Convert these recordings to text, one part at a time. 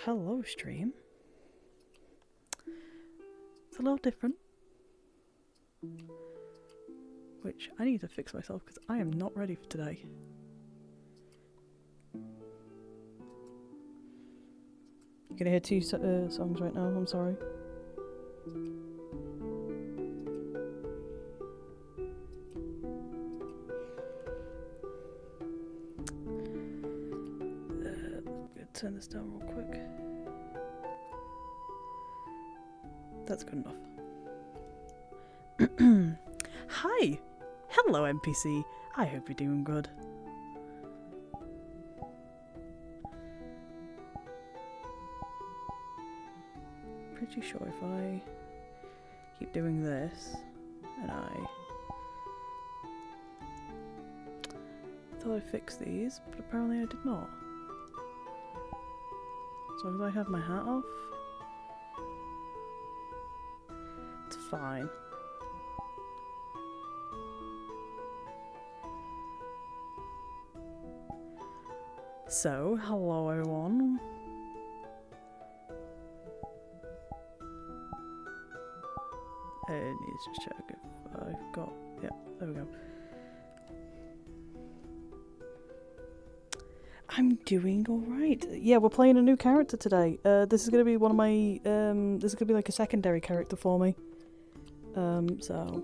hello stream. It's a little different. Which I need to fix myself because I am not ready for today. You're gonna hear two songs right now, I'm sorry. Turn this down real quick. That's good enough. Hi! Hello NPC, I hope you're doing good. Pretty sure if I keep doing this, and I thought I fixed these, but apparently I did not. As long as I have my hat off, it's fine. So, hello everyone. I need to just check if I've got... yeah, there we go. I'm doing alright. Yeah, we're playing a new character today. This is gonna be one of my... this is gonna be like a secondary character for me. So...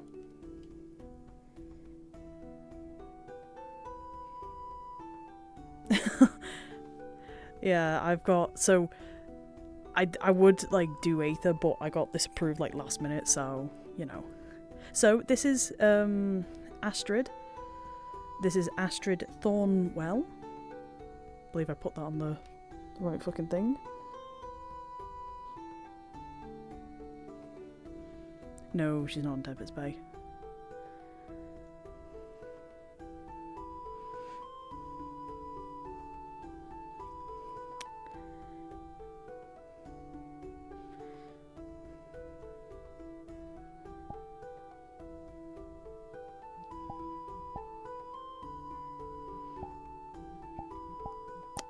yeah, I've got... so... I would, like, do Aether, but I got this approved, like, last minute, so, you know. So, this is, Astrid. This is Astrid Thornwell. I believe I put that on the right fucking thing. No, she's not on Tempest Bay.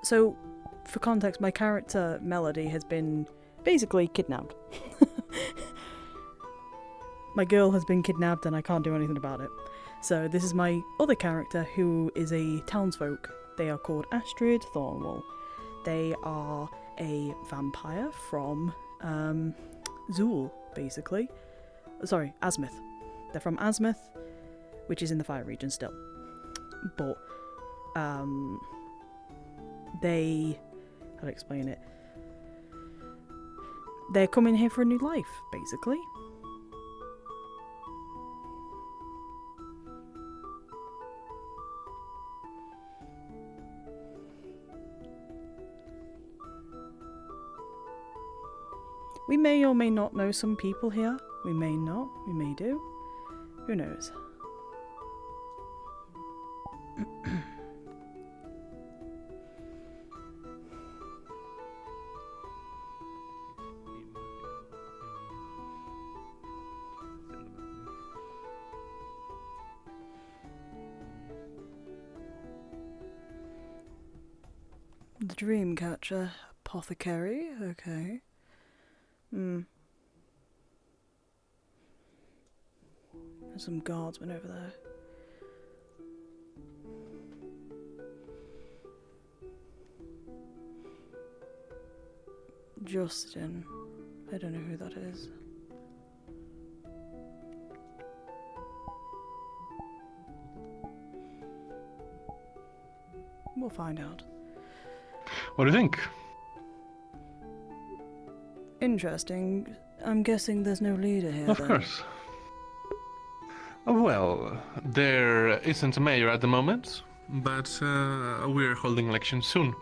So, for context, my character, Melody, has been basically kidnapped. My girl has been kidnapped and I can't do anything about it. So this is my other character, who is a townsfolk. They are called Astrid Thornwell. They are a vampire from Zool, basically. Sorry, Azmith. They're from Azmith, which is in the Fire region still. But, they... how to explain it? They're coming here for a new life, basically. We may or may not know some people here. We may not. We may do. Who knows? The Dreamcatcher. Apothecary. Okay. There's some guardsmen over there. Justin. I don't know who that is. We'll find out. What do you think? Interesting. I'm guessing there's no leader here, Of then. course. Well, there isn't a mayor at the moment, but we're holding elections soon.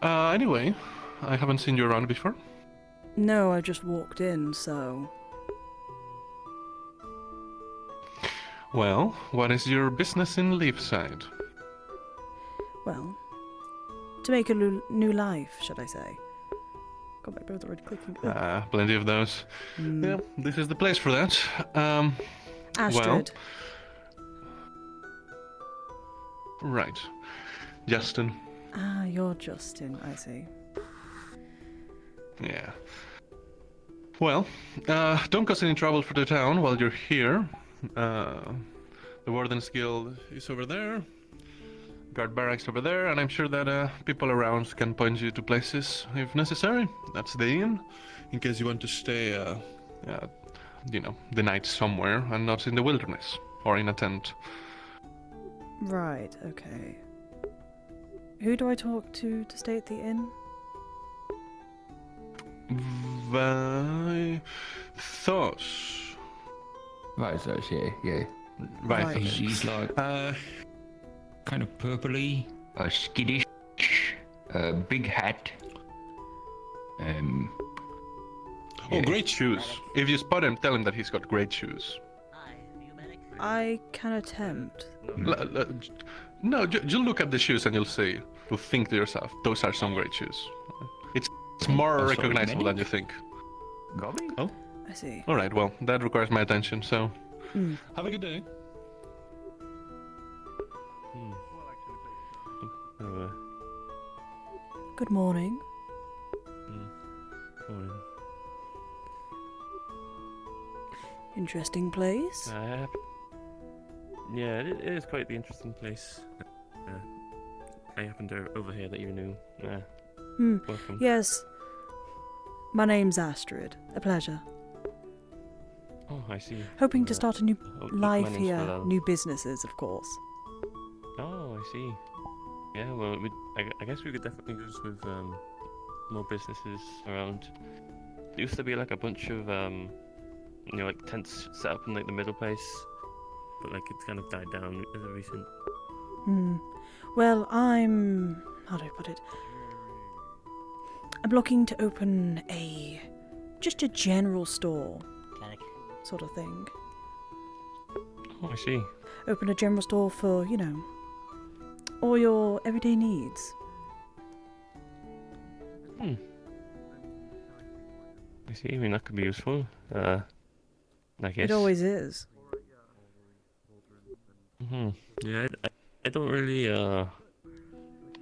Anyway, I haven't seen you around before. No, I just walked in, so... Well, what is your business in Leafside? well... to make a new life, should I say. God, my bone's already clicking. Plenty of those. Yeah, this is the place for that. Astrid. Right. Justin. Ah, you're Justin, I see. Yeah. Well, don't cause any trouble for the town while you're here. The Wardens Guild is over there. Guard barracks over there, and I'm sure that people around can point you to places if necessary. That's the inn, in case you want to stay, the night somewhere and not in the wilderness or in a tent. Right, okay. Who do I talk to stay at the inn? Thos. Right, so yeah. Right. He's like kind of purpley, skiddish, big hat. Oh, great shoes. If you spot him, tell him that he's got great shoes. I can attempt. No, you'll look at the shoes and you'll see. You'll think to yourself, those are some great shoes. It's more recognizable than you think. Gobby? Oh, I see. all right. Well, that requires my attention. So, Hmm. have a good day. Good morning. Interesting place. Yeah, it is quite the interesting place. I happened to overhear that you knew. Welcome. Yes. My name's Astrid. A pleasure. Oh, I see. Hoping to start a new My life name's here. Phil. New businesses, of course. Oh, I see. Yeah, well, I guess we could definitely use with more businesses around. There used to be like a bunch of like tents set up in like the middle place, but like it's kind of died down as of recent. Well, how do I put it? I'm looking to open just a general store sort of thing. Oh, I see. Open a general store for, all your everyday needs. I see. I mean, that could be useful. I guess. It always is. Yeah, I don't really I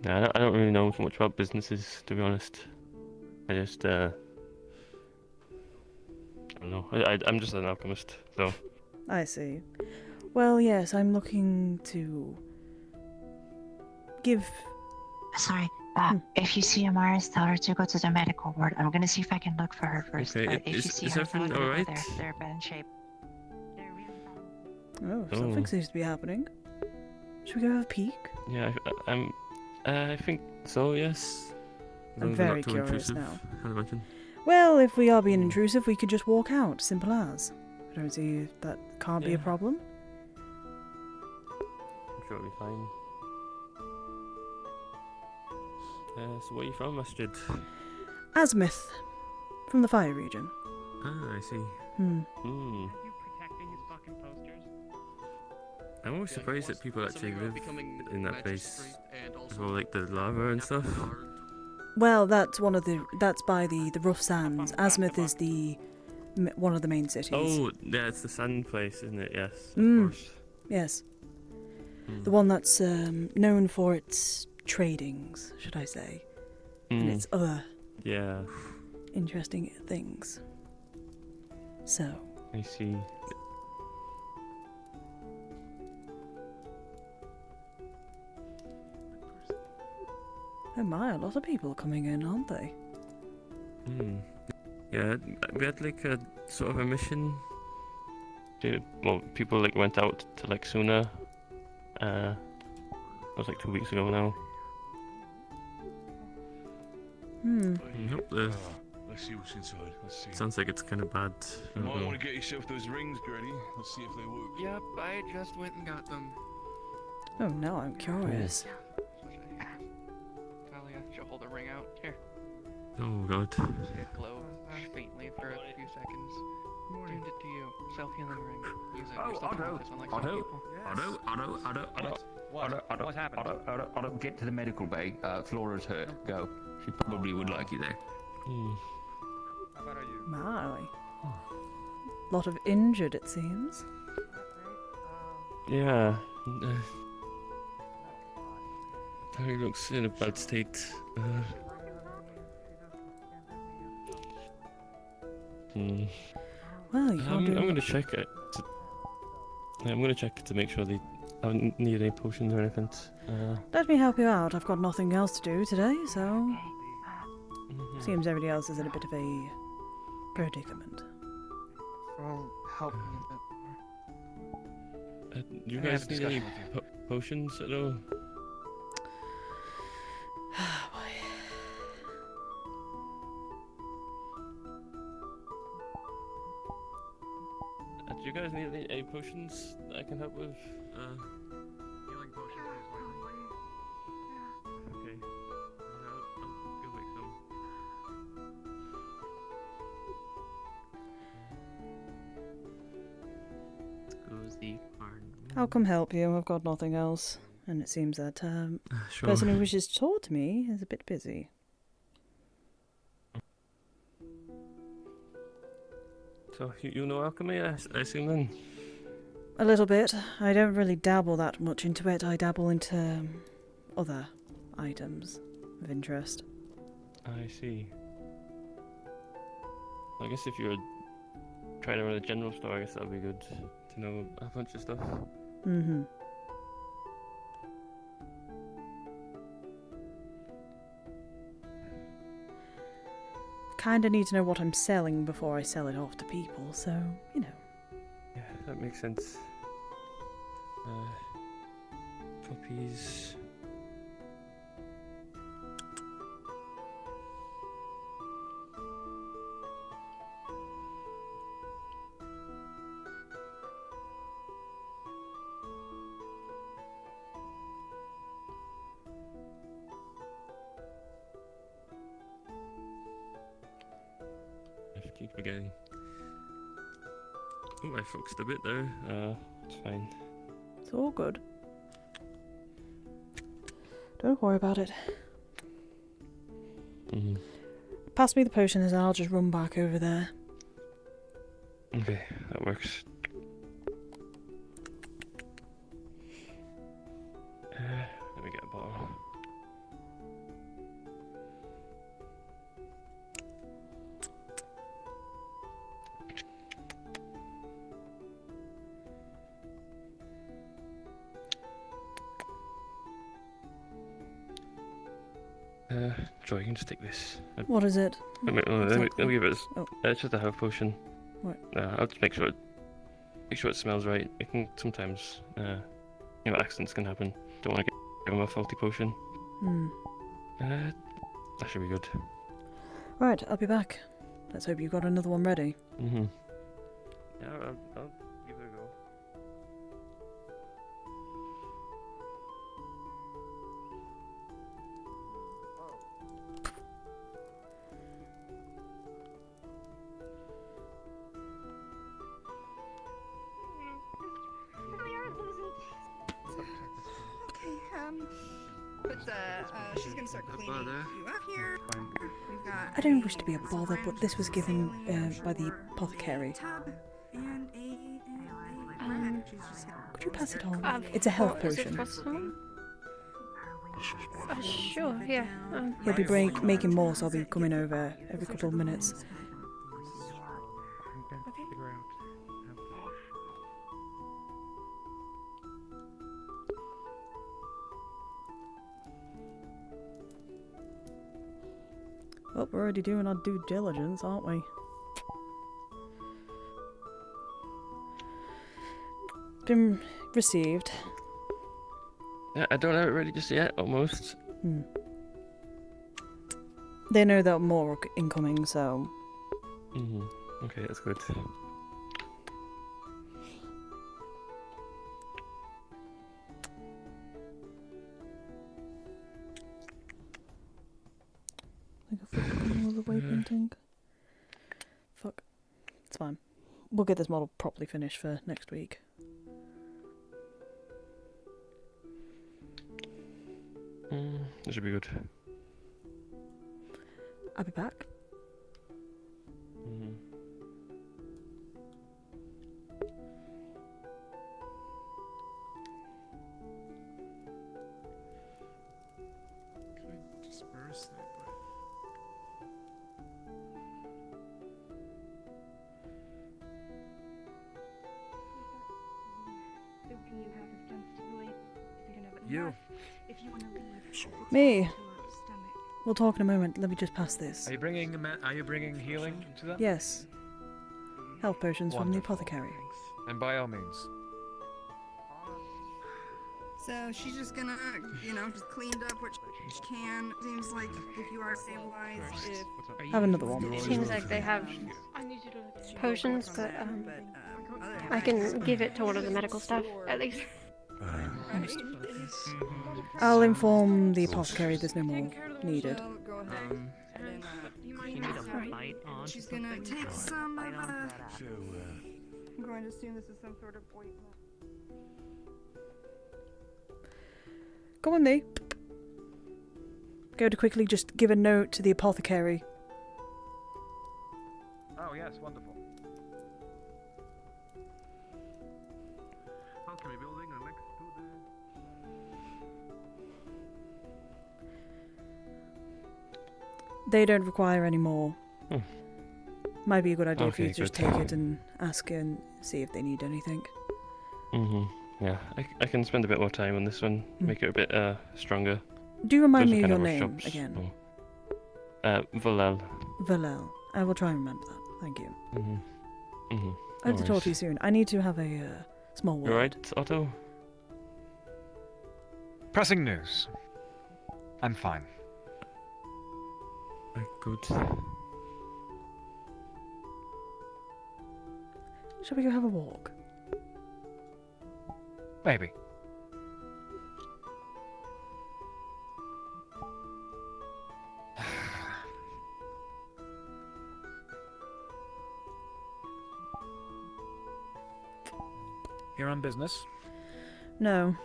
don't really know so much about businesses, to be honest. I just I don't know. I'm just an alchemist, so. I see. Well, yes, I'm looking to give. Sorry, if you see Amaris, tell her to go to the medical ward. I'm gonna see if I can look for her first. Okay, But if you see is her, tell her everything to go alright? there. They're bad in shape. They're really bad. Oh, something seems to be happening. Should we go have a peek? Yeah, I think so. Yes. As I'm long as they're very not too curious intrusive, now. I'd imagine. Well, if we are being intrusive, we could just walk out. Simple as. I don't see that can't be a Yeah. problem. I'm sure it'll be fine. So where are you from, Astrid? Azimuth, from the fire region. Ah, I see. Hmm. Hmm. Are you protecting his fucking posters? I'm always surprised that people actually live in that place with all like the lava and stuff. Well, that's by the rough sands. Azimuth is one of the main cities. Oh, yeah, it's the sand place, isn't it? Yes. Mm. Of course. Yes, Hmm. the one that's known for its tradings, should I say, and Hmm. its other Yeah, interesting things. So, I see. oh my, a lot of people are coming in, aren't they? Hmm. Yeah, we had like a sort of a mission. Well, people like went out to like Suna. That was like 2 weeks ago now. Nope. Let's see what's inside. Let's see. Sounds like it's kind of bad. You might want to get yourself those rings, Granny. Let's see if they work. Yep, I just went and got them. Oh, now I'm curious. Talia, she'll hold a ring out. Here. Oh god. See it glow faintly for a few seconds. Tuned it to you. Self-healing ring. Use it. You're still conscious, unlike some people. What happened? Otto, get to the medical bay. Flora's hurt. Go. She probably would like you there. Hmm. My. Lot of injured, it seems. Yeah. He looks in a bad state. Hmm. Well, you can't do. I'm gonna check it. I'm gonna check to make sure they don't need any potions or anything. Let me help you out. I've got nothing else to do today, so Mhm. seems everybody else is in a bit of a predicament. Well, help me a bit more. Do you I have guys a need any discussion with you. potions at all? Do you guys need any potions that I can help with? Healing potions is likely. Okay. I'll go make some. Goes the barn. I'll come help you. I've got nothing else, and it seems that Sure. person who wishes to talk to me is a bit busy. So you know alchemy, I assume then? A little bit. I don't really dabble that much into it. I dabble into other items of interest. I see. I guess if you're trying to run a general store, I guess that'd be good to know a bunch of stuff. Mm-hmm. Kinda need to know what I'm selling before I sell it off to people, so, you know. Yeah, that makes sense. Puppies. I keep forgetting. Oh, I focused a bit there. It's fine. It's all good. Don't worry about it. Mhm. Pass me the potions and I'll just run back over there. Okay, that works. Let me get a bottle. Joy, you can just take this. What is it? Let me give it. Oh. It's just a health potion. What? I'll just make sure it smells right. It can sometimes, accidents can happen. Don't want to give him a faulty potion. Hmm. That should be good. Right, I'll be back. Let's hope you got another one ready. Mhm. Yeah, I'll give it a go. But she's gonna start cleaning you up here. We've got I don't wish to be a bother, but this was given by the apothecary. tub and Could you pass it on? It's a health Is it potion. for some? Sure, yeah. He'll be making more, so I'll be coming over every couple of minutes. Figure out. Well, we're already doing our due diligence, aren't we? Been received. Yeah, I don't have it ready just yet. Almost. Hmm. They know that more are incoming, so Mhm. Okay, that's good. I think I forgot all the waypointing. Fuck. It's fine. We'll get this model properly finished for next week. That should be good. I'll be back. Mhm. Can I disperse that by you? Me. We'll talk in a moment. Let me just pass this. Are you bringing healing to them? Yes. Health potions from the Wonderful. apothecary. And by all means. So she's just gonna, just cleaned up what she can. Seems like if you are stabilized, if Have another one. It seems like they have potions, but I can give it to one of the medical staff, at least. I'll inform the apothecary there's no more needed. go ahead and clean up. She's gonna take some of I'm going to assume this is some sort of ointment. Come with me. Go to quickly just give a note to the apothecary. Oh yes, wonderful. Alchemy building and next to the... They don't require any more. Might be a good idea for you Okay, to just good. take it and ask and see if they need anything. Yeah, I can spend a bit more time on this one, make it a bit stronger. Do remind Those me are of kind your of name shops. again. Valel. Valel. I will try and remember that. Thank you. I hope to No talk to you worries. soon. I need to have a small word. You alright, Otto? Pressing news. I'm fine. Good. Shall we go have a walk? Maybe. Here on business? No.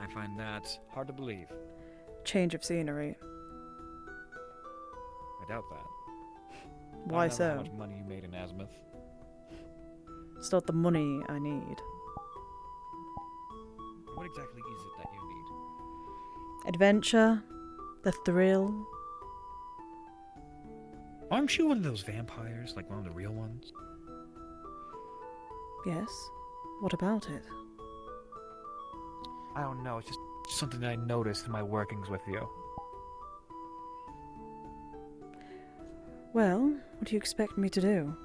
I find that hard to believe. Change of scenery. I doubt that. Why I don't know so? How much money you made in Azimuth? It's not the money I need. What exactly is it that you need? Adventure, the thrill. Aren't you one of those vampires, like one of the real ones? Yes. What about it? I don't know, it's just something that I noticed in my workings with you. Well, what do you expect me to do?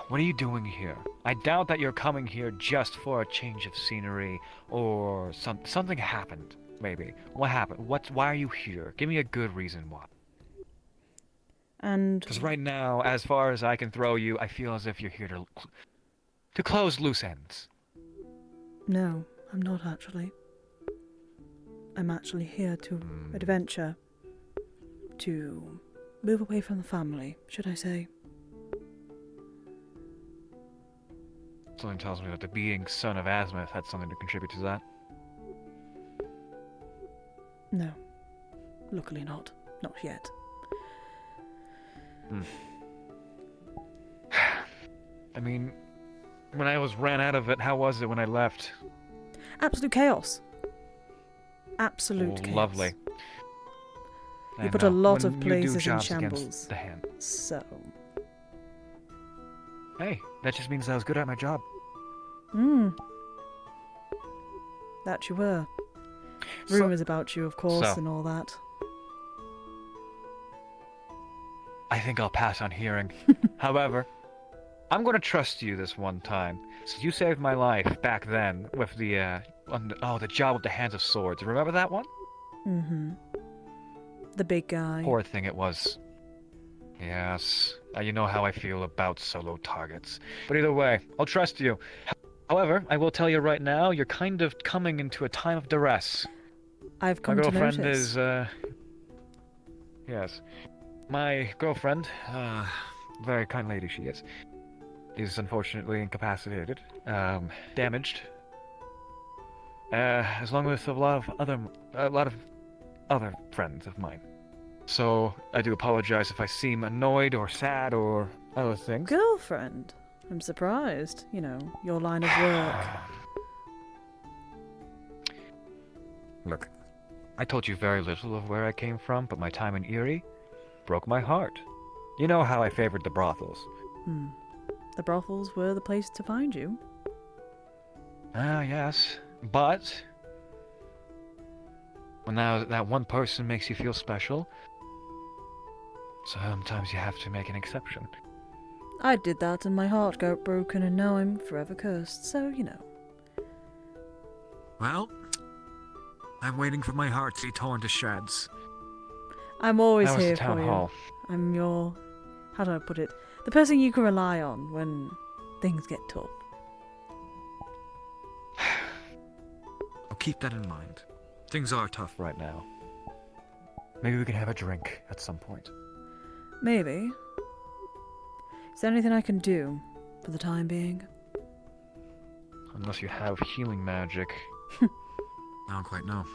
What are you doing here? I doubt that you're coming here just for a change of scenery, or something happened, maybe. What happened? Why are you here? Give me a good reason why. And Because right now, as far as I can throw you, I feel as if you're here to close loose ends. no, I'm not actually. I'm actually here to adventure. To move away from the family, should I say. Something tells me that the being son of Azimuth had something to contribute to that. No. Luckily not. Not yet. I mean, when I ran out of it, how was it when I left? Absolute chaos. Absolute chaos. Lovely. You put a lot when of you do places in jobs shambles. against the hand. So. Hey, that just means I was good at my job. That you were. So- Rumours about you, of course, So- and all that. I think I'll pass on hearing. However, I'm going to trust you this one time. So you saved my life back then with the job with the Hands of Swords. Remember that one? Mm-hmm. The big guy. Poor thing it was. Yes. You know how I feel about solo targets. But either way, I'll trust you. However, I will tell you right now, you're kind of coming into a time of duress. I've come My to girlfriend notice. is, yes. My girlfriend, very kind lady she is unfortunately incapacitated, damaged, as long with a lot of other friends of mine. So I do apologize if I seem annoyed or sad or other things. Girlfriend? I'm surprised. You know, your line of work. Look, I told you very little of where I came from, but my time in Erie broke my heart. You know how I favored the brothels. the brothels were the place to find you. Ah, yes. But when that one person makes you feel special, sometimes you have to make an exception. I did that and my heart got broken and now I'm forever cursed, so you know. Well, I'm waiting for my heart to be torn to shreds. I'm always That was here the town for you. hall. I'm your, how do I put it? The person you can rely on when things get tough. I'll keep that in mind. Things are tough right now. Maybe we can have a drink at some point. Maybe. Is there anything I can do for the time being? Unless you have healing magic. I don't quite know.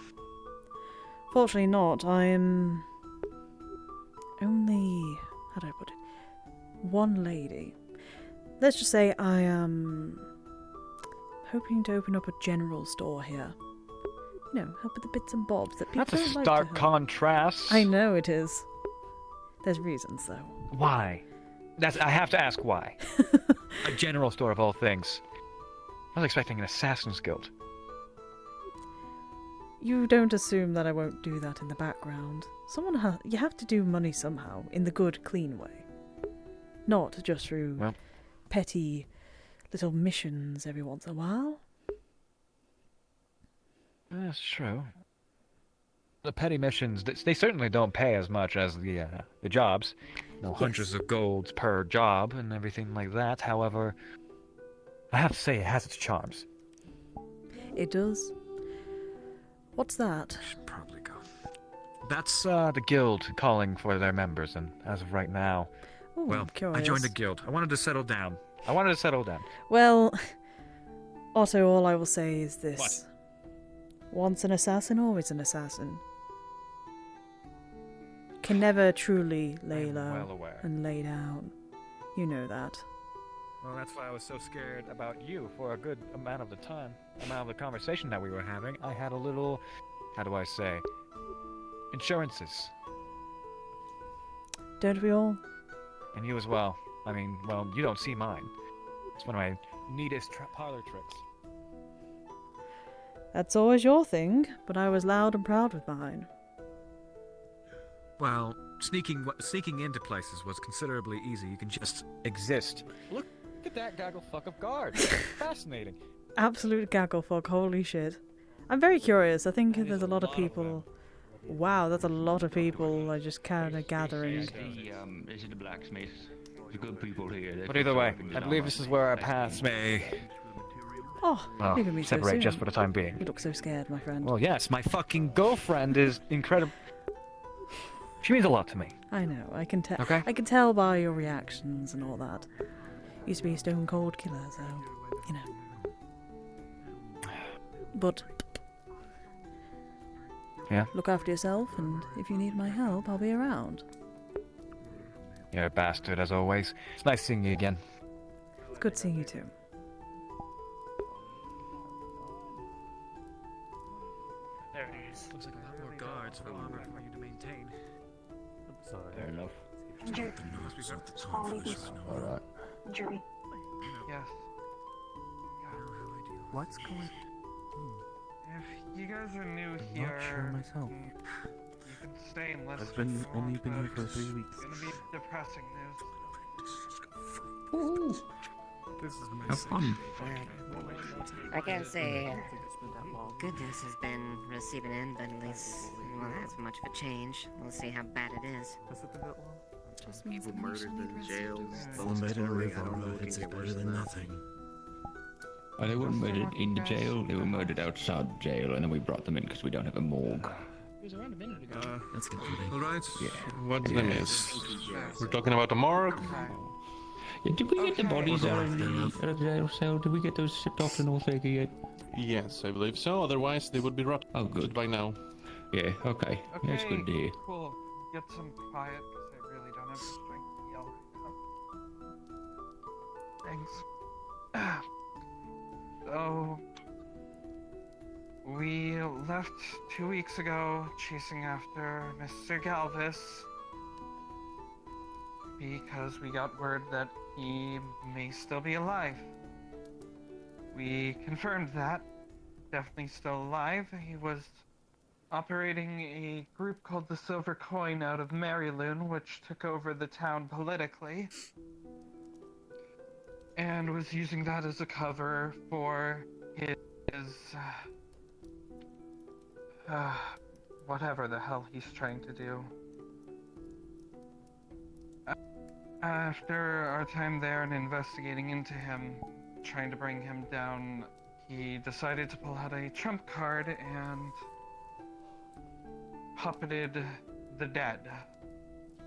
Fortunately not. I'm only, how do I put it? One lady. Let's just say I am hoping to open up a general store here. You know, help with the bits and bobs that people That's a don't like stark to help. contrast. I know it is. There's reasons though. Why? I have to ask why. A general store of all things. I was expecting an assassin's guild. You don't assume that I won't do that in the background. You have to do money somehow, in the good, clean way. Not just through petty little missions every once in a while. That's true. The petty missions, they certainly don't pay as much as the jobs. Hundreds of golds per job and everything like that. However, I have to say it has its charms. It does. What's that? Should probably go. That's the guild calling for their members, and as of right now, Ooh, well, I'm curious. I joined the guild. I wanted to settle down. Well, Otto, all I will say is this. What? Once an assassin, always an assassin. Can never truly lay low well aware. and lay down. You know that. Well, that's why I was so scared about you for a good amount of the conversation that we were having. I had a little, how do I say, insurances. Don't we all? And you as well. I mean, well, you don't see mine. It's one of my neatest parlor tricks. That's always your thing, but I was loud and proud with mine. Well, sneaking into places was considerably easy. You can just exist. Look at that gaggle fuck of guards. Fascinating. Absolute gaggle fuck, holy shit. I'm very curious. I think there's a lot of people. Wow, that's a lot of people just kind of gathering. This is the blacksmith. There's good people here. But either way, I believe this is where our paths may Leaving me so separate soon. just for the time being. You look so scared, my friend. Well, yes, my fucking girlfriend is incredible. She means a lot to me. I know. I can tell. Okay. I can tell by your reactions and all that. Used to be a stone cold killer, so you know. But yeah. Look after yourself, and if you need my help, I'll be around. You're a bastard, as always. It's nice seeing you again. It's good seeing you too. There it is. Looks like a lot more guards for armor for you to maintain. Sorry. Fair enough. Alright. Jerry. Yes. What's going If you guys are new I'm here, not sure myself. you can stay and listen. I've been only been here for 3 weeks. It's gonna be depressing news. Ooh. This is my Have fun. I can't say good news has been receiving in, but at least won't have much of a change. We'll see how bad it is. People murdered in jails. One bite in a river, it's better than nothing. Oh, they weren't murdered in the jail, they were murdered outside the jail, and then we brought them in because we don't have a morgue. That's comforting. Alright, Yeah. what's the miss? We're talking about the morgue. Yeah, did we get the bodies out of the jail cell? Did we get those shipped off to North Acre yet? Yes, I believe so. Otherwise, they would be rotted. Oh, good. By now. Yeah, okay. That's good to hear. Cool. Get some quiet, because I really don't have the strength to yell right now. Thanks. So, we left 2 weeks ago chasing after Mr. Galvis because we got word that he may still be alive. We confirmed that. Definitely still alive. He was operating a group called the Silver Coin out of Maryloon, which took over the town politically, and was using that as a cover for his whatever the hell he's trying to do. After our time there and investigating into him, trying to bring him down, he decided to pull out a trump card and puppeted the dead.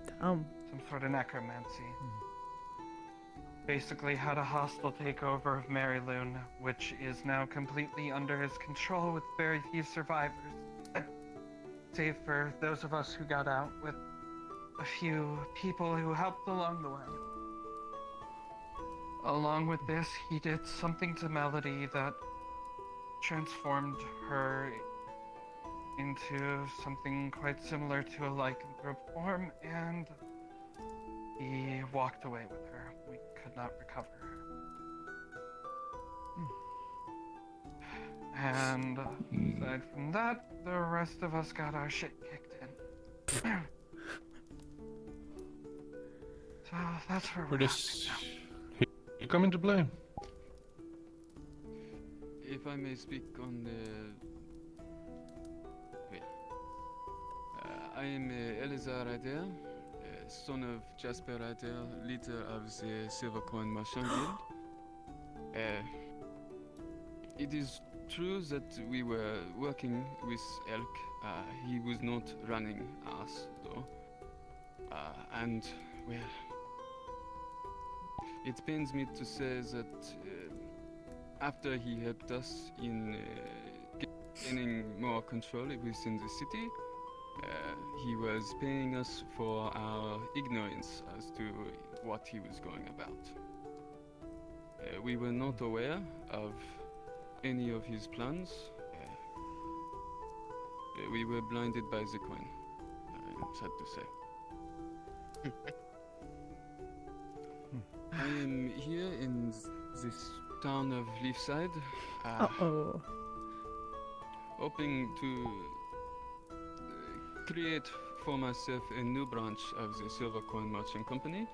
Damn. Some sort of necromancy. Basically had a hostile takeover of Maryloon, which is now completely under his control with very few survivors. Save for those of us who got out with a few people who helped along the way. Along with this, he did something to Melody that transformed her into something quite similar to a lycanthrope form, and he walked away with her. We could not recover her. And aside from that, the rest of us got our shit kicked in. So that's where Where we're does he come into play? If I may speak on the... Well, I am Elazar Adair, son of Jasper Adair, leader of the Silver Coin Merchant Guild. It is true that we were working with Elk. He was not running us, though. And, well, it pains me to say that after he helped us in gaining more control within the city, he was paying us for our ignorance as to what he was going about. We were not aware of any of his plans. We were blinded by the coin, I'm sad to say. I am here in this town of Leafside, hoping to create for myself a new branch of the Silver Coin Merchant Company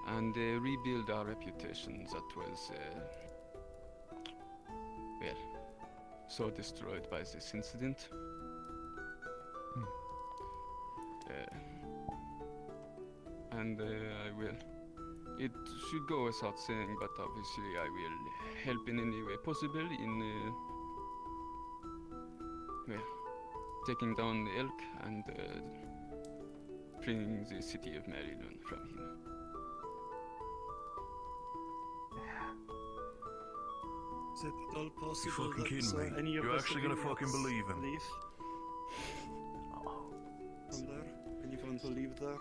and rebuild our reputation that was, well, so destroyed by this incident. And I will. It should go without saying, but obviously I will help in any way possible in, well, taking down the Elk and freeing the city of Maryland from him. Is it at all possible You fucking that kidding me? any of You're us actually gonna fucking believe him? leave? From there? Anyone to leave there?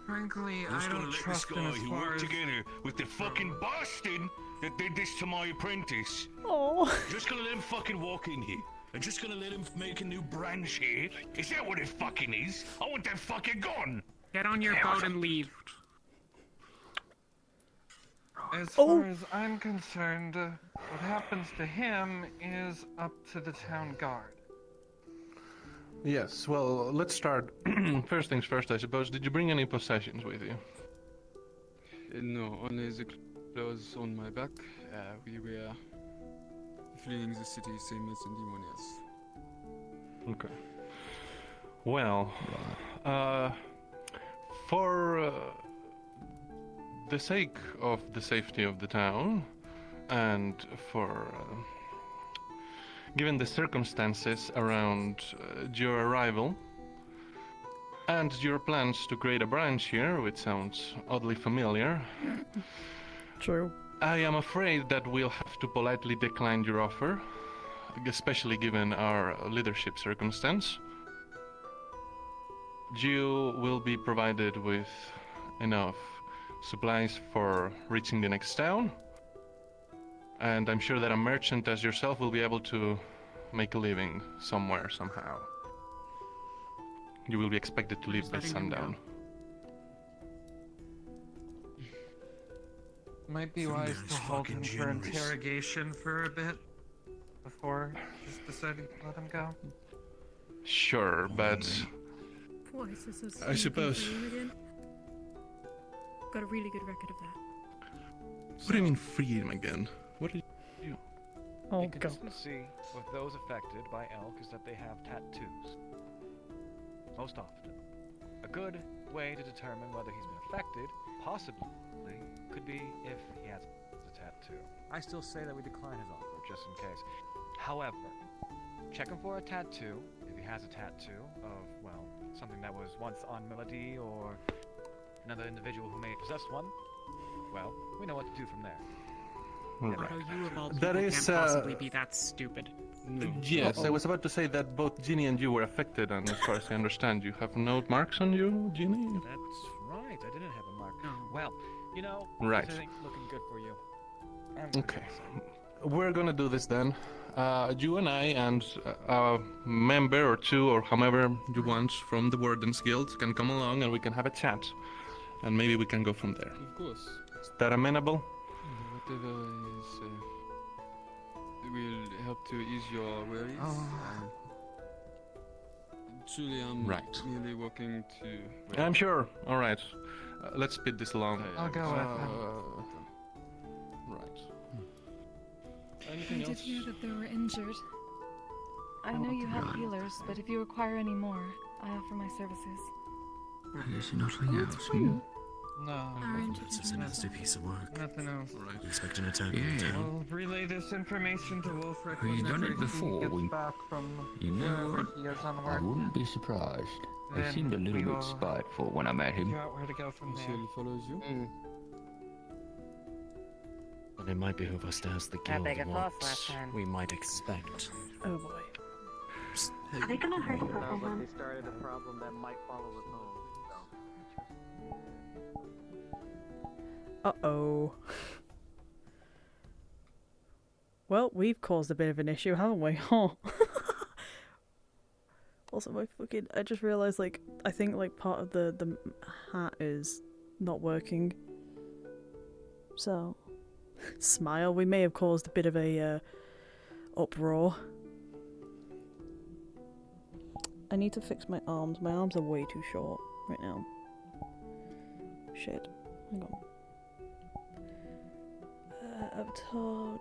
Frankly, I'm just I gonna don't let trust this him guy as who far worked as... together with the fucking bastard that did this to my apprentice. Oh. Just gonna let him fucking walk in here. I'm just gonna let him make a new branch here. Is that what it fucking is? I want that fucking gone. Get on your boat and leave. As Oh. far as I'm concerned, what happens to him is up to the town guard. Yes, well, let's start. First things first, I suppose. Did you bring any possessions with you? No, only the clothes on my back. We were fleeing the city same as anyone else. Okay. Well, for the sake of the safety of the town, and for given the circumstances around your arrival and your plans to create a branch here, which sounds oddly familiar. True. I am afraid that we'll have to politely decline your offer, especially given our leadership circumstance. You will be provided with enough supplies for reaching the next town, and I'm sure that a merchant as yourself will be able to make a living somewhere, somehow. You will be expected to leave by sundown. Might be Some wise guy's to hold him fucking for generous. interrogation for a bit before just deciding to let him go. Sure, but Why is this so I sneaky suppose. for you again? Got a really good record of that. What do you mean free him again? What did you do? Oh, The God. consistency with those affected by elk is that they have tattoos. Most often. A good way to determine whether he's been affected, possibly, could be if he has a tattoo. I still say that we decline his offer, just in case. However, check him for a tattoo, if he has a tattoo of, well, something that was once on Melody or another individual who may possess one. Well, we know what to do from there. Right. You of all That people is, can't possibly be that stupid. Yes, I was about to say that both Ginny and you were affected, and as far as I understand, you have no marks on you, Ginny? That's right, I didn't have a mark. Well, you know, Right. this ain't looking good for you. Okay. We're gonna do this then. You and I and a member or two or however you want from the Wardens Guild can come along and we can have a chat. And maybe we can go from there. Of course. Is that amenable? Whatever is will help to ease your worries. Truly, I'm Right. merely working to. I'm sure. All right. Let's speed this along. I'll go with him. Right. I Anything did else? hear that they were injured. I know you have healers, but if you require any more, I offer my services. Is nothing Oh, else? it's true. No. Our injured It's just a nasty piece of work. Nothing else. Right. You expect an attack on Yeah. the town? We'll relay this information to Wolfric We've done whenever it before. he We- gets back from You know wherever what? he is on I work. wouldn't be surprised. He Then seemed a little we bit will spiteful when I met him. figure out where to go from So there. he follows you. But it might behoove us to ask the Had guild bigger thoughts what last time. we might expect. Oh boy. Are they gonna hurt purple Sounds like then? they started a problem that might follow us home. Uh-oh. Well, we've caused a bit of an issue, haven't we? Huh. Also, I just realised, like, I think, like, part of the hat is not working. So, smile. We may have caused a bit of a, uproar. I need to fix my arms. My arms are way too short right now. Shit. Hang on. Avatar.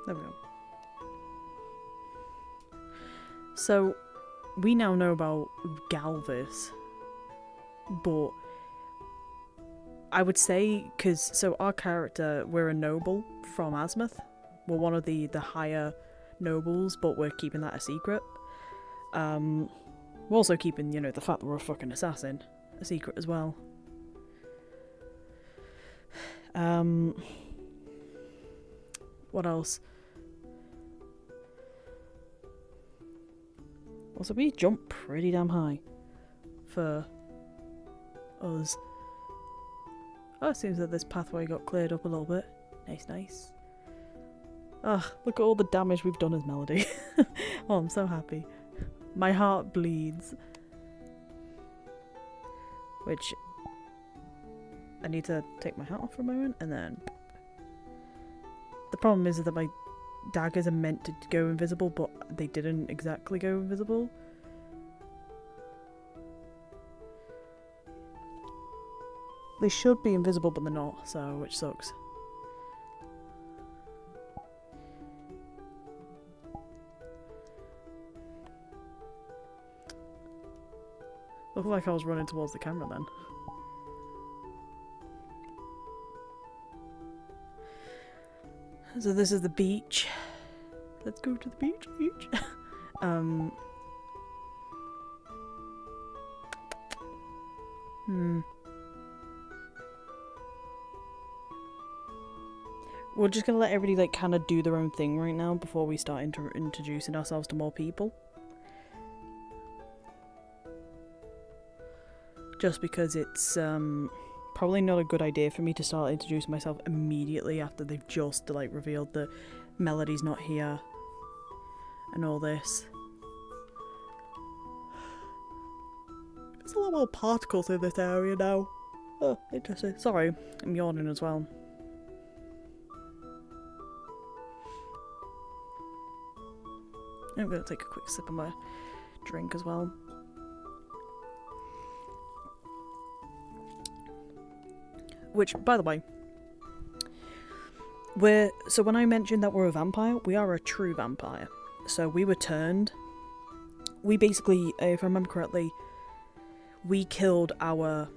There we go. So, we now know about Galvis, but I would say, so our character, we're a noble from Azimuth. We're one of the higher nobles, but we're keeping that a secret. We're also keeping, you know, the fact that we're a fucking assassin a secret as well. What else? Also, we jump pretty damn high for us. Oh, it seems that this pathway got cleared up a little bit. Nice, nice. Ugh, look at all the damage we've done as Melody. Oh, I'm so happy. My heart bleeds. Which, I need to take my hat off for a moment, and then... The problem is that my daggers are meant to go invisible, but they didn't exactly go invisible. They should be invisible, but they're not, so, which sucks. Looked like I was running towards the camera then. So this is the beach. Let's go to the beach. We're just gonna let everybody like kind of do their own thing right now before we start introducing ourselves to more people. just because it's probably not a good idea for me to start introducing myself immediately after they've just like revealed that Melody's not here and all this. There's a lot more particles in this area now. Oh, interesting. Sorry, I'm yawning as well. I'm gonna take a quick sip of my drink as well. Which, by the way, so when I mentioned that we're a vampire, we are a true vampire. So we were turned. We basically, if I remember correctly, we killed our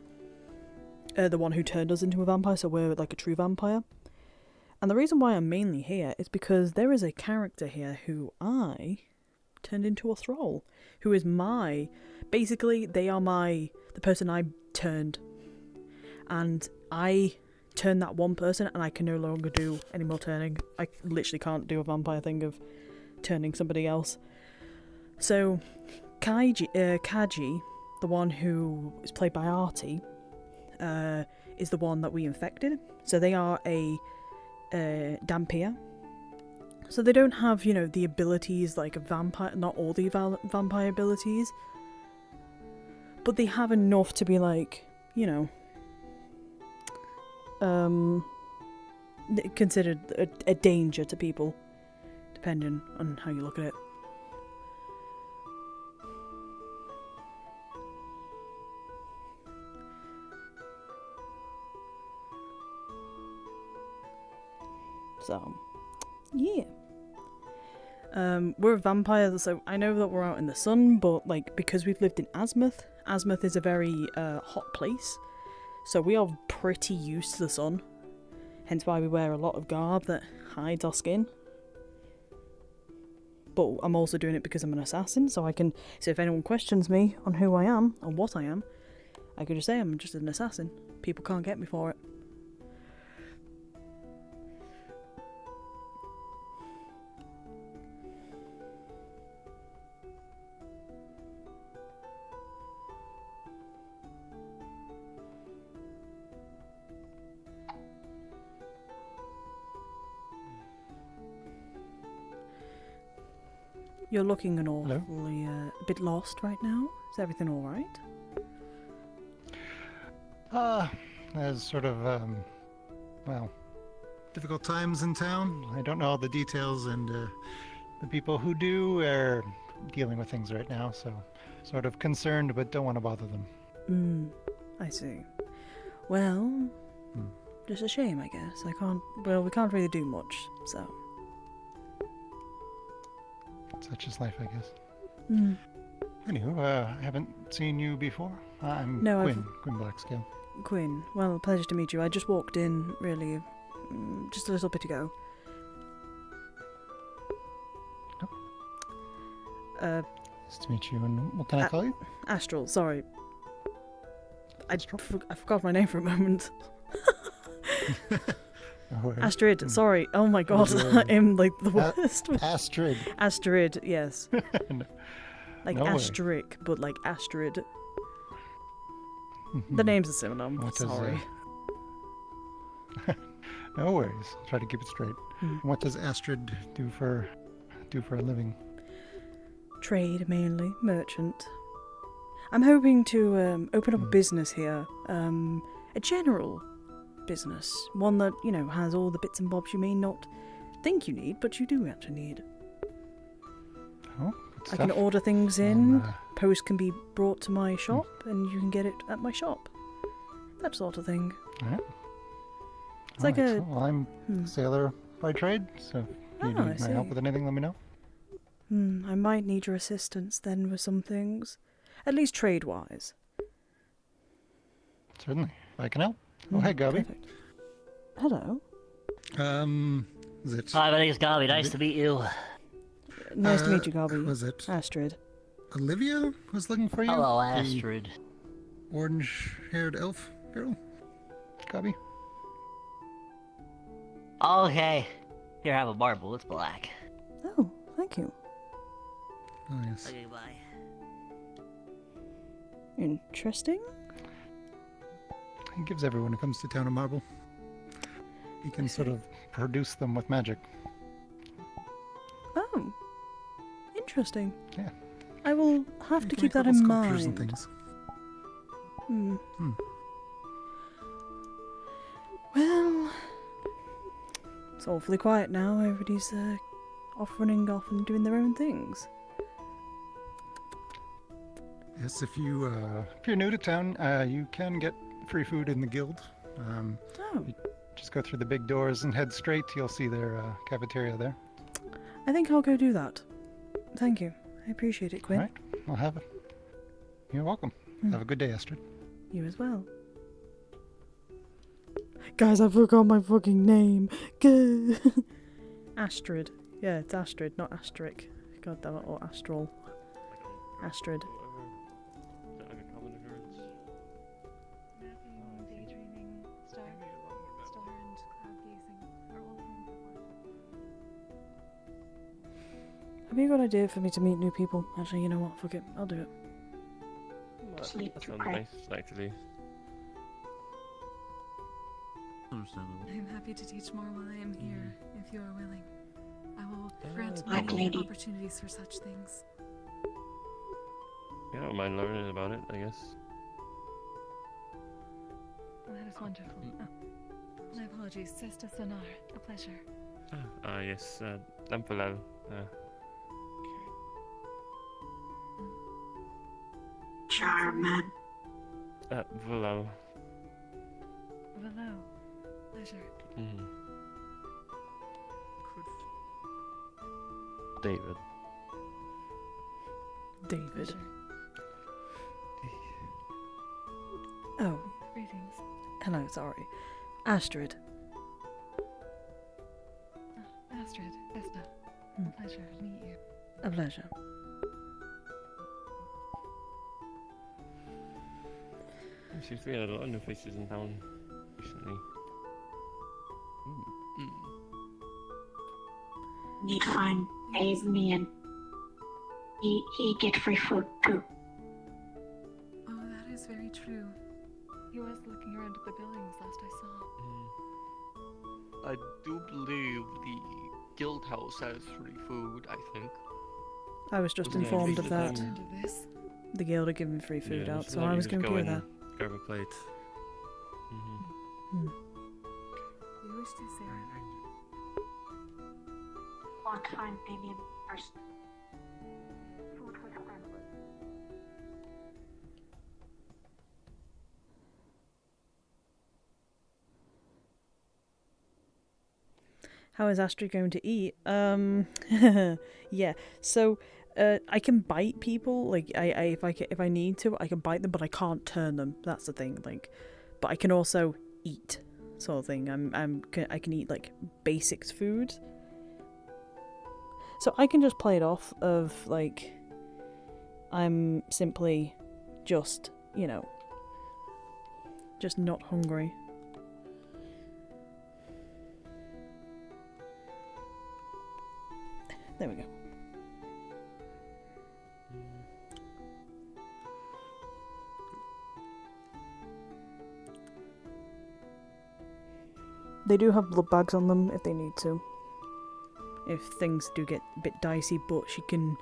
the one who turned us into a vampire, so we're like a true vampire. And the reason why I'm mainly here is because there is a character here who I turned into a thrall, who is basically they are the person I turned, and I turned that one person and I can no longer do any more turning. I literally can't do a vampire thing of turning somebody else. So Kaji, the one who is played by Artie, is the one that we infected. So they are a Dhampir. So they don't have, the abilities like a vampire, not all the vampire abilities, but they have enough to be like, considered a danger to people, depending on how you look at it. So, yeah. We're a vampire, so I know that we're out in the sun, but because we've lived in Azimuth is a very hot place, so we are pretty used to the sun, hence why we wear a lot of garb that hides our skin. But I'm also doing it because I'm an assassin, so if anyone questions me on who I am, or what I am, I could just say I'm just an assassin. People can't get me for it. You're looking an awfully a bit lost right now. Is everything all right? There's sort of, difficult times in town. I don't know all the details, and the people who do are dealing with things right now, so sort of concerned, but don't want to bother them. I see. Well, just a shame, I guess. We can't really do much, so. Such is life, I guess. Anywho, I haven't seen you before. I'm Quinn Blackscale. Quinn, well, pleasure to meet you. I just walked in, really, just a little bit ago. Nice to meet you, and what can I call you? Astral, sorry. I forgot my name for a moment. Astrid, sorry. Oh my god, I'm like the worst. Astrid. Astrid, yes. Like no asterisk, but like Astrid. The name's a synonym. Sorry. No worries. I'll try to keep it straight. What does Astrid do for a living? Trade mainly, merchant. I'm hoping to open up a business here. A general business, one that has all the bits and bobs you may not think you need, but you do actually need. Oh, I can order things in. Post can be brought to my shop, and you can get it at my shop. That sort of thing. Alright. It's like a. Well, I'm a sailor by trade, so if you need my help with anything, let me know. I might need your assistance then with some things, at least trade-wise. Certainly, if I can help. Oh, hey, Gabi. Perfect. Hello. Is it? Hi, my name's Gabi. Nice to meet you. Nice to meet you, Gabi. Was it Astrid? Olivia was looking for you. Hello, Astrid. Orange-haired elf girl. Gabi. Okay. Here, have a marble. It's black. Oh, thank you. Oh yes. Okay, bye. Interesting. he gives everyone who comes to town a marble. He can sort of produce them with magic. Oh, interesting. Yeah. I will have You to can keep make that in little mind. sculptures and things. Well, it's awfully quiet now. Everybody's off running off and doing their own things. Yes, if you're new to town, you can get free food in the guild. You just go through the big doors and head straight. You'll see their cafeteria there. I think I'll go do that. Thank you. I appreciate it, Quinn. All right, I'll have it. You're welcome. Have a good day, Astrid. You as well. Guys, I forgot my fucking name. Gah. Astrid. Yeah, it's Astrid, not Asterisk. God damn it, or Astral. Astrid. Is that like a common occurrence? Napping, daydreaming, star and cloud gazing are all forms of life. That'd be a good idea for me to meet new people. Actually, you know what? Fuck it. I'll do it. That sounds nice, actually. I'm happy to teach more while I am here, if you are willing. I will grant Black many lady. opportunities for such things. Yeah, I don't mind learning about it, I guess. Oh, that is wonderful. Oh. My apologies, Sister Sonar. A pleasure. Yes, I'm Palau. Charmin. Palau. Hello. Pleasure. David. David. Oh. Greetings. Hello, sorry. Astrid. Astrid, Vesta. A pleasure to meet you. A pleasure. Seems to be a lot of new faces in town recently. Need to find Dave me and he get free food too. Oh, that is very true. He was looking around at the buildings last I saw. I do believe the guild house has free food, I think. I was just informed of that. This? The guild are giving free food Yeah, out, so so now I you was just going to go do in, that. grab a plate. You wish to, Sarah? Want to find Damien first. Food with friendly. How is Astrid going to eat? Yeah. So, I can bite people. Like, if I need to, I can bite them, but I can't turn them. That's the thing. Like, but I can also eat, sort of thing. I can eat like basics food. So I can just play it off of like, I'm simply just, you know, just not hungry. There we go. They do have blood bags on them if they need to. If things do get a bit dicey, but she can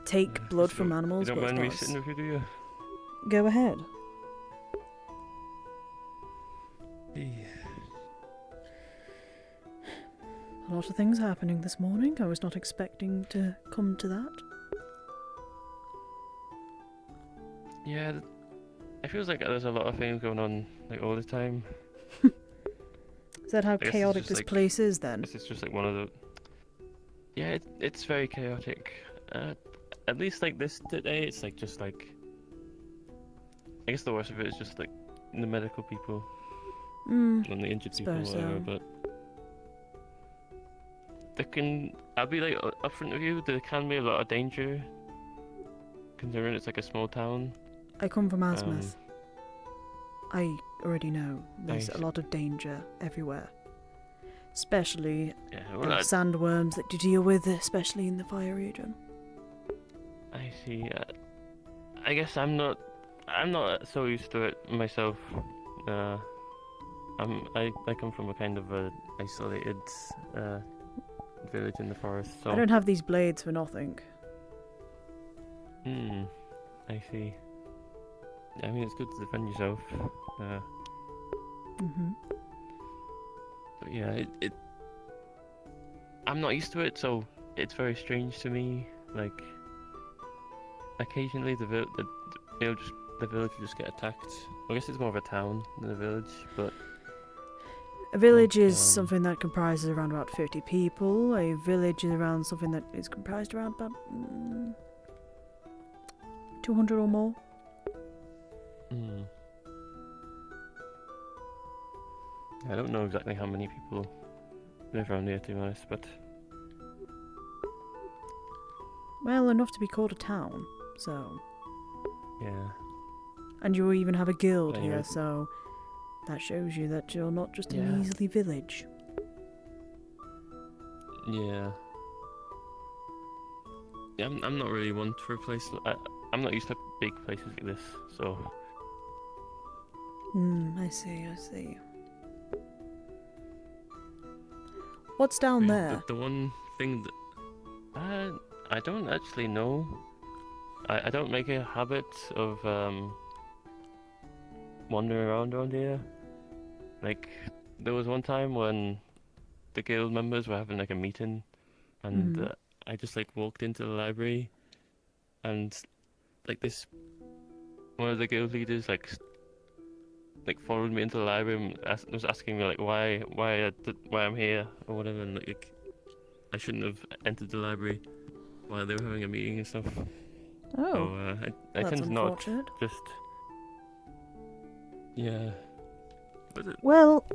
take blood from animals. You don't but mind me it's not sitting with you, do you? Go ahead. A lot of things happening this morning. I was not expecting to come to that. Yeah, it feels like there's a lot of things going on like all the time. Is that how I guess it's chaotic just, this like, place is then? This is just like one of the. Yeah, it's very chaotic. At least like this today, it's like just like. I guess the worst of it is just like the medical people and the injured people, suppose whatever. so. But I'll be like upfront with you. There can be a lot of danger, considering it's like a small town. I come from Asmouth. I already know there's Nice. a lot of danger everywhere. Especially Yeah, well, sandworms that you deal with, especially in the fire region. I see. I guess I'm not so used to it myself. I come from a kind of a isolated village in the forest, so. I don't have these blades for nothing. I see. I mean, it's good to defend yourself. But yeah, I'm not used to it, so it's very strange to me. Like, occasionally the village will just get attacked. I guess it's more of a town than a village, but. A village is something that comprises around about 50 people. A village is around something that is comprised around about 200 or more. I don't know exactly how many people live around here, to be honest, but. Well, enough to be called a town, so. Yeah. And you even have a guild Anyway. here, so that shows you that you're not just an easy village. Yeah. Yeah, I'm not really one for a place. I'm not used to big places like this, so. I see. What's down there? The one thing that I don't actually know. I don't make a habit of wandering around here. Like, there was one time when the guild members were having like a meeting, and I just like walked into the library, and like one of the guild leaders like followed me into the library and was asking me like why I'm here or whatever, and like I shouldn't have entered the library while they were having a meeting and stuff. Oh, so, I that's tend to not unfortunate. just yeah. Well,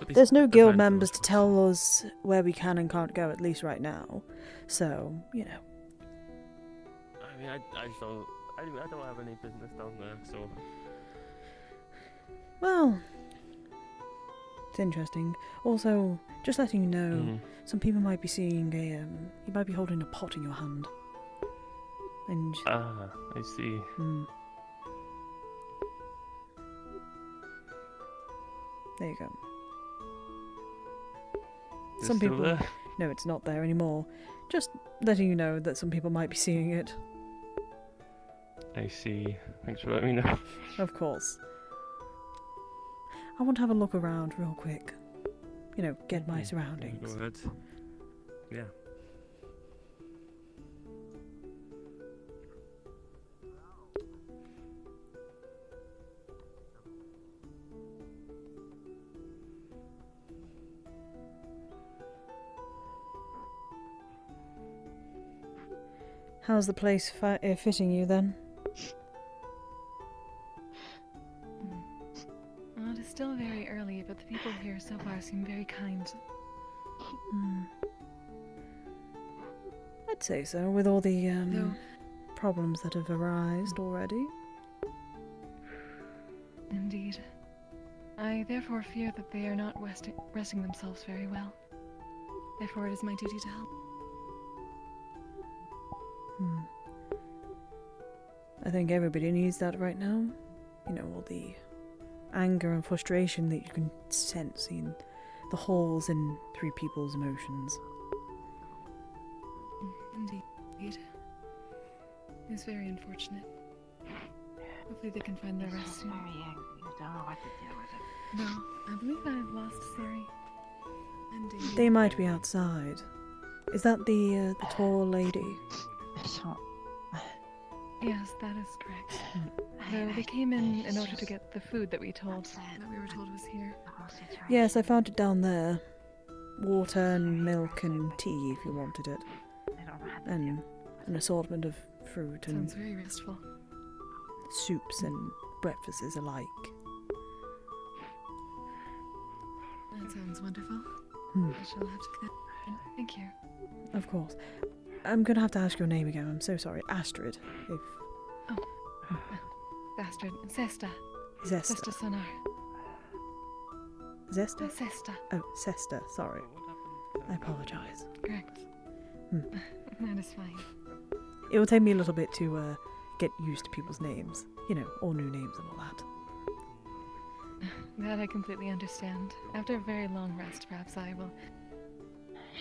these there's no guild events members to tell us where we can and can't go, at least right now. So, you know. I mean, I just don't. I don't have any business down there, so. Well, it's interesting. Also, just letting you know, some people might be seeing you might be holding a pot in your hand. And. I see. There you go. Is it Some still people. there? No, it's not there anymore. Just letting you know that some people might be seeing it. I see. Thanks for letting me know. Of course. I want to have a look around real quick. You know, get my surroundings. Go ahead. Yeah. How's the place fitting you then? Well, it is still very early, but the people here so far seem very kind. I'd say so, with all the problems that have arisen already. Indeed. I therefore fear that they are not resting themselves very well. Therefore, it is my duty to help. I think everybody needs that right now. You know, all the anger and frustration that you can sense in the holes in three people's emotions. Indeed. It's very unfortunate. Hopefully they can find their rest soon. You don't know what to do with it. No, I believe I've lost Siri. Indeed. They might be outside. Is that the tall lady? Yes, that is correct. No, they came in order to get the food that we were told was here. Yes, I found it down there. Water and milk and tea if you wanted it. And an assortment of fruit and Sounds very restful. soups and breakfasts alike. That sounds wonderful. I shall have to. Thank you. Of course. I'm gonna have to ask your name again. I'm so sorry. Astrid. If Astrid. Sesta. Zesta. Sesta Sonar. Zesta? Sesta. Oh, Sesta. Sorry. I apologise. Correct. That is fine. It will take me a little bit to get used to people's names. You know, all new names and all that. that I completely understand. After a very long rest, perhaps I will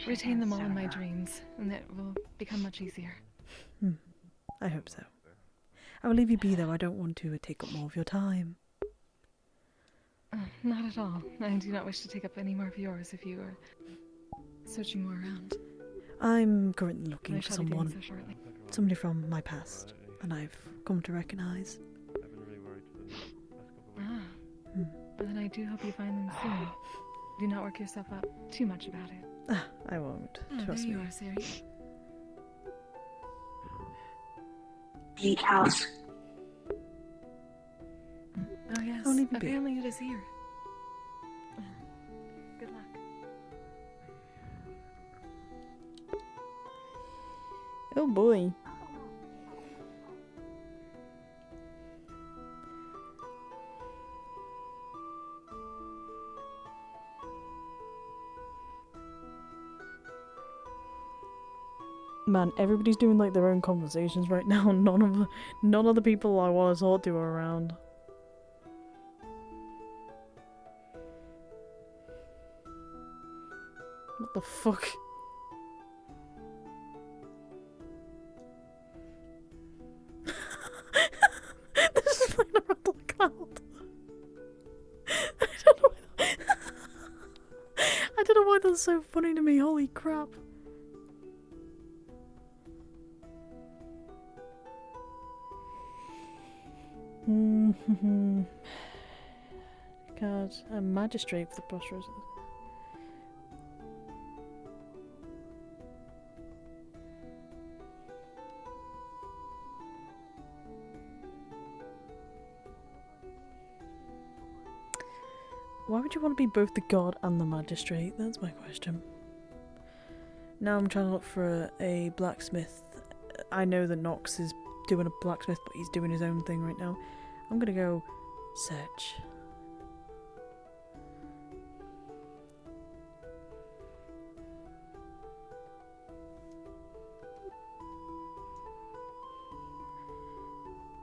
retain them all in my dreams, and it will become much easier. I hope so. I will leave you be, though. I don't want to take up more of your time. Not at all. I do not wish to take up any more of yours if you are searching more around. I'm currently looking I for shall be doing someone. so shortly. Somebody from my past, and I've come to recognize. Well, then I do hope you find them soon. Do not work yourself up too much about it. I won't. Oh, Trust there me. you are, Sari. Bleak house. Oh yes, I'll leave you be. apparently it is here. Good luck. Oh boy. Man, everybody's doing like their own conversations right now. None of the people I want to talk to are around. What the fuck? This is playing around on the cloud. I don't know why that's so funny to me. Holy crap. God, a magistrate for the prosperous. Why would you want to be both the god and the magistrate? That's my question. Now I'm trying to look for a blacksmith. I know that Nox is doing a blacksmith, but he's doing his own thing right now. I'm gonna go search.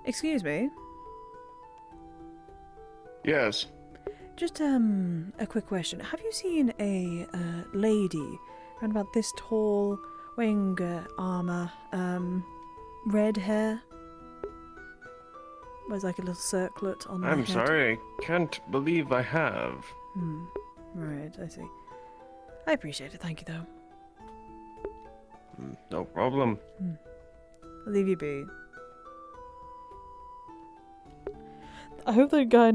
Excuse me. Yes. Just a quick question. Have you seen a lady around about this tall, wearing armor, red hair? There's like a little circlet on her I'm head. sorry, I can't believe I have. Right, I see. I appreciate it, thank you though. No problem. I'll leave you be. I hope that guy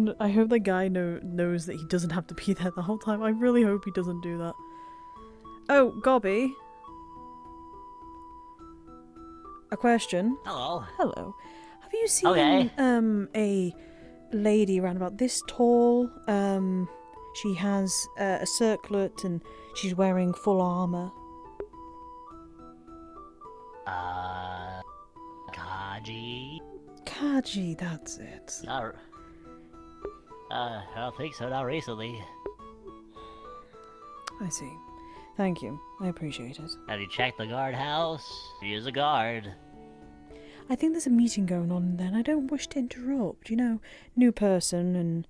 knows that he doesn't have to be there the whole time. I really hope he doesn't do that. Oh, Gobby. A question. Hello. Hello. Have you seen a lady around about this tall? She has a circlet and she's wearing full armor. Kaji. Kaji, that's it. I don't think so, not recently. I see. Thank you. I appreciate it. Have you checked the guardhouse? He is a guard. I think there's a meeting going on there and I don't wish to interrupt. You know, new person and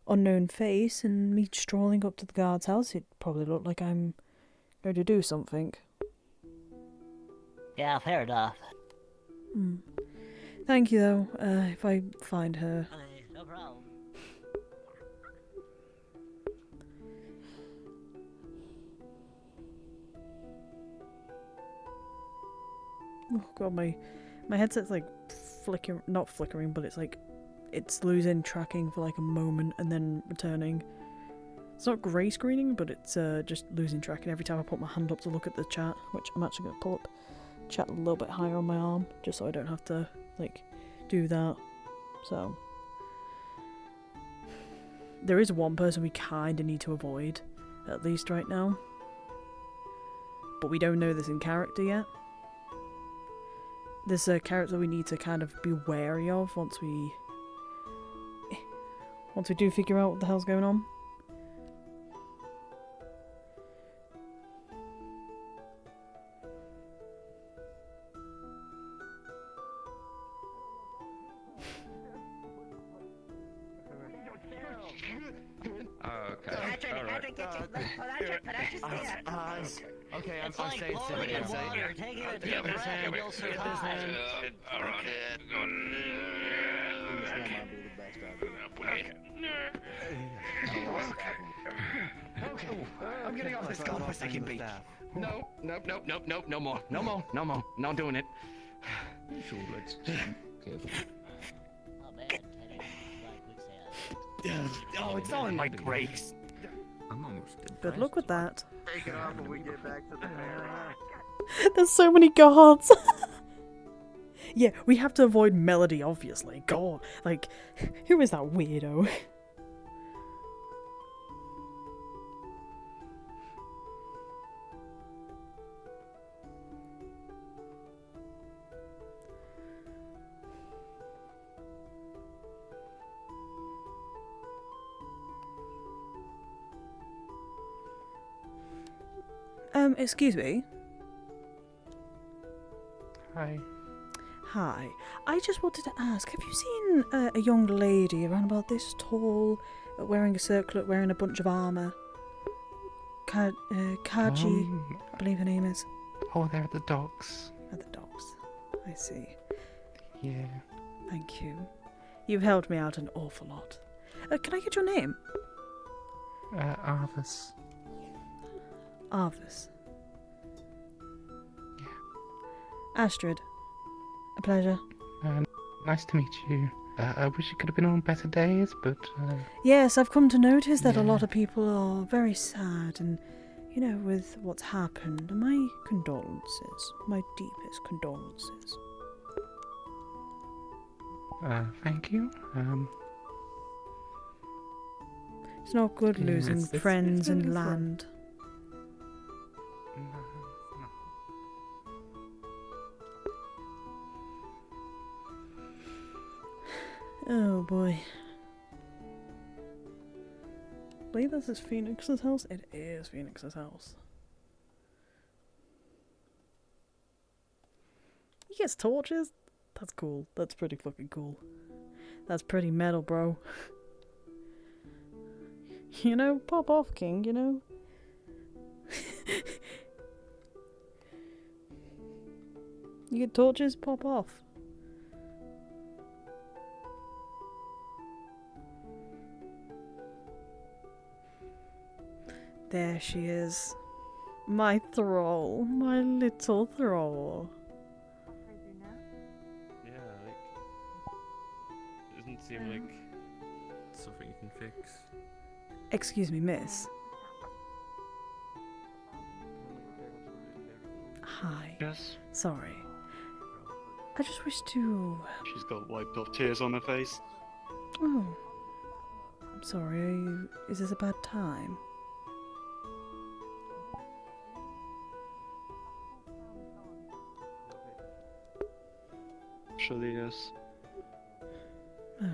unknown face and me strolling up to the guard's house, it'd probably look like I'm going to do something. Yeah, fair enough. Thank you though, if I find her. No problem. Oh god, my headset's like not flickering, but it's like it's losing tracking for like a moment and then returning. It's not grey screening, but it's just losing tracking every time I put my hand up to look at the chat, which I'm actually going to pull up chat a little bit higher on my arm, just so I don't have to like do that. So there is one person we kind of need to avoid, at least right now, but we don't know this in character yet. There's a character we need to kind of be wary of once we do figure out what the hell's going on. Okay, I'm It's like staying floating in still. water. Take it a deep breath and you'll survive. Okay, I'm getting off this godforsaken beach. No, nope, nope, nope, nope, no more, no more, no more, not doing it. So let's careful. Oh man, Kenny, like quicksand. Oh, it's all in my brakes. I'm almost Good luck with that. Take it off when we get back to the ferry. There's so many guards. Yeah, we have to avoid Melody, obviously. God, like, who is that weirdo? Excuse me. Hi. Hi. I just wanted to ask, have you seen a young lady around about this tall, wearing a circlet, wearing a bunch of armour? Kaji, I believe her name is. Oh, they're at the docks. At the docks. I see. Yeah. Thank you. You've helped me out an awful lot. Can I get your name? Arvis. Arvis. Astrid. A pleasure. Nice to meet you. I wish it could have been on better days, but... Yes, I've come to notice that a Yeah. lot of people are very sad and, you know, with what's happened. My condolences. My deepest condolences. Thank you. It's not good Yeah, losing it's friends very and sad. land. Oh boy. I believe this is Phoenix's house? It is Phoenix's house. He gets torches? That's cool. That's pretty fucking cool. That's pretty metal, bro. You know, pop off, King, you know? You get torches, pop off. There she is. My thrall. My little thrall. Yeah, like it doesn't seem like something you can fix. Excuse me, miss. Hi. Yes? Sorry. I just wish to... She's got wiped off tears on her face. Oh. I'm sorry, are you... Is this a bad time? Actually, yes. Oh,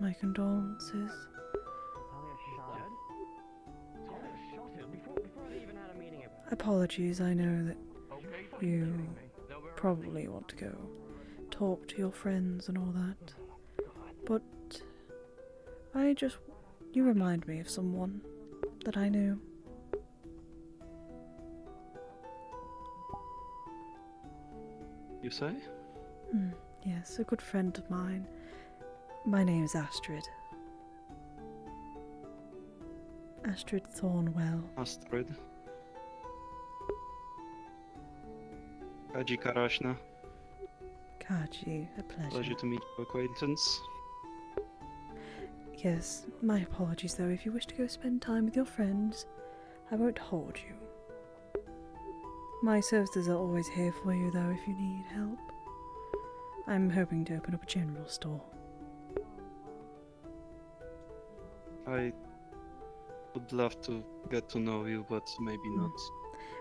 my condolences. Apologies, I know that you probably want to go talk to your friends and all that. But you remind me of someone that I knew. You say? Yes, a good friend of mine. My name is Astrid. Astrid Thornwell. Astrid. Kaji Karashna. Kaji, a pleasure. Pleasure to meet your acquaintance. Yes, my apologies though. If you wish to go spend time with your friends, I won't hold you. My services are always here for you though if you need help. I'm hoping to open up a general store. I would love to get to know you, but maybe not.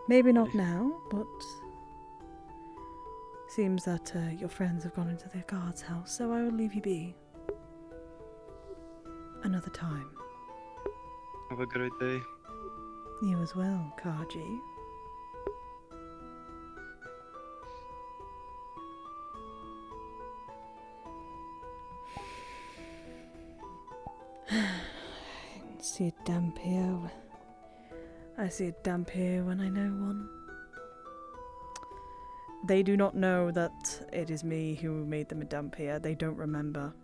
Maybe not now, but seems that your friends have gone into their guard's house, so I will leave you be. Another time. Have a great day. You as well, Kaji. See it damp here. I see a dampier when I know one. They do not know that it is me who made them a dampier. They don't remember.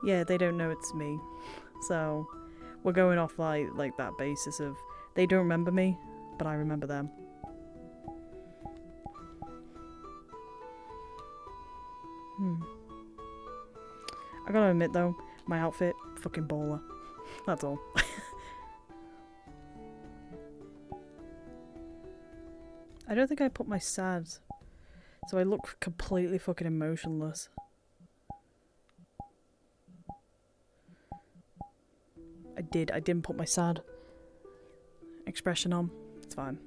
Yeah, they don't know it's me. So, we're going off like that basis of they don't remember me, but I remember them. I gotta admit though, my outfit, fucking baller. That's all. I don't think I put my sads, so I look completely fucking emotionless. I didn't put my sad expression on. It's fine.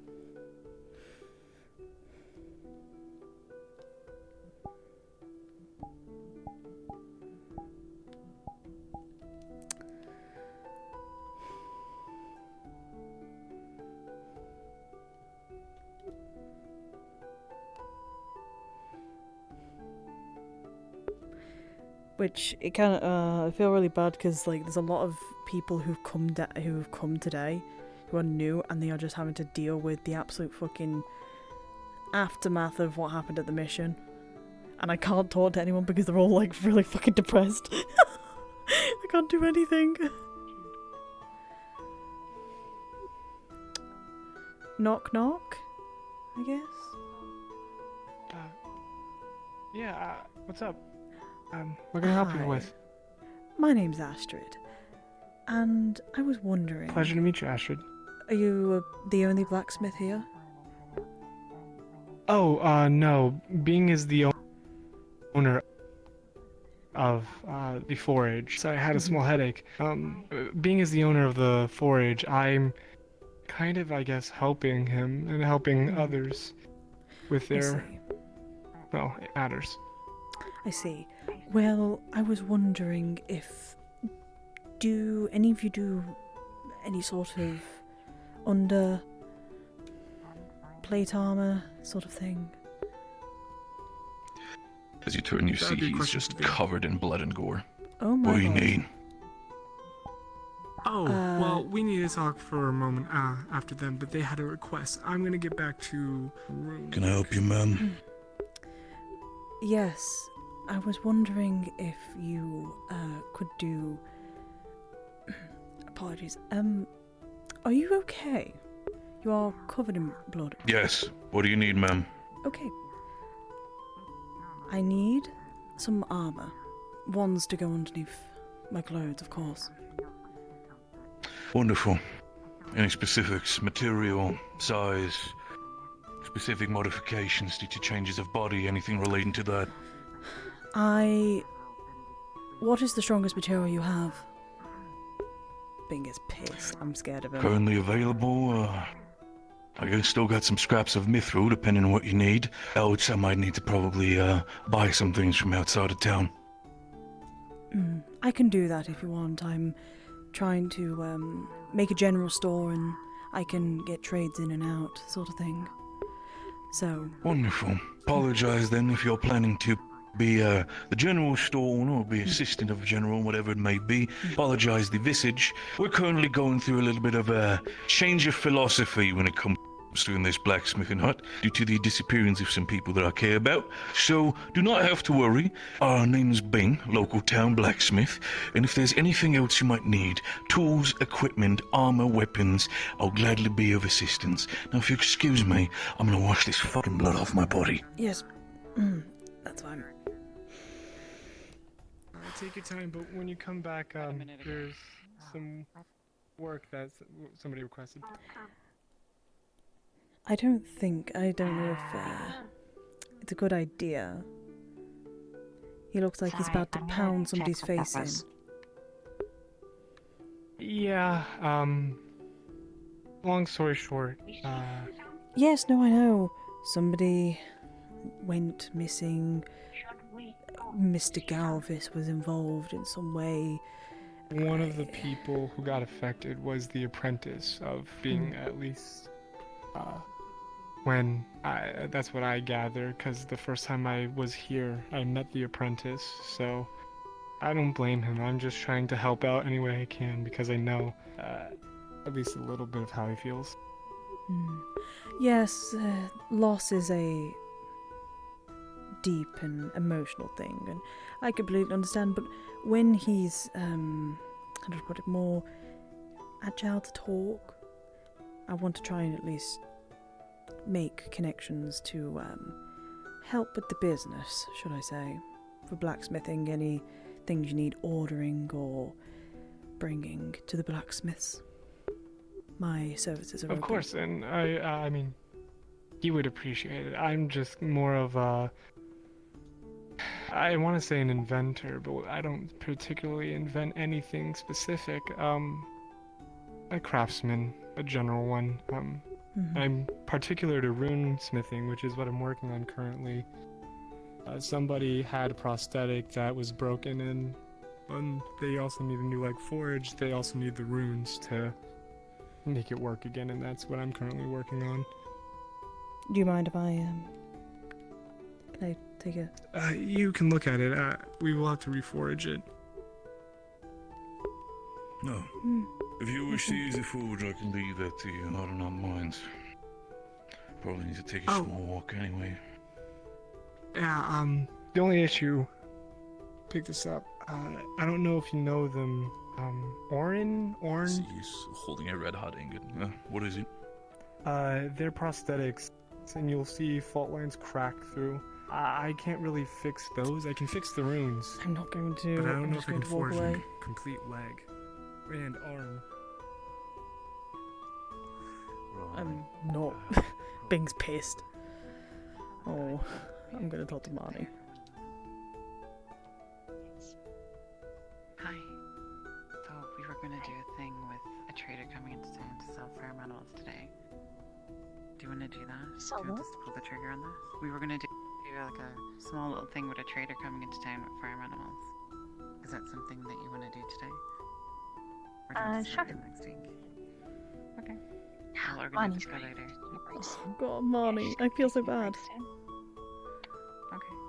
Which it kind of I feel really bad because like there's a lot of people who've come today who are new and they are just having to deal with the absolute fucking aftermath of what happened at the mission, and I can't talk to anyone because they're all like really fucking depressed. I can't do anything. Knock knock, I guess. Yeah. What's up? What can I help you Hi. with? My name's Astrid, and I was wondering... Pleasure to meet you, Astrid. Are you the only blacksmith here? Oh, no. Bing is the owner of the forage. Sorry, I had a small headache. Bing is the owner of the forage. I'm kind of, I guess, helping him and helping others with their, well, matters. I see. Well, I was wondering if... Do any of you do any sort of under plate armor sort of thing? As you turn, you see That'd be a he's question just for Bing. covered in blood and gore. Oh my What do you god. need? Oh, well, we need to talk for a moment after them, but they had a request. I'm gonna get back to room. Can I help you, ma'am? Yes, I was wondering if you could do... Apologies. Are you okay? You are covered in blood. Yes. What do you need, ma'am? Okay. I need some armor. Ones to go underneath my clothes, of course. Wonderful. Any specifics? Material, size, specific modifications due to changes of body, anything relating to that? What is the strongest material you have? Bing is pissed. I'm scared of him. Currently available, I guess still got some scraps of mithril, depending on what you need. Else I might need to probably buy some things from outside of town. I can do that if you want. I'm trying to make a general store and I can get trades in and out, sort of thing. So... Wonderful. Apologize then if you're planning to be the general store owner or be assistant of general, whatever it may be. Apologize the visage. We're currently going through a little bit of a change of philosophy when it comes to in this blacksmithing hut due to the disappearance of some people that I care about. So do not have to worry. Our name's Bing, local town blacksmith, and if there's anything else you might need, tools, equipment, armor, weapons, I'll gladly be of assistance. Now if you excuse me, I'm gonna wash this fucking blood off my body. Yes. That's fine. Take your time, but when you come back, there's some work that somebody requested. I don't know if it's a good idea. He looks like he's about to pound somebody's face in. Yeah, long story short, Yes, no, I know. Somebody went missing. Mr. Galvis was involved in some way. one of the people who got affected was the apprentice of being at least that's what I gather, because the first time I was here I met the apprentice, so I don't blame him. I'm just trying to help out any way I can because I know at least a little bit of how he feels. Yes, loss is a deep and emotional thing, and I completely understand, but when he's, how to put it, more agile to talk, I want to try and at least make connections to help with the business, should I say, for blacksmithing, any things you need ordering or bringing to the blacksmiths. My services are Of open. course, and I mean, he would appreciate it. I'm just more of a, I want to say an inventor, but I don't particularly invent anything specific. A craftsman, a general one. I'm particular to rune smithing, which is what I'm working on currently. Somebody had a prosthetic that was broken in, and they also need a new forge. They also need the runes to make it work again, and that's what I'm currently working on. Do you mind if I can I take a... You can look at it. We will have to reforge it. No. If you wish to use the forge, I can leave that to you. I do not mind. Probably need to take a small walk anyway. Yeah, the only issue, pick this up, I don't know if you know them, Orn? He's holding a red hot ingot. What is it? They're prosthetics, and you'll see fault lines crack through. I can't really fix those. I can fix the runes. I'm not going to. But I don't I'm know just if I going can to walk forge away. a complete leg and arm. I'm not. Bing's pissed. Oh, I'm gonna talk to Marnie. Hi. So we were gonna do a thing with a trader coming into town to sell farm animals today. Do you wanna do that? Sell do you want what? us to pull the trigger on this? We were gonna do like a small little thing with a trader coming into town with farm animals. Is that something that you wanna do today? Or do you want to Sure. start it next week? Okay. I'll organize Bonnie's it for great. later. Oh God, Marnie, I feel so bad. Okay.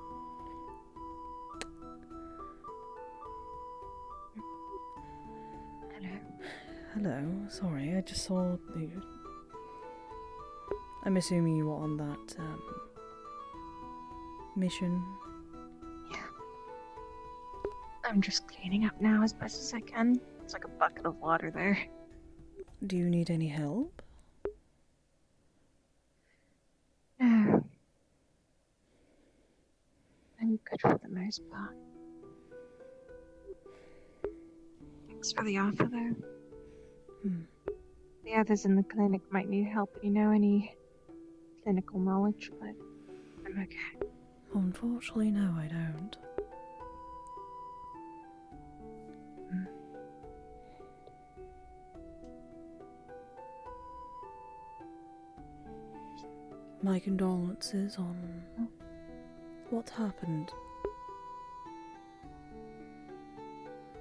Hello. Sorry, I just saw you. I'm assuming you were on that mission. I'm just cleaning up now as best as I can. There's like a bucket of water there. Do you need any help? No. I'm good for the most part. Thanks for the offer, though. The others in the clinic might need help. You know any clinical knowledge, but I'm okay. Unfortunately, no, I don't. My condolences on what's happened.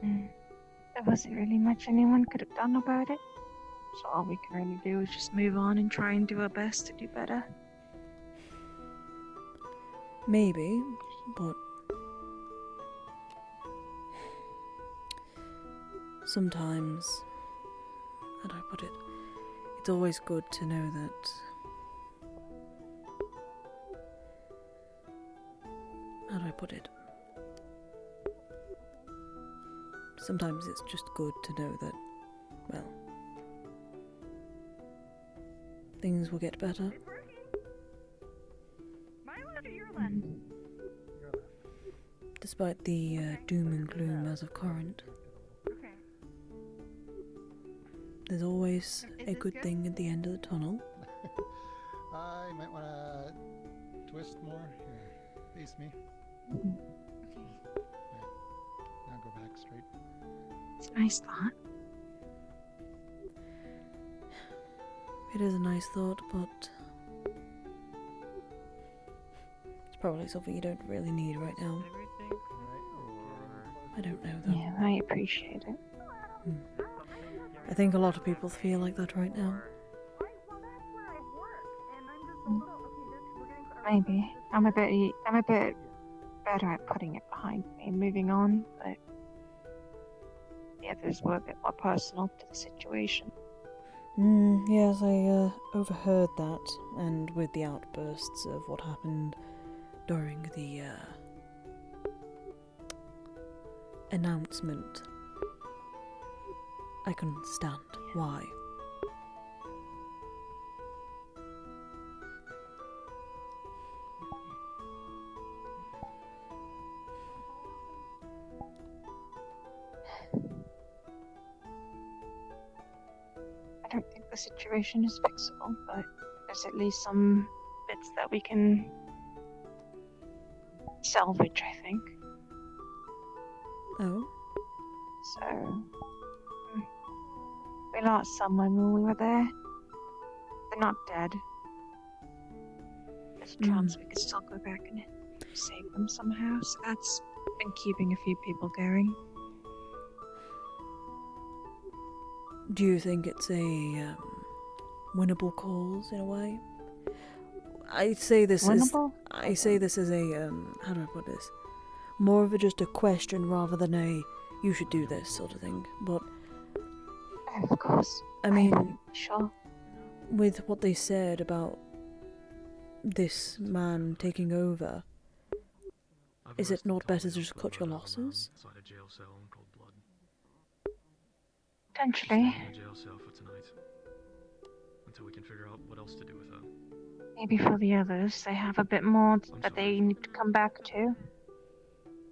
There wasn't really much anyone could have done about it. So all we can really do is just move on and try and do our best to do better. Maybe, but sometimes, how do I put it? It's always good to know that. How do I put it? Sometimes it's just good to know that, well, things will get better. Despite the doom and gloom as of current. There's always a good thing at the end of the tunnel. I might want to twist more. Here, face me. Now go back straight. It's a nice thought. It is a nice thought, but it's probably something you don't really need right now. I don't know though. Yeah, I appreciate it. I think a lot of people feel like that right now. Maybe. I'm a bit better at putting it behind me and moving on, but the others were a bit more personal to the situation. Yes, I overheard that, and with the outbursts of what happened during the announcement, I can understand why. I don't think the situation is fixable, but there's at least some bits that we can salvage, I think. Oh? So, we lost someone when we were there. They're not dead. There's a chance we could still go back and save them somehow, so that's been keeping a few people going. Do you think it's a winnable cause in a way? I say this Winnable? as a how do I put this? More of just a question rather than a you should do this sort of thing. But of course, I mean, sure. With what they said about this man taking over, is it not better to just cut your losses? Potentially. Jail cell for tonight, until we can figure out what else to do with her. Maybe for the others, they have a bit more that they need to come back to.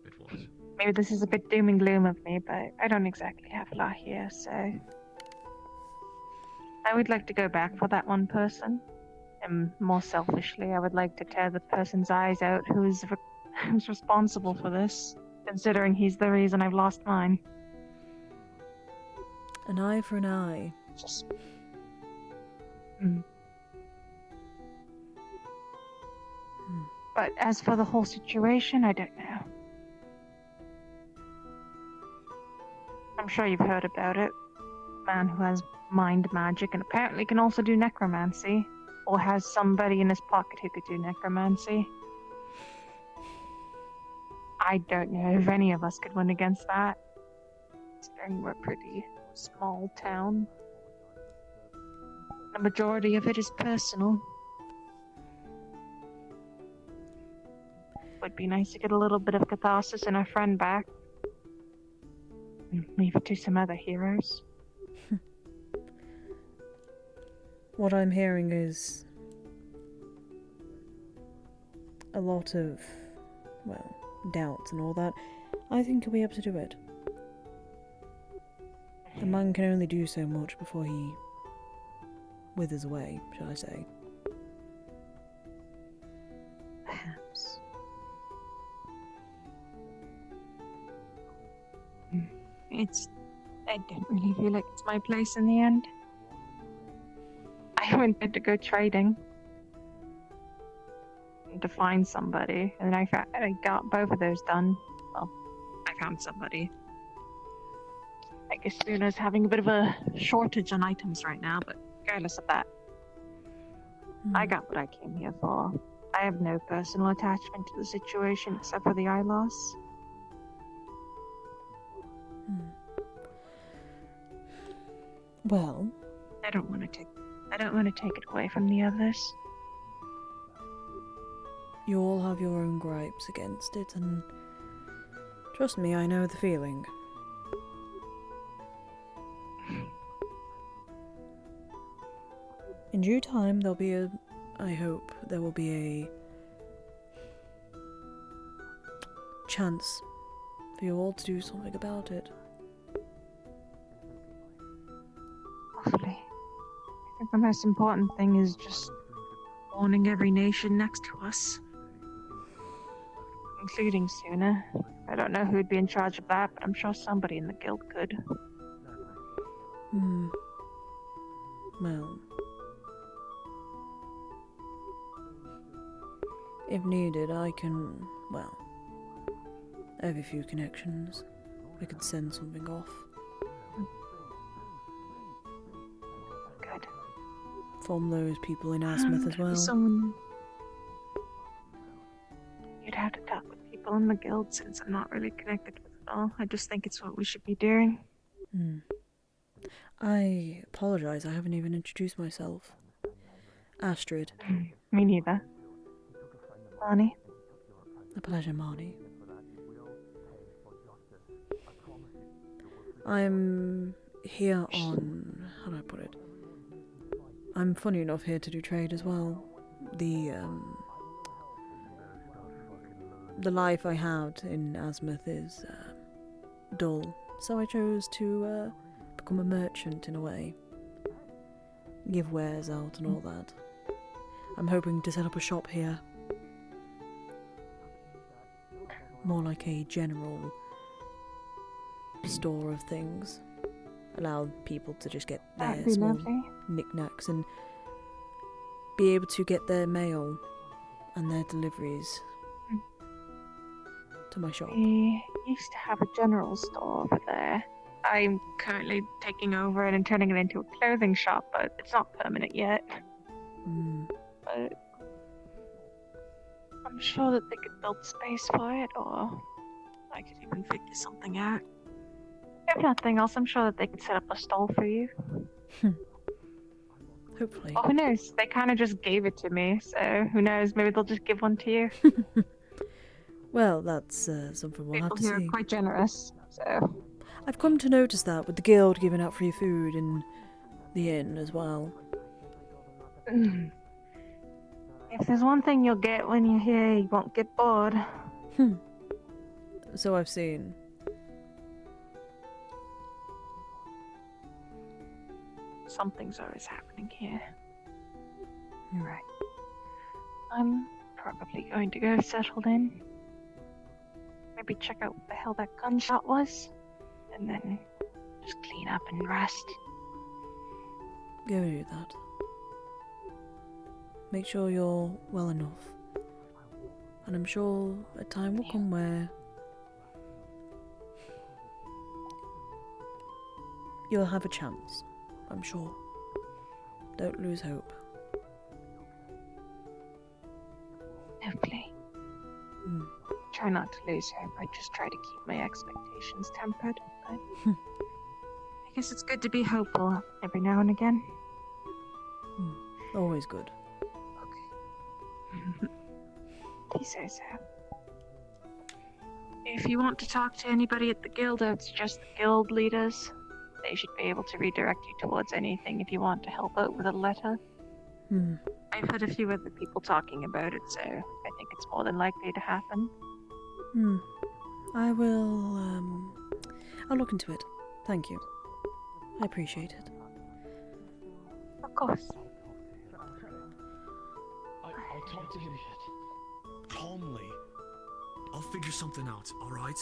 It was. Maybe this is a bit doom and gloom of me, but I don't exactly have a lot here, so I would like to go back for that one person. And more selfishly, I would like to tear the person's eyes out who's responsible for this, considering he's the reason I've lost mine. An eye for an eye. Just. But as for the whole situation, I don't know. I'm sure you've heard about it. A man who has mind magic and apparently can also do necromancy, or has somebody in his pocket who could do necromancy. I don't know if any of us could win against that, considering we're a pretty small town. The majority of it is personal. Would be nice to get a little bit of catharsis and our friend back. And leave it to some other heroes. What I'm hearing is a lot of, well, doubts and all that. I think he'll be able to do it. A man can only do so much before he withers away, shall I say. Perhaps. I don't really feel like it's my place in the end. I went there to go trading. To find somebody, and I got both of those done. Well, I found somebody. I guess Luna's having a bit of a shortage on items right now, but regardless of that, I got what I came here for. I have no personal attachment to the situation except for the eye loss. Well, I don't want to take it away from the others. You all have your own gripes against it, and trust me, I know the feeling. In due time, I hope there will be a chance for you all to do something about it. Hopefully. I think the most important thing is just warning every nation next to us. Including Suna. I don't know who'd be in charge of that, but I'm sure somebody in the guild could. Well, if needed, I can, well, I have a few connections. I could send something off. inform those people in Asmouth as well. Someone... You'd have to talk with people in the guild since I'm not really connected with it all. I just think it's what we should be doing. I apologise, I haven't even introduced myself. Astrid. Me neither. Bonnie. A pleasure, Marnie. I'm here on... how do I put it? I'm funny enough here to do trade as well. The life I had in Asmouth is dull, so I chose to become a merchant in a way. Give wares out and all that. I'm hoping to set up a shop here. More like a general store of things. Allow people to just get their That'd be small lovely. knickknacks and be able to get their mail and their deliveries to my shop. We used to have a general store over there. I'm currently taking over it and turning it into a clothing shop, but it's not permanent yet. But I'm sure that they could build space for it, or I could even figure something out. If nothing else, I'm sure that they could set up a stall for you. Hopefully. Oh, who knows? They kind of just gave it to me, so who knows? Maybe they'll just give one to you. Well, that's something we'll have People to here see. are quite generous, so... I've come to notice that with the guild giving out free food in the inn as well. If there's one thing you'll get when you're here, you won't get bored. So I've seen. Something's always happening here. Right. I'm probably going to go settled in. Maybe check out what the hell that gunshot was. And then just clean up and rest. Go do that. Make sure you're well enough. And I'm sure a time will come where you'll have a chance. I'm sure. Don't lose hope. Hopefully. Try not to lose hope. I just try to keep my expectations tempered. But I guess it's good to be hopeful every now and again. Always good. He says so. If you want to talk to anybody at the guild, I would suggest the guild leaders. They should be able to redirect you towards anything if you want to help out with a letter. I've heard a few other people talking about it, so I think it's more than likely to happen. I will, I'll look into it. Thank you. I appreciate it. Of course. I'll talk to him calmly. I'll figure something out, alright?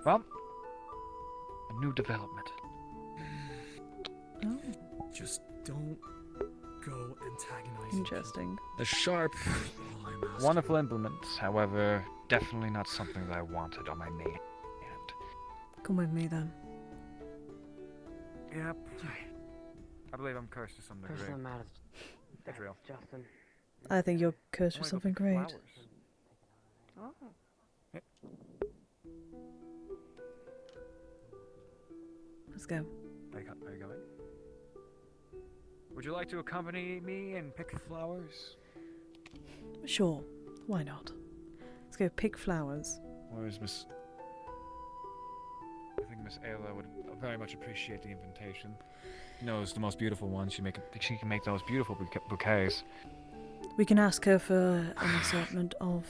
Well, a new development. Just don't go antagonizing. Interesting. The sharp, wonderful implements, however, definitely not something that I wanted on my main hand. Come with me then. Yep. I believe I'm cursed to some degree. Personal matters. It's real. Justin. I think you're cursed for Only something for great. flowers. Oh. Let's go. Are you going? Would you like to accompany me and pick flowers? Sure. Why not? Let's go pick flowers. Where is Miss... I think Miss Ayla would very much appreciate the invitation. She knows the most beautiful ones. She can make those beautiful bouquets. We can ask her for an assortment of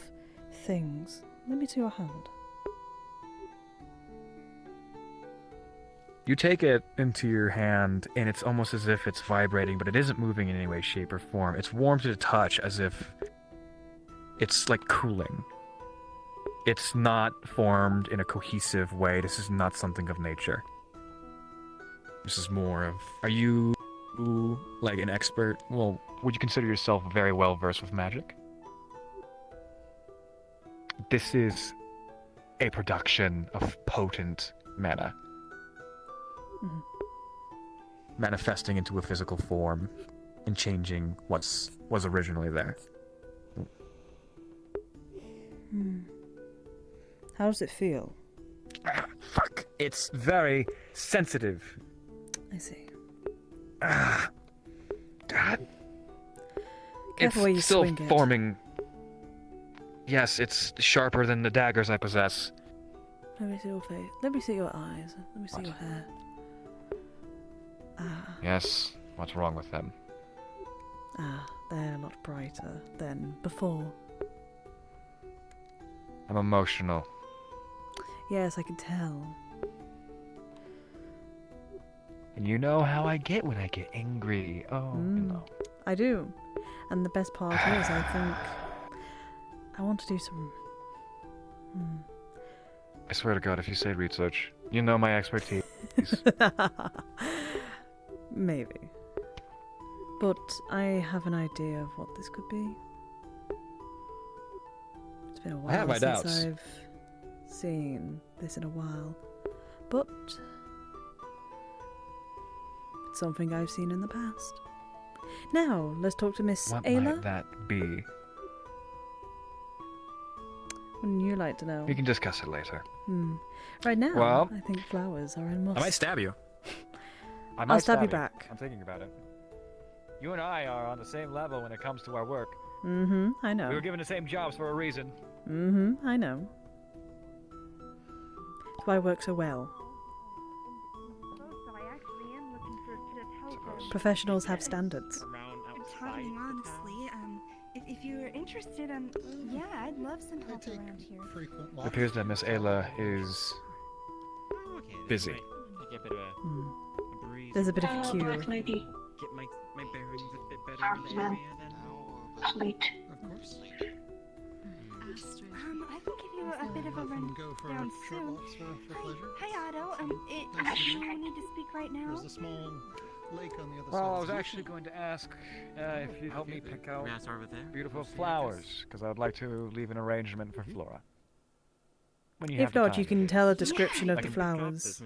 things. Let me see your hand. You take it into your hand, and it's almost as if it's vibrating, but it isn't moving in any way, shape, or form. It's warm to the touch, as if it's like cooling. It's not formed in a cohesive way. This is not something of nature. This is more of... Are you, like, an expert? Well, would you consider yourself very well versed with magic? This is a production of potent mana. Manifesting into a physical form. in changing what was originally there. How does it feel? Fuck! It's very sensitive. I see. God. Careful where you It's still swing it. forming. Yes, it's sharper than the daggers I possess. Let me see your face. Let me see your eyes. Let me see your hair. Yes. What's wrong with them? They're a lot brighter than before. I'm emotional. Yes, I can tell. And you know how I get when I get angry. Oh, no. I do. And the best part is, I think I want to do some. I swear to God, if you say research, you know my expertise. Maybe. But I have an idea of what this could be. It's been a while have my since doubts. I've seen this in a while. But it's something I've seen in the past. Now, let's talk to Miss What Ayla. might that be? Wouldn't you like to know? We can discuss it later. Right now, Well, I think flowers are a must. I might stab you. I'll stab you back. I'm thinking about it. You and I are on the same level when it comes to our work. I know. We were given the same jobs for a reason. I know. That's why I work so well. Professionals have standards. I'm talking honestly. If you're interested, yeah, I'd love some help around here. It appears that Miss Ayla is busy. There's a bit of a queue. Get my bearings a bit better in the area then. Late. I can give you a bit of a rundown soon. Hi, Otto. You need to speak right now? There's a small lake on the other side. Well, I was actually going to ask if you'd help me pick out beautiful flowers, because I would like to leave an arrangement for Flora. When you have If the not, time. you can tell a description of I the can- flowers,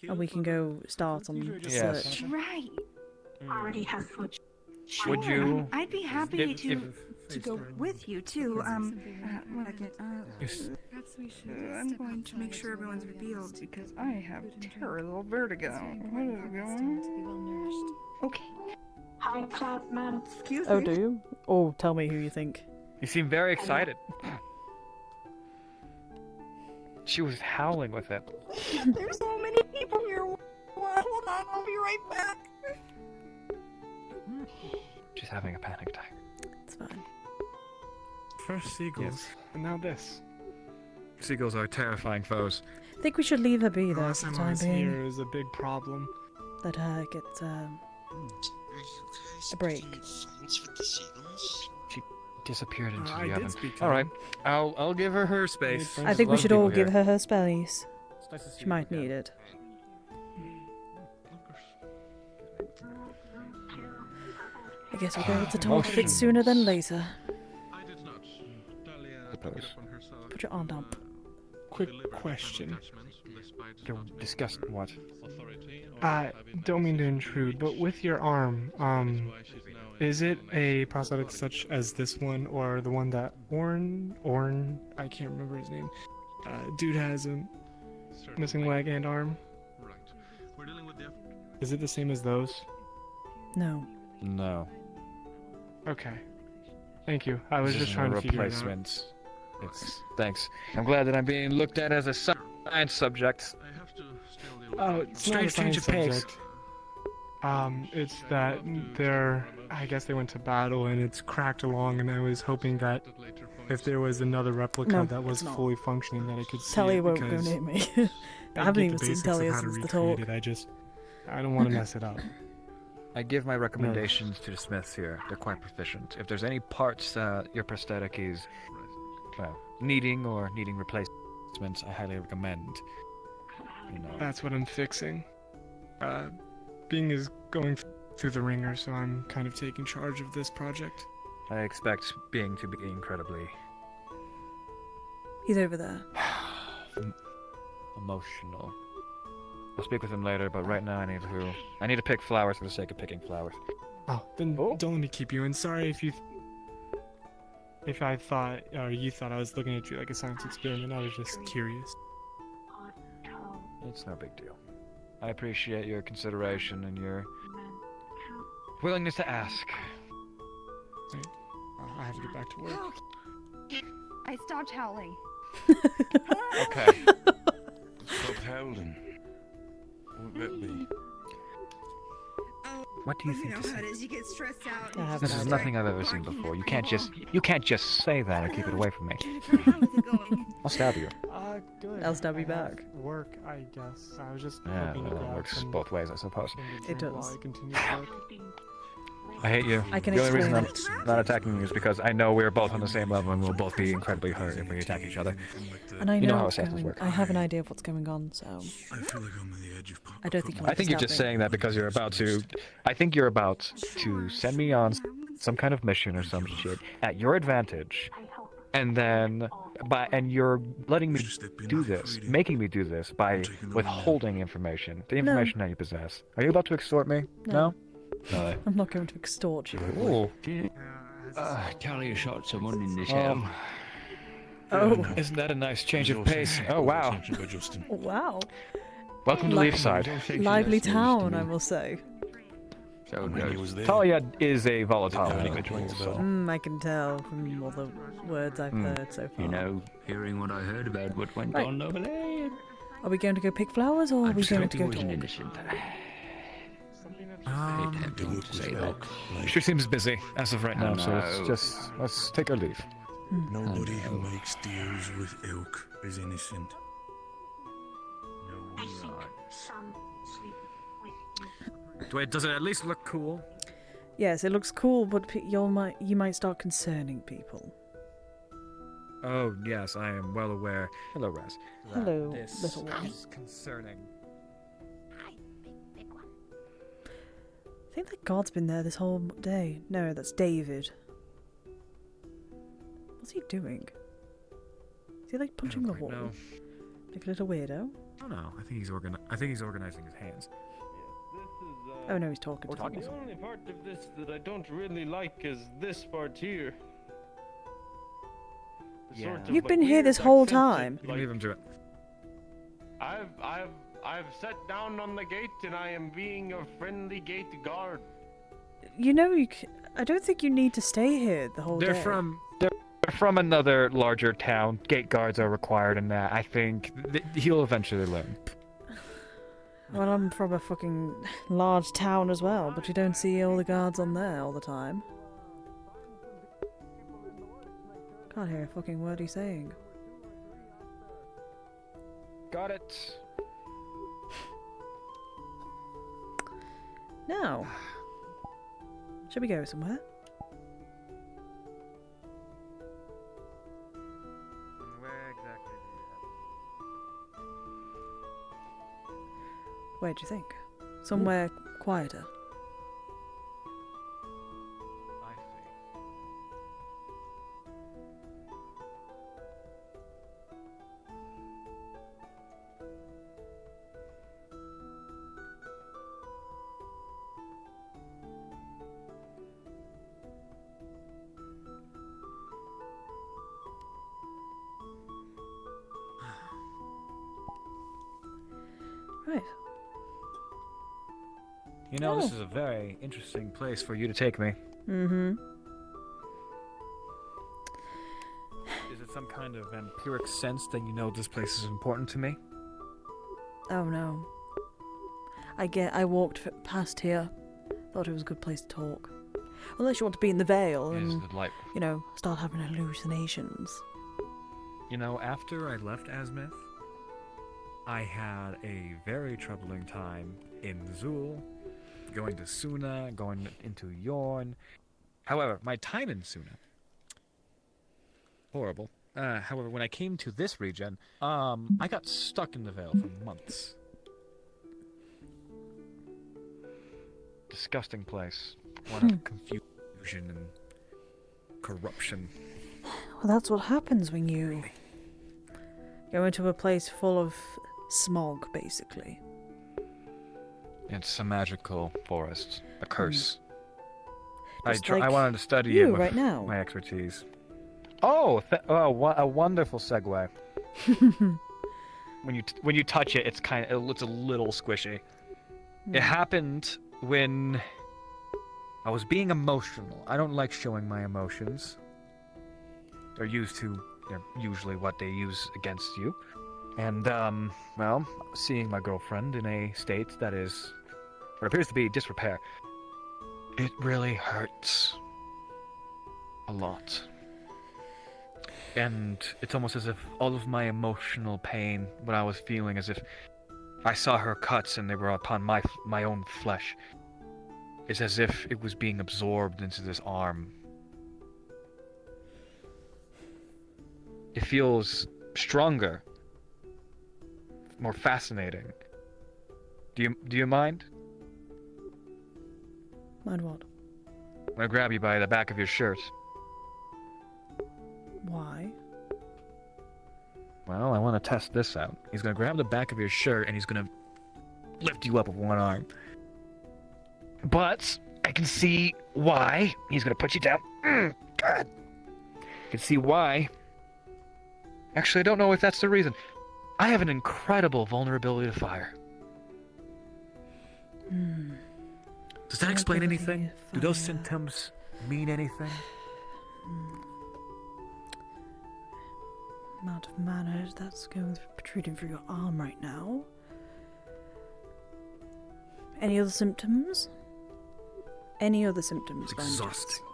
and we can go start on the Yes. search. Right. Already have food. Would you? I'd be happy if- to go with you too. One second. Yes. I'm going to make sure everyone's revealed because I have terrible vertigo. What is going on? Okay. High class man. Excuse Oh, me. do you? Oh, tell me who you think. You seem very excited. She was howling with it. There's so many people here. Hold on, I'll be right back. She's having a panic attack. It's fine. First seagulls, and now this. Seagulls are terrifying foes. I think we should leave her be though Last for the time I time was being. here is a big problem. Let her get a break. She disappeared into I the did oven. speak to All right, her. I'll give her her space. I think we should all give her. her spellies. nice to see She you might again. need it. I guess we'll be able to talk a bit sooner than later. Put your arm down. Quick question. Discuss what? Don't mean to intrude, but with your arm, is it a prosthetic such as this one or the one that Orn, I can't remember his name. Dude has a missing leg and arm. Is it the same as those? No. No. Okay. Thank you. I was This just isn't trying a to figure it out. replacement. It's thanks. I'm glad that I'm being looked at as a science subject. Oh, it's not a Strange change science of pace. subject. It's that I guess they went to battle and it's cracked along, and I was hoping that if there was another replica No, that was it's not. fully functioning, that I could see Telly it won't go because near me. I I haven't get even the seen basics Telly of how to since the recreate talk. it. I don't want to mess it up. I give my recommendations to the smiths here. They're quite proficient. If there's any parts your prosthetic is, well, needing replacements, I highly recommend. You know. That's what I'm fixing. Bing is going through the ringer, so I'm kind of taking charge of this project. I expect Bing to be incredibly He's over there. emotional. I'll speak with him later, but right now I need to pick flowers for the sake of picking flowers. Oh, then don't let me keep you. And sorry if I thought, or you thought I was looking at you like a science experiment. I was just curious. It's no big deal. I appreciate your consideration and your willingness to ask. I have to get back to work. I stopped howling. Okay. Stop howling. What would that be? What do you think? You know how it is. You get stressed out. This is nothing I've ever seen before. You can't just say that and keep it away from me. I'll stab you. Good. I'll stab you back. Work, I guess. I was just Yeah, hoping to well, it grab works some both ways, I suppose. It while does. I continue to work. I hate you. I can the only reason explain I'm not attacking you is because I know we're both on the same level and we'll both be incredibly hurt if we attack each other. And I You know know how what's assassins going. work. I have an idea of what's going on, so I feel like I'm on the edge of I don't think. I think you're just saying that because you're about to. I think you're about to send me on some kind of mission or some shit at your advantage, and then and you're letting me do this, making me do this by withholding information, the information that you possess. Are you about to extort me? No. No. I'm not going to extort you. Ooh. Charlie shot someone in the shell. Oh. Isn't that a nice change of pace? Oh wow. Wow. Welcome to Leafside. Lively town, I will say. So Talia is a volatile individual. So. I can tell from all the words I've heard so far. You know, hearing what I heard about what went Right. on over there. Are we going to go pick flowers, or are we going to go was talk? innocent. She seems busy as of right now, so no. let's take our leave. Nobody who makes deals with ilk is innocent. No, we're not. Wait, does it at least look cool? Yes, it looks cool, but you might start concerning people. Oh yes, I am well aware. Hello, Raz. Hello, This little one. is concerning. I think that God's been there this whole day. No, that's David. What's he doing? Is he like punching the wall? No. Like a little weirdo? Oh no, I think he's organizing his hands. Oh no, he's talking to The only part of this that I don't really like is this part here. The sort of, You've like, been here weird this whole accented, time. like- Leave him to it. I've sat down on the gate and I am being a friendly gate guard. You know, I don't think you need to stay here the whole They're day. from another larger town. Gate guards are required in that. I think he'll eventually learn. Well, I'm from a fucking large town as well, but you don't see all the guards on there all the time. Can't hear a fucking word he's saying. Got it. Now, should we go somewhere? Where exactly Where do you think? Somewhere quieter. I see. Right. You know, Oh. this is a very interesting place for you to take me. Mm-hmm. Is it some kind of empiric sense that you know this place is important to me? Oh no. I walked past here. Thought it was a good place to talk. Unless you want to be in the Vale Is and, the light? you know, start having hallucinations. You know, after I left Azmith, I had a very troubling time in Zul, going to Suna, going into Yorn. However, my time in Suna, horrible. However, when I came to this region, I got stuck in the Vale for months. Disgusting place. One of confusion and corruption. Well, that's what happens when you go into a place full of smog, basically. It's a magical forest, a curse. Just I like wanted to study you it with right now. my expertise. Oh, a wonderful segue. When you touch it, it's a little squishy. Hmm. It happened when I was being emotional. I don't like showing my emotions. They're usually what they use against you. And well, seeing my girlfriend in a state that is what appears to be disrepair, it really hurts a lot. And it's almost as if all of my emotional pain, what I was feeling, as if I saw her cuts and they were upon my own flesh. It's as if it was being absorbed into this arm. It feels stronger, more fascinating. Do you mind? Mind what? I'm gonna grab you by the back of your shirt. Why? Well, I want to test this out. He's gonna grab the back of your shirt and he's gonna lift you up with one arm. But I can see why. He's gonna put you down. God. I can see why. Actually, I don't know if that's the reason. I have an incredible vulnerability to fire. Does that explain anything? Do those symptoms mean anything? Amount of mana that's protruding through your arm right now. Any other symptoms? Any other symptoms? It's exhausting.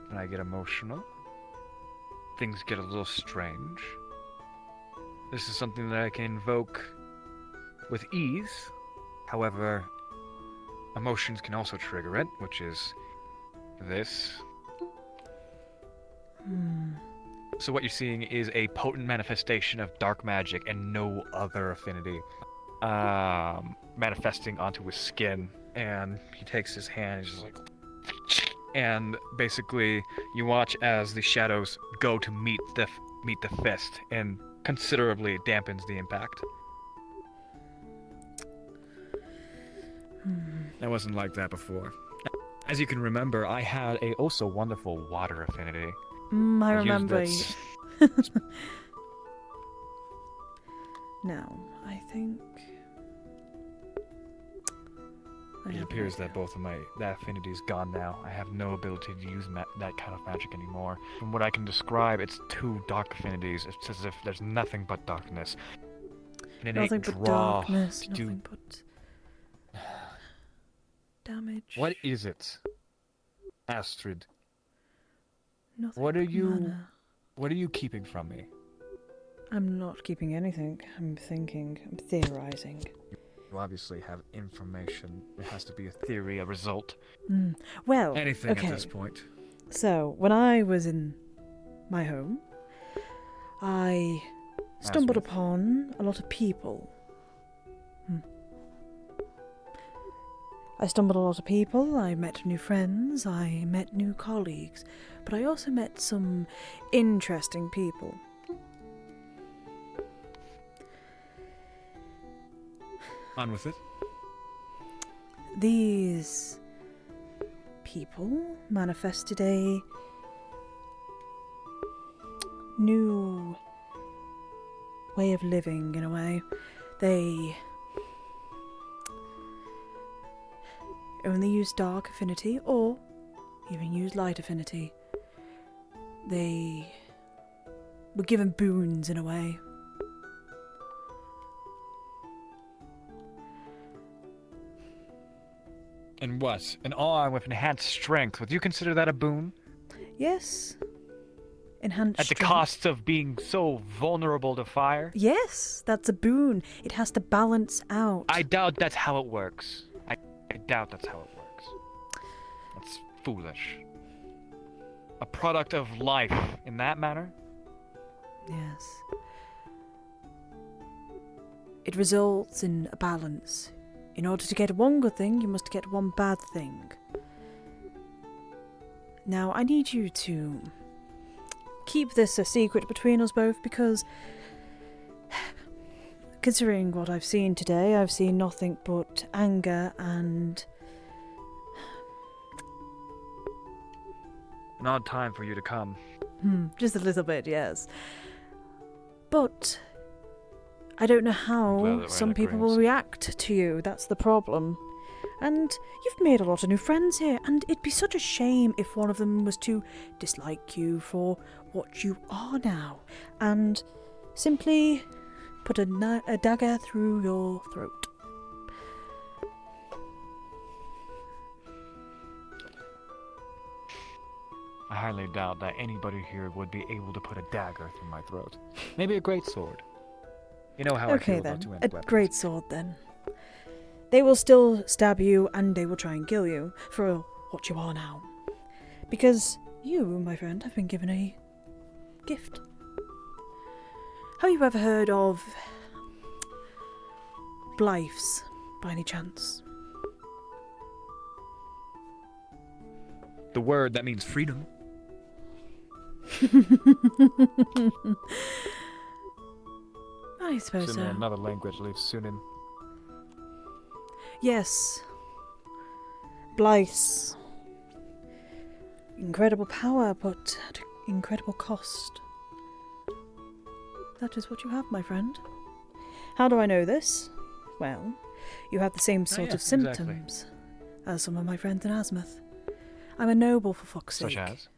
When I get emotional, things get a little strange. This is something that I can invoke with ease. However, emotions can also trigger it, which is this. So what you're seeing is a potent manifestation of dark magic and no other affinity manifesting onto his skin. And he takes his hand and just like... And basically, you watch as the shadows go to meet the fist, and considerably dampens the impact. That wasn't like that before. As you can remember, I had a also wonderful water affinity. I used remember. that Now, I think. It appears that both of that affinity is gone now. I have no ability to use that kind of magic anymore. From what I can describe, it's two dark affinities. It's as if there's nothing but darkness. An innate Nothing but draw darkness, to nothing but damage. What is it, Astrid? Nothing What are but you? mana. What are you keeping from me? I'm not keeping anything. I'm thinking. I'm theorizing. You obviously have information. It has to be a theory, a result. Well, Anything okay. at this point. So, when I was in my home, I stumbled upon a lot of people. I stumbled on a lot of people, I met new friends, I met new colleagues, but I also met some interesting people. On with it. These people manifested a new way of living, in a way. They only use dark affinity or even use light affinity. They were given boons, in a way. And what? An arm with enhanced strength. Would you consider that a boon? Yes. Enhanced At the strength. cost of being so vulnerable to fire? Yes, that's a boon. It has to balance out. I doubt that's how it works. I doubt that's how it works. That's foolish. A product of life in that manner? Yes. It results in a balance. In order to get one good thing, you must get one bad thing. Now, I need you to keep this a secret between us both, because Considering what I've seen today, I've seen nothing but anger and... An odd time for you to come. Just a little bit, yes. But I don't know Glad how that we're in some people will react to you. That's the problem. And you've made a lot of new friends here, and it'd be such a shame if one of them was to dislike you for what you are now, and simply put a dagger through your throat. I highly doubt that anybody here would be able to put a dagger through my throat. Maybe a great sword. You know how I Okay feel then, about two-handed a weapons. great sword then. They will still stab you, and they will try and kill you for what you are now. Because you, my friend, have been given a gift. Have you ever heard of Blythes, by any chance? The word that means freedom. I suppose It's so. in another language, I believe Sunin. Yes. Blythes. Incredible power, but at incredible cost. That is what you have, my friend. How do I know this? Well, you have the same sort of yes, symptoms as some of my friends in Azimuth. I'm a noble, for fuck's sake. Such as?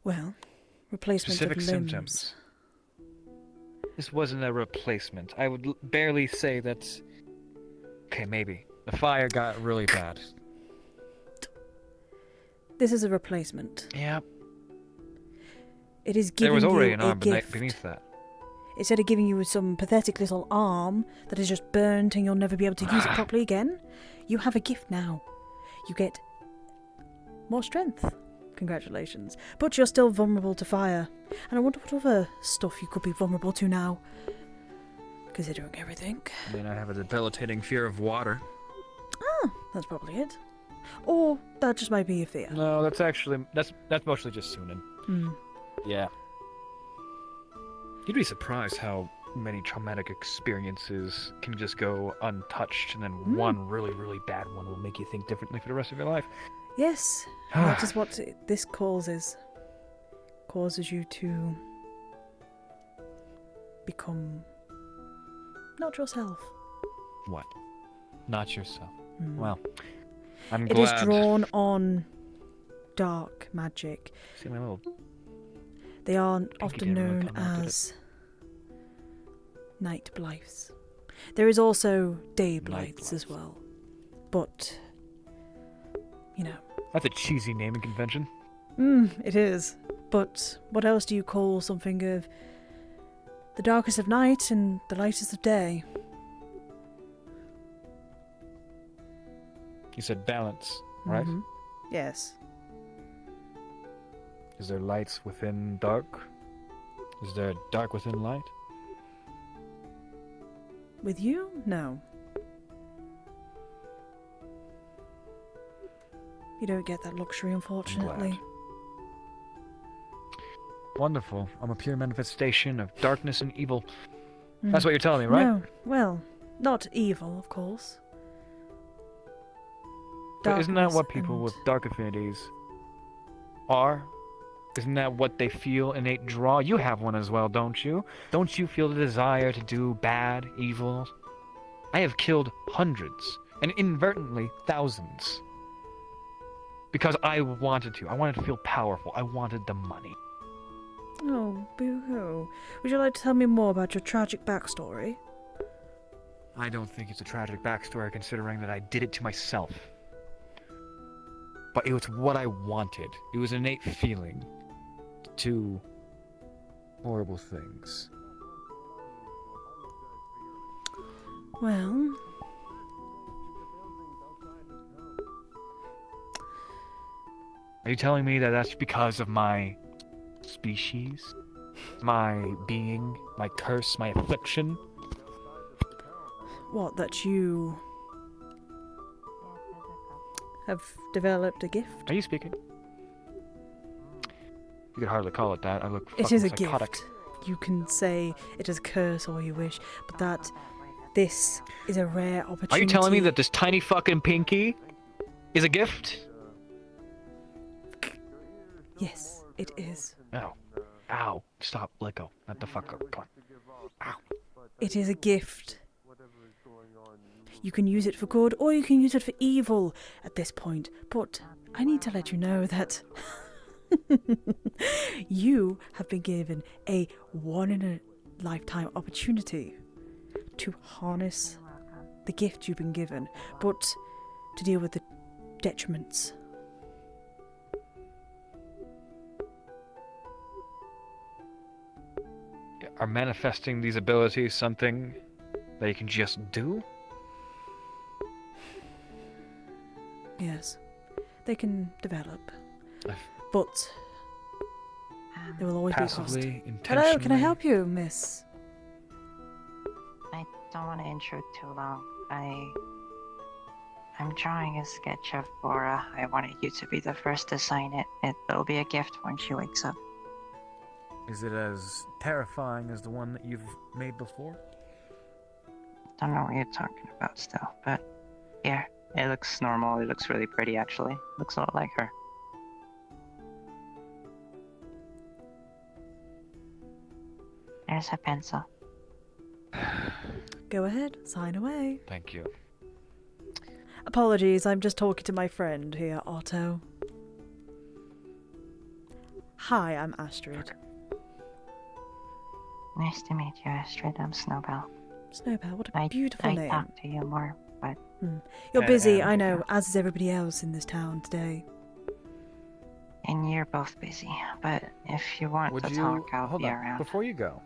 Well, replacement Specific of limbs. symptoms. This wasn't a replacement. I would barely say that... Okay, maybe. The fire got really bad. This is a replacement. Yep. It is giving There was already you an a arm gift. beneath that. Instead of giving you some pathetic little arm that is just burnt and you'll never be able to use it properly again, you have a gift now. You get more strength. Congratulations. But you're still vulnerable to fire. And I wonder what other stuff you could be vulnerable to now. Considering everything. I mean, I have a debilitating fear of water. Ah, that's probably it. Or that just might be a fear. No, that's actually... That's mostly just Sunin. Yeah. You'd be surprised how many traumatic experiences can just go untouched, and then one really, really bad one will make you think differently for the rest of your life. Yes, that is what this causes. Causes you to become not yourself. What? Not yourself. Mm. Well, I'm It glad. is drawn on dark magic. See my little... They are Pinky often didn't really known come out, did it? as night Blythes. There is also day Blythes as well. But, you know. That's a cheesy naming convention. It is. But what else do you call something of the darkest of night and the lightest of day? You said balance, right? Mhm. Yes. Is there lights within dark? Is there dark within light? With you? No. You don't get that luxury, unfortunately. Wonderful. I'm a pure manifestation of darkness and evil. That's what you're telling me, right? No. Well, not evil, of course. But isn't that what Darkness people and- with dark affinities are? Isn't that what they feel innate draw? You have one as well, don't you? Don't you feel the desire to do bad, evil? I have killed hundreds, and inadvertently thousands. Because I wanted to. I wanted to feel powerful. I wanted the money. Oh, boo-hoo. Would you like to tell me more about your tragic backstory? I don't think it's a tragic backstory considering that I did it to myself. But it was what I wanted. It was an innate feeling to do horrible things. Well... Are you telling me that that's because of my species? My being? My curse? My affliction? What, that you... have developed a gift? Are you speaking? You could hardly call it that. I look It fucking is a psychotic. gift. You can say it is a curse all you wish, but that this is a rare opportunity. Are you telling me that this tiny fucking pinky is a gift? Yes, it is. Ow. Ow. Stop. Let go. Let the fuck go. Come on. Ow. It is a gift. You can use it for good or you can use it for evil at this point, but I need to let you know that you have been given a one-in-a-lifetime opportunity to harness the gift you've been given, but to deal with the detriments. Are manifesting these abilities something that you can just do? Yes, they can develop, but there will always Passively, be a cost. intentionally. Hello, can I help you, miss? I don't want to intrude too long. I'm drawing a sketch of Laura. I wanted you to be the first to sign it. It'll be a gift when she wakes up. Is it as terrifying as the one that you've made before? Don't know what you're talking about still, but here. It looks normal. It looks really pretty, actually. Looks a lot like her. There's a pencil. Go ahead, sign away. Thank you. Apologies, I'm just talking to my friend here, Otto. Hi, I'm Astrid. Nice to meet you, Astrid. I'm Snowbell. Snowbell, what a beautiful name. I talk to you more, but... You're busy, I know, as is everybody else in this town today. And you're both busy, but if you want to talk, I'll be around. Before you go,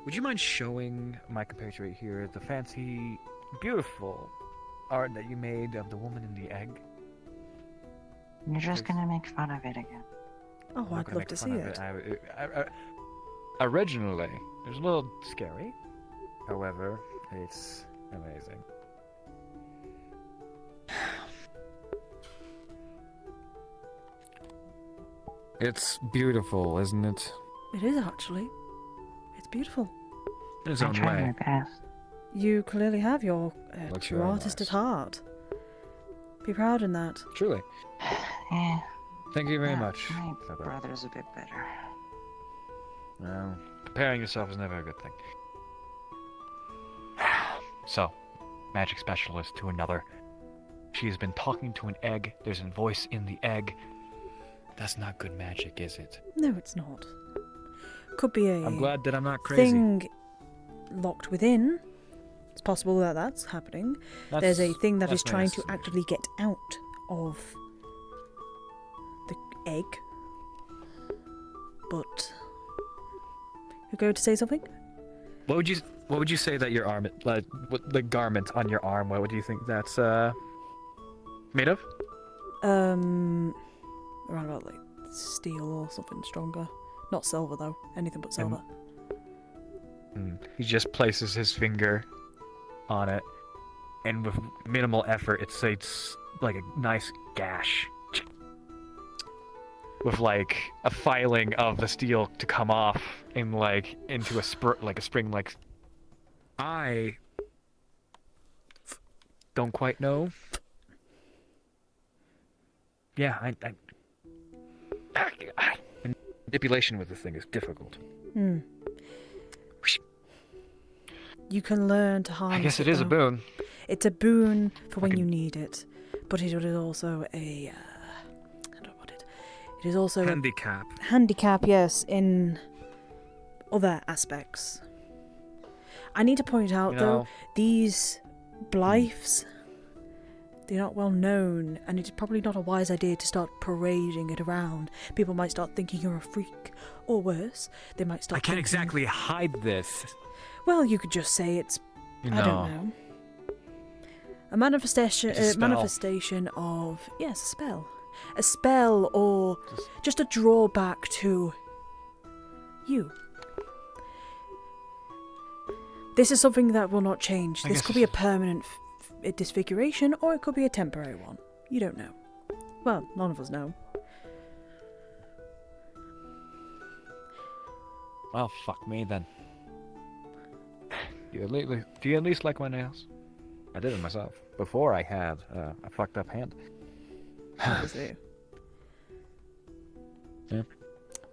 would you mind showing my compatriot here the fancy, beautiful art that you made of the woman in the egg? You're just gonna make fun of it again. Oh, I'd love to see it. Originally, it was a little scary. However, it's amazing. It's beautiful, isn't it? It is actually. It's beautiful. In its own I tried way. my best. You clearly have your Looks true very artist nice. at heart. Be proud in that. Truly. Yeah. Thank you very much. My Snowbell. brother's a bit better. Well, comparing yourself is never a good thing. So, magic specialist to another. She has been talking to an egg. There's a voice in the egg. That's not good magic, is it? No, it's not. Could be a I'm glad that I'm not crazy. thing locked within. It's possible that that's happening. There's a thing that is that's my trying to estimation. actively get out of the egg. But you're going to say something? What would you say that your arm, the garment on your arm, what would you think that's made of? Around about like steel or something stronger. Not silver though. Anything but silver. He just places his finger on it, and with minimal effort, it's like a nice gash. With like a filing of the steel to come off in like into a spring. Like I don't quite know. Yeah, I manipulation with this thing is difficult. You can learn to harness I guess it is a though. boon. It's a boon for when you need it, but it is also a how do I put it? It is also Handicap. a handicap, yes, in other aspects. I need to point out You though, know- these Blythes, they're not well known, and it's probably not a wise idea to start parading it around. People might start thinking you're a freak, or worse, they might start. I can't thinking- exactly hide this. Well, you could just say it's. I don't know. A manifestation. It's a spell. Manifestation of a spell. A spell, or just a drawback to you. This is something that will not change. I This guess could be a permanent disfiguration, or it could be a temporary one. You don't know. Well, none of us know. Well, fuck me then. Do you at least like my nails? I did it myself. Before I had a fucked up hand. Obviously. Yeah.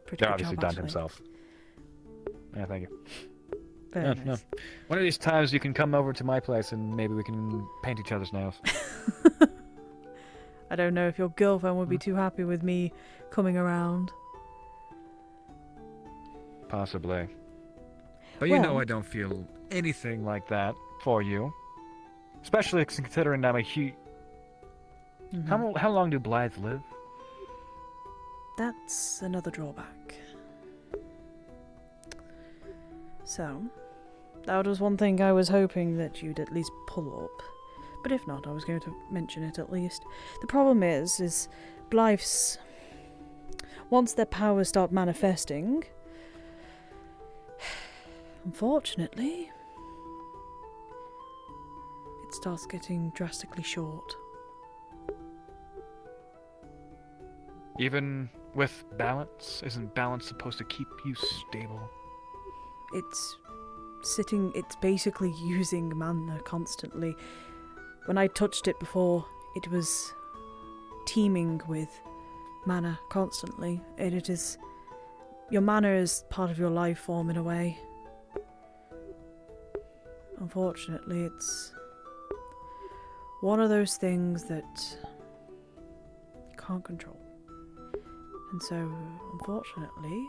Pretty They're good obviously job, done actually. himself. Yeah, thank you. Very Yeah, nice. no. One of these times you can come over to my place and maybe we can paint each other's nails. I don't know if your girlfriend would be too happy with me coming around. Possibly. But you know Well- I don't feel anything like that for you. Especially considering I'm a huge... Mhm. How long do Blythes live? That's another drawback. So, that was one thing I was hoping that you'd at least pull up. But if not, I was going to mention it at least. The problem is Blythes... Once their powers start manifesting... Unfortunately... It starts getting drastically short. Even with balance? Isn't balance supposed to keep you stable? It's basically using mana constantly. When I touched it before, it was teeming with mana constantly. And it is... Your mana is part of your life form in a way. Unfortunately, it's one of those things that you can't control. And so, unfortunately,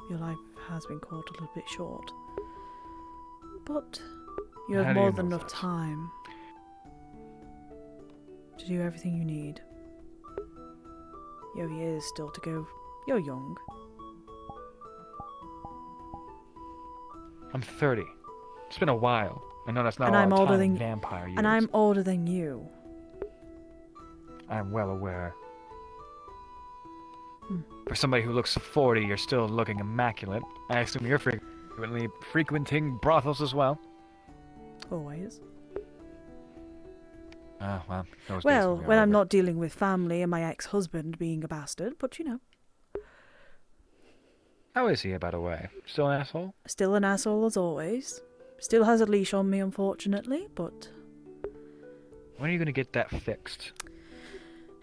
your life has been caught a little bit short. But you How have do you more know than enough that? time to do everything you need. You have years still to go. You're young. I'm 30. It's been a while. I know that's not And a lot I'm of older time than vampire years. And I'm older than you. I'm well aware. Hmm. For somebody who looks 40, you're still looking immaculate. I assume you're frequenting brothels as well. Always. Ah, well. those days Well, will be when I'm over. not dealing with family and my ex-husband being a bastard, but you know. How is he, by the way? Still an asshole? Still an asshole as always. Still has a leash on me, unfortunately, but When are you gonna get that fixed?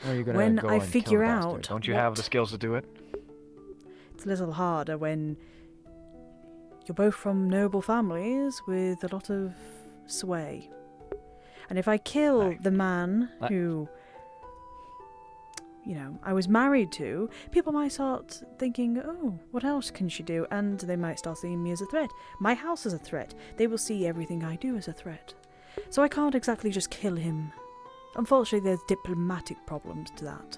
When are you gonna When go I and kill figure the bastard? out Don't you have what- the skills to do it? it's a little harder when you're both from noble families with a lot of sway. And if I kill the man Like- who, you know, I was married to, people might start thinking, oh, what else can she do? And they might start seeing me as a threat. My house is a threat. They will see everything I do as a threat. So I can't exactly just kill him. Unfortunately, there's diplomatic problems to that.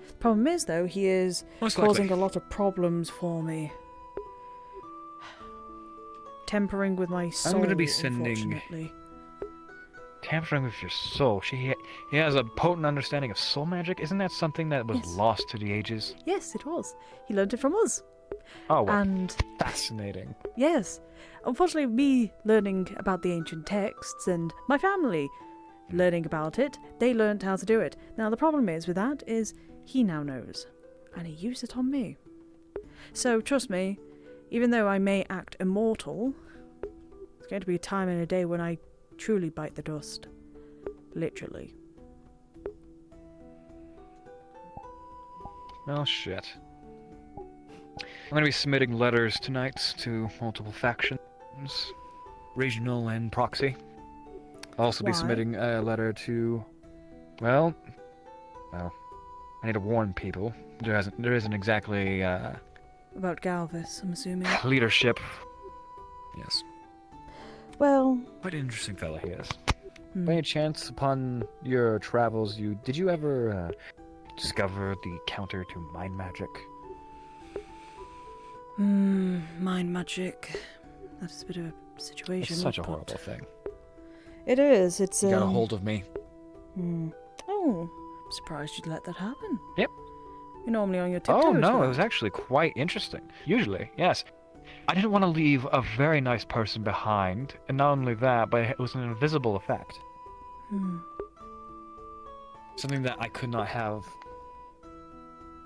The problem is, though, he is Most causing likely. a lot of problems for me. Tempering with my soul, gonna be sending- unfortunately. Tampering with your soul. He has a potent understanding of soul magic. Isn't that something that was Yes. lost to the ages? Yes, it was. He learned it from us. Oh, well, And fascinating. yes, unfortunately, me learning about the ancient texts and my family learning about it, they learned how to do it. Now, the problem is with that is he now knows, and he used it on me. So, trust me, even though I may act immortal, there's going to be a time and a day when I truly bite the dust. Literally. Well, shit. I'm gonna be submitting letters tonight to multiple factions, regional and proxy. I'll also be Why? submitting a letter to, well, I need to warn people. There isn't exactly About Galvis, I'm assuming. leadership. Yes, Well, quite an interesting fellow he is. Hmm. By any chance, upon your travels, did you ever discover the counter to mind magic? Mind magic. That's a bit of a situation. It's such a but horrible thing. It is. It's You got a hold of me. Oh, I'm surprised you'd let that happen. Yep. You're normally on your tiptoes. Oh no, for it was that. actually quite interesting. Usually, yes. I didn't want to leave a very nice person behind, and not only that, but it was an invisible effect. Hmm. Something that I could not have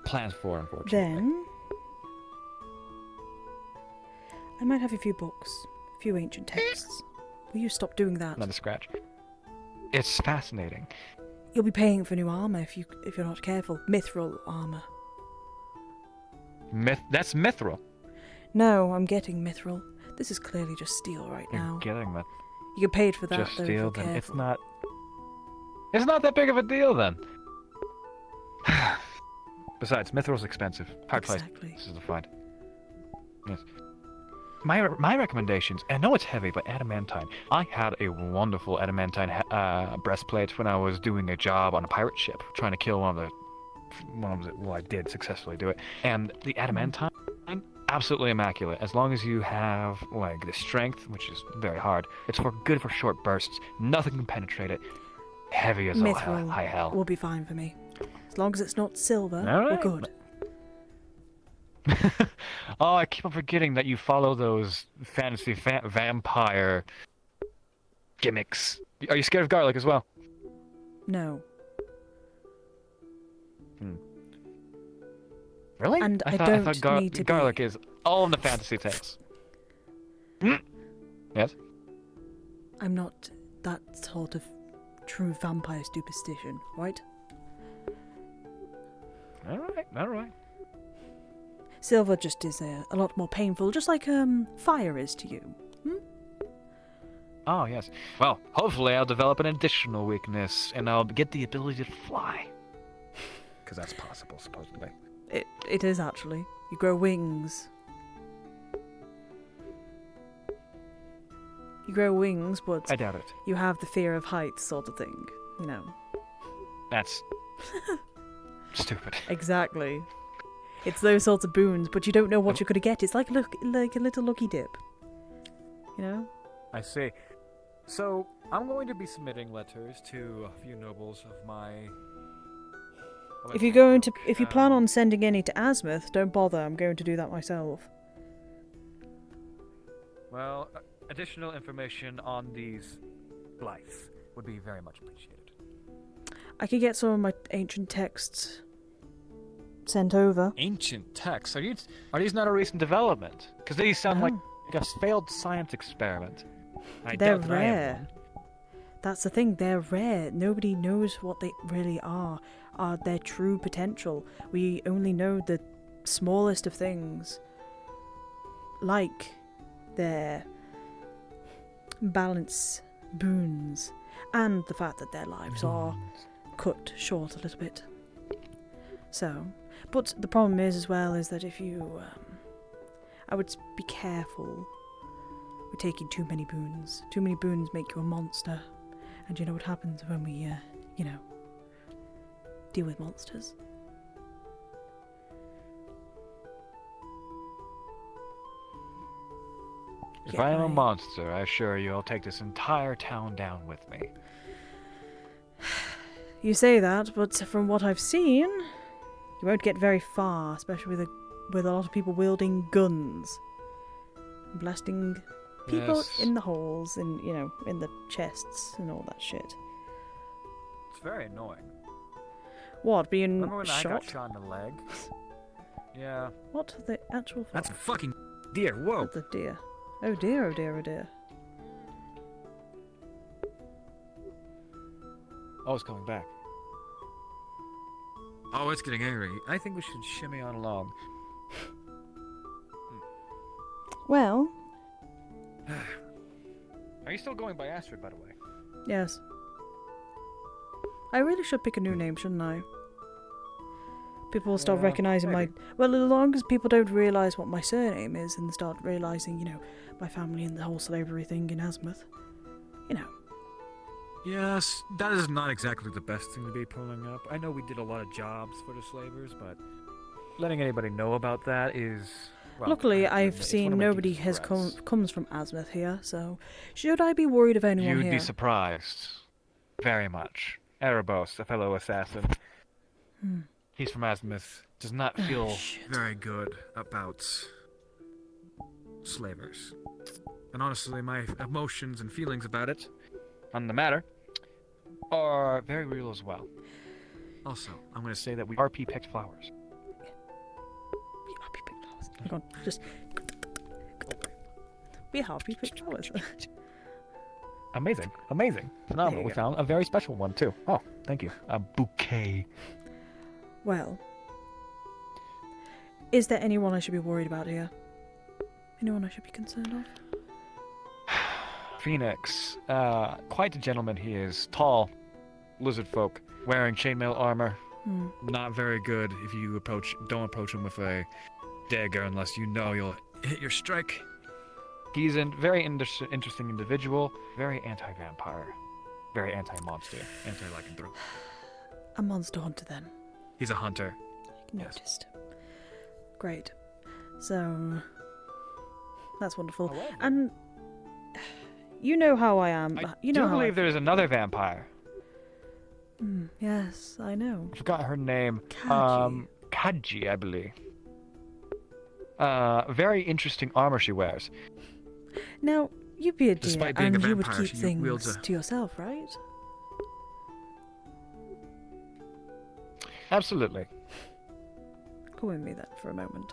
planned for, unfortunately. Then, I might have a few books, a few ancient texts. Will you stop doing that? Another scratch. It's fascinating. You'll be paying for new armor if you're not careful. Mithril armor. That's mithril. No, I'm getting mithril. This is clearly just steel right now. You're getting that. You get paid for that Just though. steel, if you're then careful. it's not that big of a deal then. Besides, mithril's expensive. Hard places to find. Yes. My recommendations, I know it's heavy, but adamantine. I had a wonderful adamantine breastplate when I was doing a job on a pirate ship, trying to kill one of the, well, I did successfully do it. And the adamantine, absolutely immaculate. As long as you have, like, the strength, which is very hard, it's good for short bursts. Nothing can penetrate it. Heavy as all Mithril high hell. will be fine for me. As long as it's not silver, All we're right. good. Oh, I keep on forgetting that you follow those fantasy vampire gimmicks. Are you scared of garlic as well? No. Really? And I thought don't need to garlic is all in the fantasy tales. Yes? I'm not that sort of true vampire superstition, right? Alright. Silver just is a lot more painful, just like fire is to you. Oh, yes. Well, hopefully I'll develop an additional weakness, and I'll get the ability to fly. Because that's possible, supposedly. It is actually. You grow wings. You grow wings, but I doubt it. you have the fear of heights sort of thing, you know. That's stupid. Exactly. It's those sorts of boons, but you don't know what you're going to get. It's like a little lucky dip. You know? I see. So, I'm going to be submitting letters to a few nobles of my... If you plan on sending any to Asmuth, don't bother. I'm going to do that myself. Well, additional information on these Blythes would be very much appreciated. I could get some of my ancient texts sent over. Ancient texts? Are these not a recent development? Because these sound like a failed science experiment. They're rare. That's the thing, they're rare. Nobody knows what they really are their true potential. We only know the smallest of things, like their balance boons, and the fact that their lives are cut short a little bit. So, but the problem is as well is that if you, I would be careful with taking too many boons. Too many boons make you a monster. And you know what happens when we, deal with monsters. If I am a monster, I assure you I'll take this entire town down with me. You say that, but from what I've seen, you won't get very far, especially with a lot of people wielding guns. Blasting people in the holes, in the chests and all that shit. It's very annoying. What, being Remember when shot? I got shot in the leg? Yeah. What the actual fuck? That's a fucking deer, whoa! What the deer? Oh dear, oh dear, oh dear. Oh, it's coming back. Oh, it's getting angry. I think we should shimmy on along. Well... Are you still going by Astrid, by the way? Yes. I really should pick a new name, shouldn't I? People will start Yeah, recognizing maybe. Well, as long as people don't realize what my surname is and start realizing, my family and the whole slavery thing in Asmuth. Yes, that is not exactly the best thing to be pulling up. I know we did a lot of jobs for the slavers, but letting anybody know about that is... Well, Luckily, I have I've to admit, it's one seen of my nobody deepest has regrets. comes from Asmuth here, so should I be worried of anyone You'd here? be surprised. Very much. Erebos, a fellow assassin. He's from Asmuth. Does not feel very good about slavers. And honestly, my emotions and feelings about it, on the matter, are very real as well. Also, I'm going to say that we RP picked flowers. Hang on, just... be happy for flowers. Amazing. Phenomenal. you We go. found a very special one, too. Oh, thank you. A bouquet. Well, is there anyone I should be worried about here? Anyone I should be concerned of? Phoenix. Quite a gentleman he is. Tall. Lizard folk. Wearing chainmail armor. Not very good if you don't approach him with a dagger unless you know you'll hit your strike. He's a very interesting individual. Very anti-vampire. Very anti-monster. Anti-lycanthrope. A monster hunter then. He's a hunter. Noticed. Great. So that's wonderful. However- And you know how I am. You know I how believe there's another vampire. Yes, I know. I forgot her name. Kaji. Kaji, I believe. Very interesting armor she wears. Now, you'd be a dear, Despite being and a you would vampire, keep she wields things a- to yourself, right? Absolutely. Come with me then for a moment.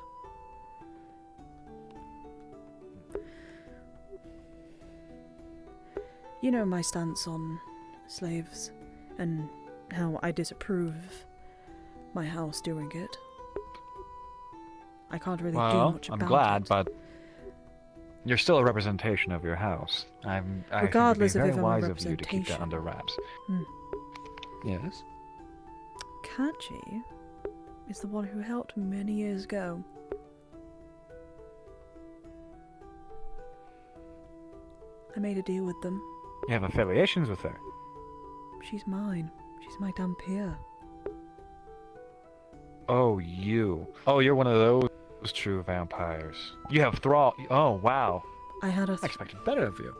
You know my stance on slaves and how I disapprove my house doing it. I can't really do Well, much I'm about glad, it. but you're still a representation of your house. I Regardless think of it would if be I'm very a wise of you to keep that representation. under wraps. Yes. Kaji is the one who helped me many years ago. I made a deal with them. You have affiliations with her. She's mine. She's my Dampier. Oh, you. Oh, you're one of those true vampires. You have thrall. Oh, wow. I had a I expected better of you.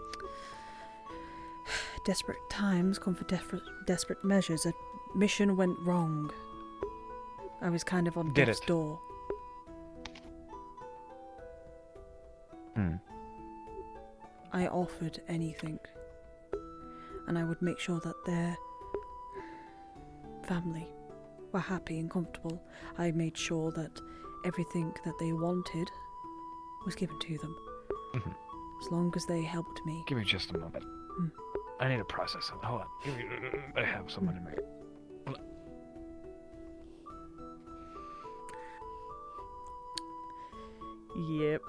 desperate times come for desperate measures. A mission went wrong. I was kind of on Did death's it? door. I offered anything, and I would make sure that their family were happy and comfortable. I made sure that everything that they wanted was given to them, as long as they helped me. Give me just a moment. I need to process something. Hold on. I have someone in my... Yep.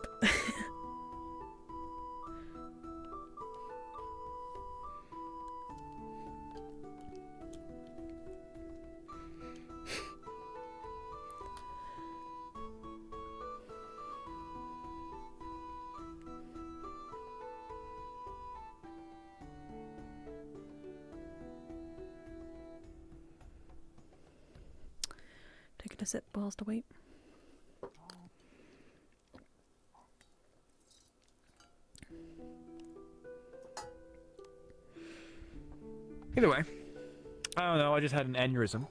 Taking a sip whilst I wait. Either way. I don't know. I just had an aneurysm.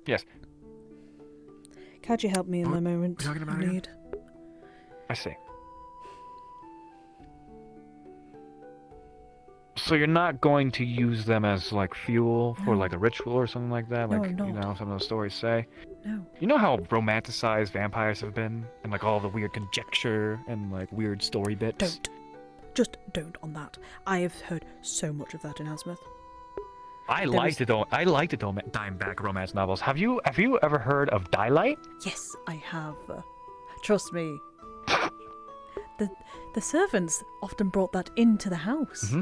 Yes. Can't you help me in my moment talking about of again? need? I see. So you're not going to use them as like fuel for No. like a ritual or something like that? No, Like I'm you not. know, some of those stories say. No. You know how romanticized vampires have been, and like all the weird conjecture and like weird story bits. Don't. Just don't on that. I have heard so much of that in Asmith. I There like was- to dime back romance novels. Have you ever heard of Daylight? Yes, I have. Trust me. The servants often brought that into the house.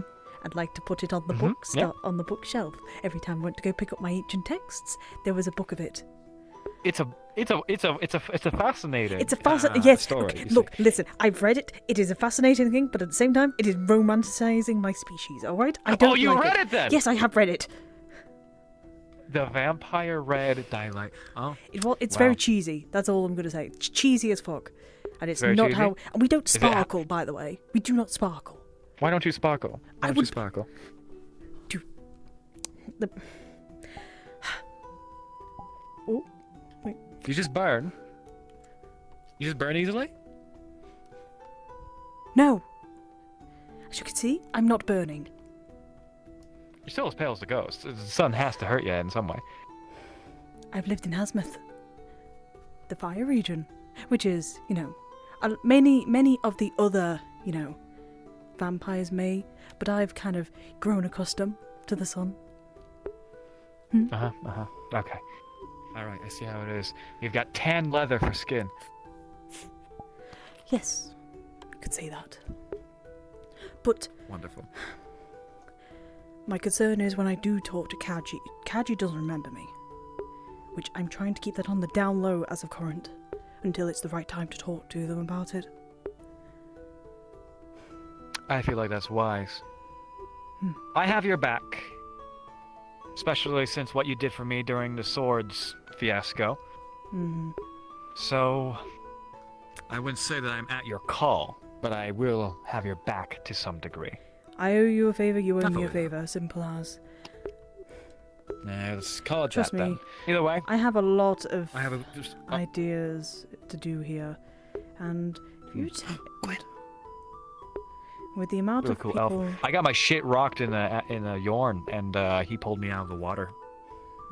I'd like to put it on the yeah. on the bookshelf. Every time I went to go pick up my ancient texts, there was a book of it. It's a fascinating. It's a fascinating yes. story. Okay, you look, listen. I've read it. It is a fascinating thing, but at the same time, it is romanticizing my species. All right, I don't. Oh, you like read it then? Yes, I have read it. see. The vampire read Daylight. Oh. It's wow. very cheesy. That's all I'm gonna say. It's cheesy as fuck, and it's Very not cheesy? how. And we don't Is it ha- sparkle, by the way. We do not sparkle. Why don't you sparkle? Why don't you sparkle? The... Oh, wait. You just burn. You just burn easily? No. As you can see, I'm not burning. You're still as pale as a ghost. The sun has to hurt you in some way. I've lived in Asmith, the fire region, which is, Many of the other, vampires may, but I've kind of grown accustomed to the sun. Okay. Alright, I see how it is. You've got tan leather for skin. Yes, you could say that. But Wonderful. my concern is when I do talk to Kaji doesn't remember me. Which I'm trying to keep that on the down low as of current, until it's the right time to talk to them about it. I feel like that's wise. I have your back. Especially since what you did for me during the swords fiasco. So, I wouldn't say that I'm at your call, but I will have your back to some degree. I owe you a favour, you owe me a favour, simple as. Let's call it Trust that me. then. Either way. I have a lot of just ideas to do here, and if you take with the amount Really of cool people. elf. I got my shit rocked in a yarn, and he pulled me out of the water.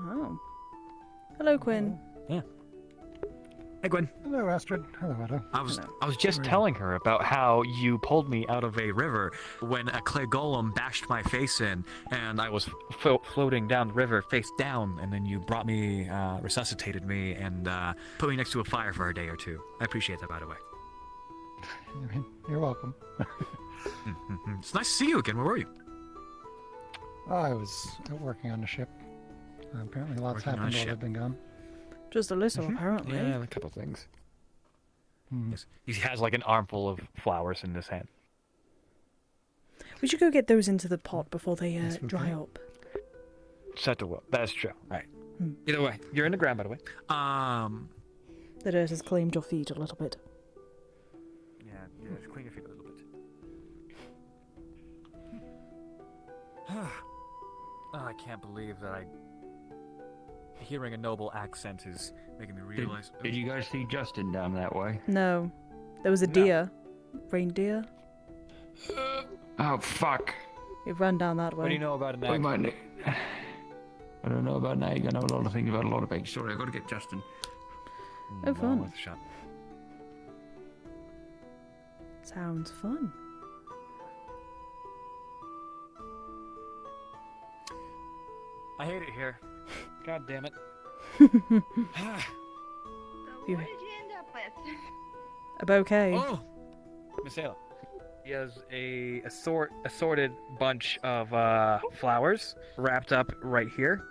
Oh. Hello, Quinn. Yeah. Hey, Gwen. Hello, Astrid. Hello, Otto. I was just telling her about how you pulled me out of a river when a clay golem bashed my face in, and I was floating down the river face down, and then you brought me, resuscitated me, and put me next to a fire for a day or two. I appreciate that, by the way. You're welcome. It's nice to see you again. Where were you? Oh, I was working on the ship. Apparently lots Working on a happened while ship. I've been gone. Just a little, apparently. Yeah, a couple things. Yes. He has like an armful of flowers in his hand. We should go get those into the pot before they dry up. Set to will. That's true. Right. Either way, you're in the ground, by the way. The dirt has claimed your feet a little bit. Yeah, just clean your feet a little bit. Oh, I can't believe that hearing a noble accent is making me realize. Did you guys see Justin down that way? No. There was a deer. Reindeer. Oh, fuck. It ran down that way. What do you know about an We might need... I don't know about an egg. I know a lot of things about a lot of eggs. Sorry, I've got to get Justin. Oh, fun. Worth a shot. Sounds fun. I hate it here. God damn it. You- What did you end up with? A bouquet. Oh! Miss Ayla. He has a assorted bunch of flowers wrapped up right here.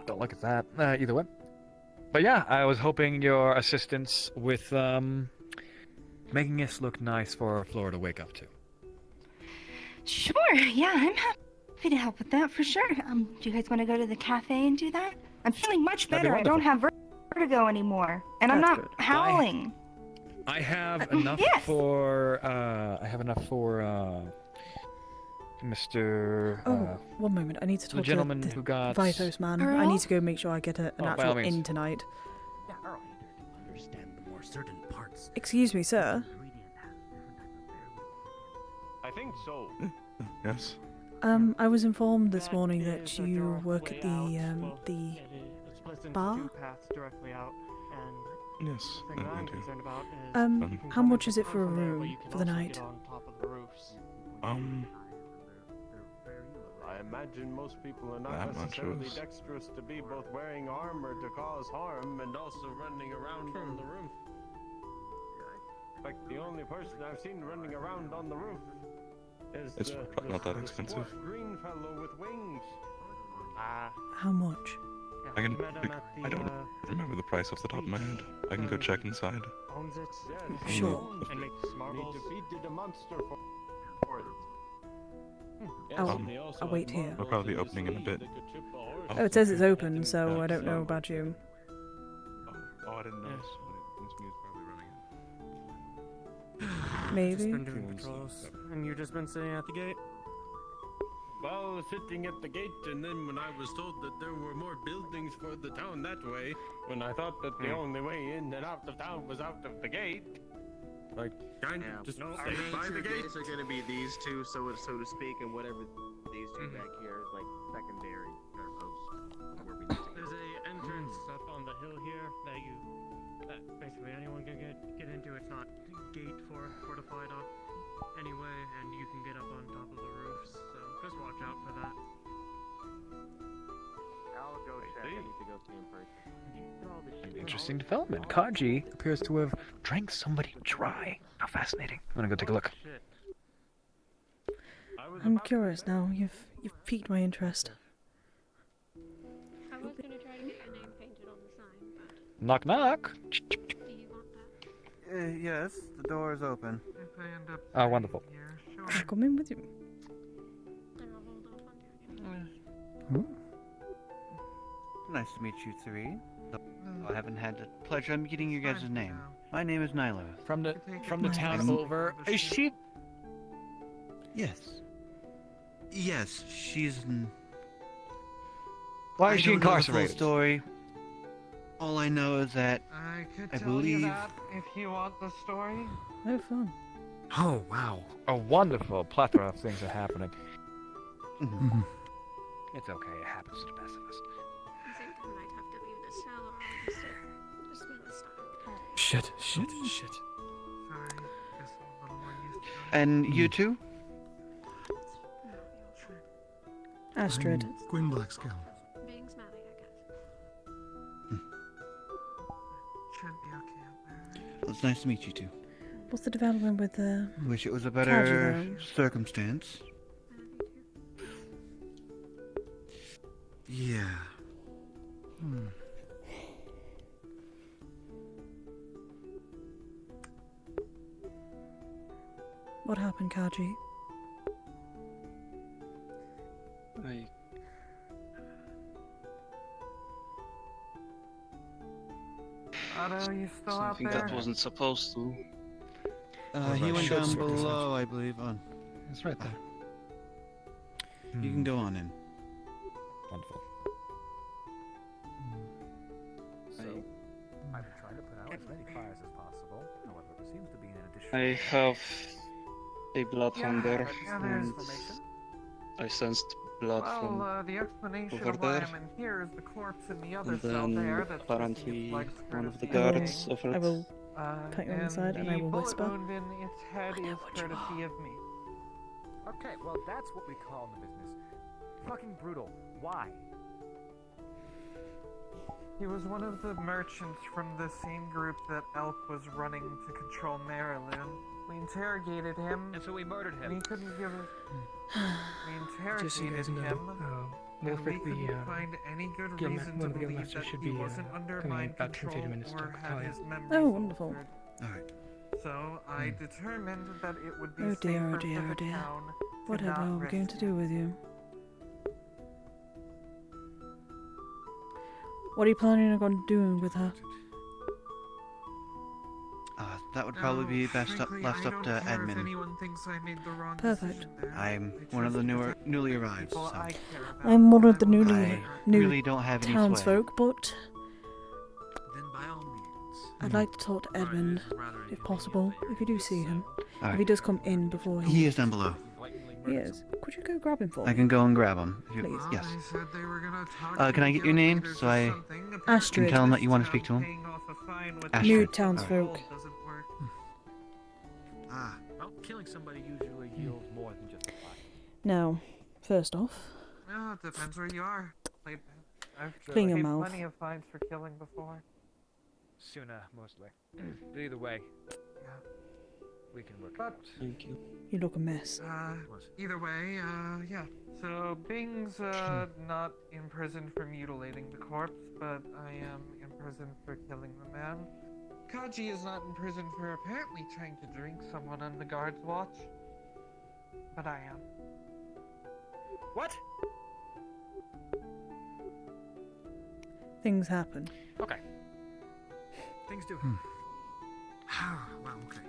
Don't look at that. Either way. But yeah, I was hoping your assistance with making this look nice for Flora to wake up to. Sure, yeah, I'm happy to help with that for sure. Do you guys want to go to the cafe and do that? I'm feeling much That'd be better. I don't have vertigo anymore, and I'm That's not good. howling. I have enough yes. for Mr. Oh, one moment. I need to the talk gentleman to the who got Vythos man. Earl? I need to go make sure I get an by all actual means. inn tonight. Yeah, Earl. Understand the more certain parts. Excuse me, sir. I think so. Yes. I was informed this morning that you work at the bar. Directly out, and Yes. the thing that I'm concerned about is you can How come much into is it for a from there, but room you can for the also night? get on top of the roofs. I imagine most people are not That much necessarily was- dexterous to be both wearing armor to cause harm and also running around on the roof. In fact, the only person I've seen running around on the roof is It's the, probably not that the expensive. swart green fellow with wings. How much? I can. you met him at the, I don't remember the price off the top of my head. I can go check inside. owns it. Yes, Sure. And makes He marbles. defeated a monster for it. Yes, I'll- and he also I'll had wait here. marbles We'll probably be in his opening in a sleeve bit. that could trip a horse. Oh, it says it's open, Yeah, so I don't know about you. Oh, I didn't notice. This means probably running. Maybe. Just been doing patrols, and you've just been sitting at the gate. Well, sitting at the gate, and then when I was told that there were more buildings for the town that way, when I thought that the only way in and out of town was out of the gate, I kind of just No, stayed by the gate. Gates are gonna be these two, so to speak, and whatever these two back here is like secondary posts where we need to go. There's a entrance up on the hill here that Interesting development. Kaji appears to have drank somebody dry. How fascinating. I'm gonna go take a look. I'm curious now. You've piqued my interest. I was gonna try to get your name painted on the sign, but Knock knock. do you want that? Yes, the door is open. Oh, wonderful. I'll come in with you. Then I'll hold off on doing it. Nice to meet you three. I haven't had the pleasure of getting your guys' name. My name is Nyla. From the town I'm- over. Is she? Yes. Yes, she's. Why I is she don't know the full incarcerated? story. All I know is that I could I tell you believe. that if you want the story. No fun. Oh wow! A wonderful plethora of things are happening. It's okay. It happens to the best of us. I think I might have to leave the cell or I'll just smell the stuff. Shit. Sorry. Just a little more used to it. And you two? Astrid. Queen Blackscale. Being smelly, I guess. Should be okay up there. Well, it's nice to meet you two. What's the development with the... Wish it was a Kaji, better though? circumstance. Yeah. What happened, Kaji? Otto, you still out Something there? that wasn't supposed to. He went down below, I believe. On. It's right there. You can go on in. Wonderful. So, I've been trying to put out as many fires as possible. However, there seems to be an additional. I have a bloodhound there, Yeah, there's- and I sensed blood from Well, the explanation over of why there. I'm in here is the corpse in the other And cell then there that's apparently one of the I will- guards offered. I will pat you on the side and I will bullet whisper. wound in its head is courtesy of me. Okay, well, that's what we call in the business. Fucking brutal. Why? He was one of the merchants from the same group that Elk was running to control Marilyn. We interrogated him. And so we murdered him. And he couldn't give us. We Just so you interrogated guys know, him. and we Wolfric, couldn't the find any good guild reason one to of the guild believe masters that should he be wasn't under coming in mind about 10 control minutes to or had Talia. his memories Oh, wonderful. altered. Alright. So I determined that it would be Oh dear, safer oh dear, for oh the dear. town to Whatever not are we going risk to do with you? What are you planning on doing with her? That would probably be best frankly, left I up don't to care if admin. anyone thinks I made the wrong Perfect. decision there. I'm I one of the trust newly arrived, people so I care about. I'm one of the I new really don't have any sway. townsfolk, but Then by all means. I'd like to talk to Edmund, if possible, if you do see him. If Alright. he does come in before He is down below. He is. Could you go grab him for me? I can go and grab him. If you, Please. yes. They said they were gonna talk Can I get your name so I Astrid. can tell him that you want to speak to him? New Astrid. townsfolk. Ah. Well, killing somebody usually yields more than just a fight. Now, first off, Well, it depends where you are. I've Clean your paid mouth. plenty of fines for killing before. Sooner, mostly. But either way, we can work it out. Thank you. you look a mess. Either way, yeah. So Bing's not in prison for mutilating the corpse, but I am in prison for killing the man. Kaji is not in prison for apparently trying to drink someone on the guard's watch. But I am. What? Things happen. Okay. Things do. Well, okay.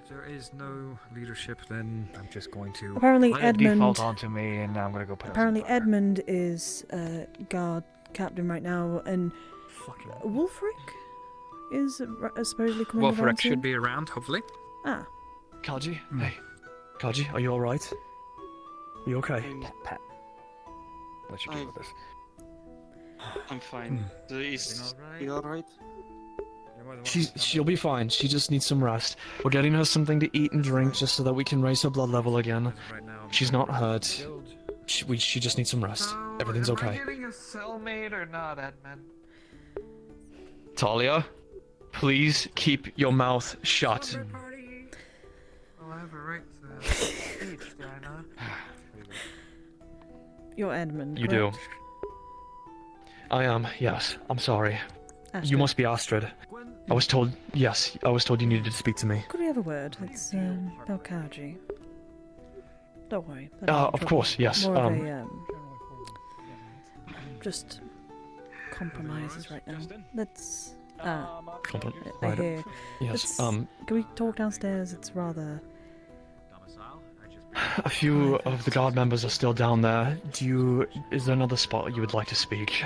If there is no leadership, then I'm just going to Apparently let it Edmund- default onto me, and I'm gonna go put out some Apparently fire. Edmund is guard captain right now, and Wolfric is supposedly coming around Wolfric soon. should be around, hopefully. Ah, Kaji, hey. Kaji, are you alright? Are you okay? Pat. Let you deal with this. I'm fine. Is he alright? She'll be fine. She just needs some rest. We're getting her something to eat and drink just so that we can raise her blood level again. She's not hurt. She just needs some rest. Everything's Am okay. I getting a cellmate or not, Edmund? Talia, please keep your mouth shut. Well, I have a right to speech, do I not? You're Edmund, You correct? do. I am, yes. I'm sorry. Astrid. You must be Astrid. I was told, yes, I was told you needed to speak to me. Could we have a word? It's, Belkaji. Don't worry. Of course, yes. More of a, just compromises right now. Let's, I right. hear. Yes, Can we talk downstairs? It's rather... A few of the guard members are still down there. Is there another spot you would like to speak?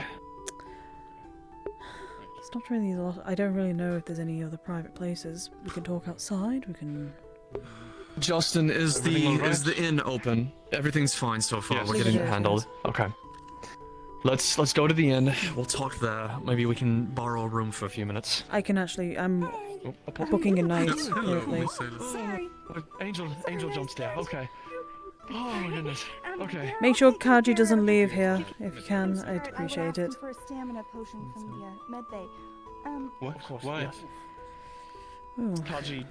It's not really a lot. I don't really know if there's any other private places. We can talk outside. We can. Justin, is the inn open? Everything's fine so far. We're getting it handled. Okay. Let's go to the inn. We'll talk there. Maybe we can borrow a room for a few minutes. I can actually. I'm booking a night. Angel jumps there. Okay. Oh my goodness. Okay. Make sure Kaji doesn't leave here if you can. I'd appreciate it. For a stamina potion from the med bay. What? Of course. Why? Yes. Kaji.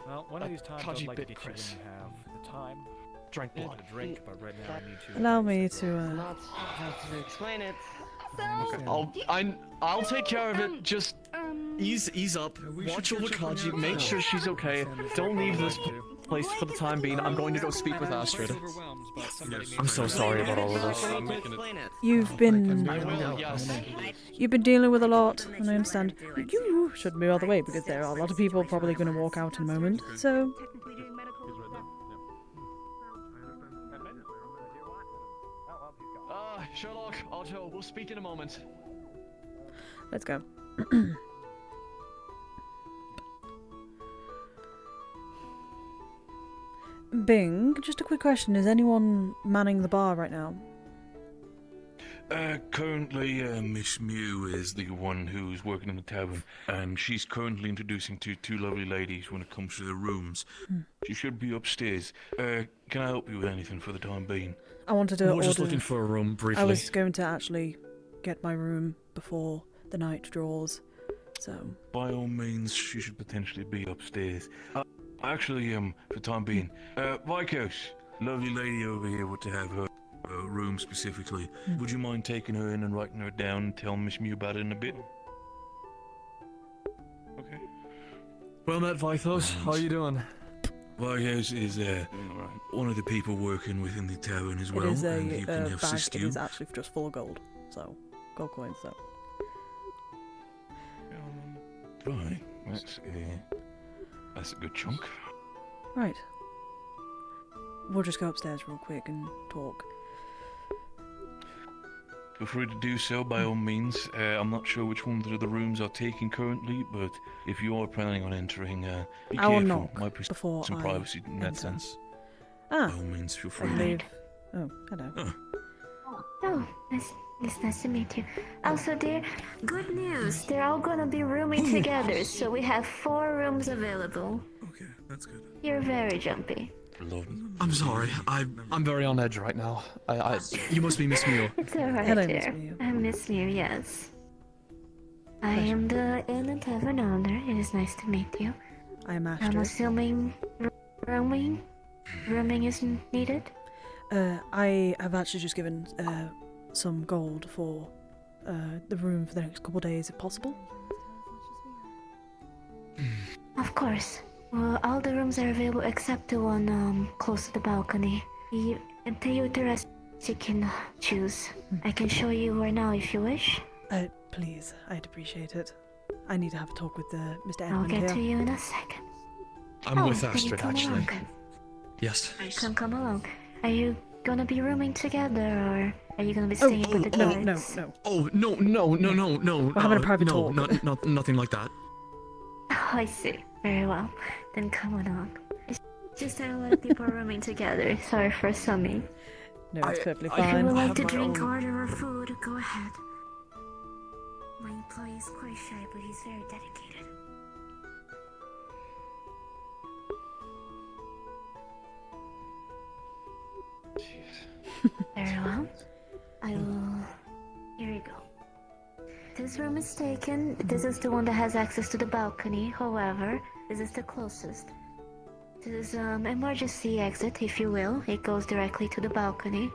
Well, one of these times Kaji I'd like to bit get Chris. you when you have the time. Drank blood. To drink, but right now I need to. Allow me to. Not have to explain it. Okay. I'll take care of it. Just ease up. Watch over Kaji. Make sure she's okay. Don't leave this place for the time being. I'm going to go speak with Astrid. I'm so sorry about all of this. You've been. I will. Yes. You've been dealing with a lot, and I understand. You should move out of the way because there are a lot of people probably going to walk out in a moment. So. Sherlock, Otto, we'll speak in a moment. Let's go. Bing, just a quick question. Is anyone manning the bar right now? Currently, Miss Mew is the one who's working in the tavern, and she's currently introducing two lovely ladies when it comes to the rooms. She should be upstairs. Can I help you with anything for the time being? I wanted to We're order... just looking for a room, briefly. I was going to actually get my room before the night draws, so... By all means, she should potentially be upstairs. Actually, for the time being, Vikos, lovely lady over here would to have her room specifically. Would you mind taking her in and writing her down and telling Miss Mew about it in a bit? Okay. Well met, Vythos. How are you doing? Vikos is one of the people working within the tavern as well, It is and he can a bag. assist It you. is actually just full of gold, so gold coins. So. Right, that's a good chunk. Right. We'll just go upstairs real quick and talk. Feel free to do so by all means. I'm not sure which ones of the rooms are taken currently, but if you are planning on entering, be I will careful. knock Might be before some I privacy in that enter. sense. Ah. By all means, feel I free. believe. Oh, hello. Oh, it's nice to meet you. Also, dear, good news. They're all gonna be rooming together, so we have 4 rooms available. Okay, that's good. You're very jumpy. I'm sorry. I'm very on edge right now. You must be Miss Mew. It's alright, Hello, dear. Miss Mew. I miss you, yes. I am the inn and tavern owner. It is nice to meet you. I am I'm Astrid. assuming rooming isn't needed? I have actually just given some gold for the room for the next couple of days, if possible. Of course. Well, all the rooms are available except the one close to the balcony. And to you, the rest you can choose. I can show you where now if you wish. Please, I'd appreciate it. I need to have a talk with Mr. I'll Edmund get here. to you in a second. I'm with then you Astrid, come actually. along. Yes. Come along. Are you gonna be rooming together, or are you gonna be staying with the guards? No. Oh, no. We're having a private no, talk. Nothing like that. Oh, I see. Very well. Then come along. It's just that a lot of people are rooming together. Sorry for assuming. No, it's perfectly If you fine. would like to drink or order food, go ahead. My employee is quite shy, but he's very dedicated. Very well. I will... Here you go. This This room is taken. This is the one that has access to the balcony. However, this is the closest. This is emergency exit, if you will. It goes directly to the balcony.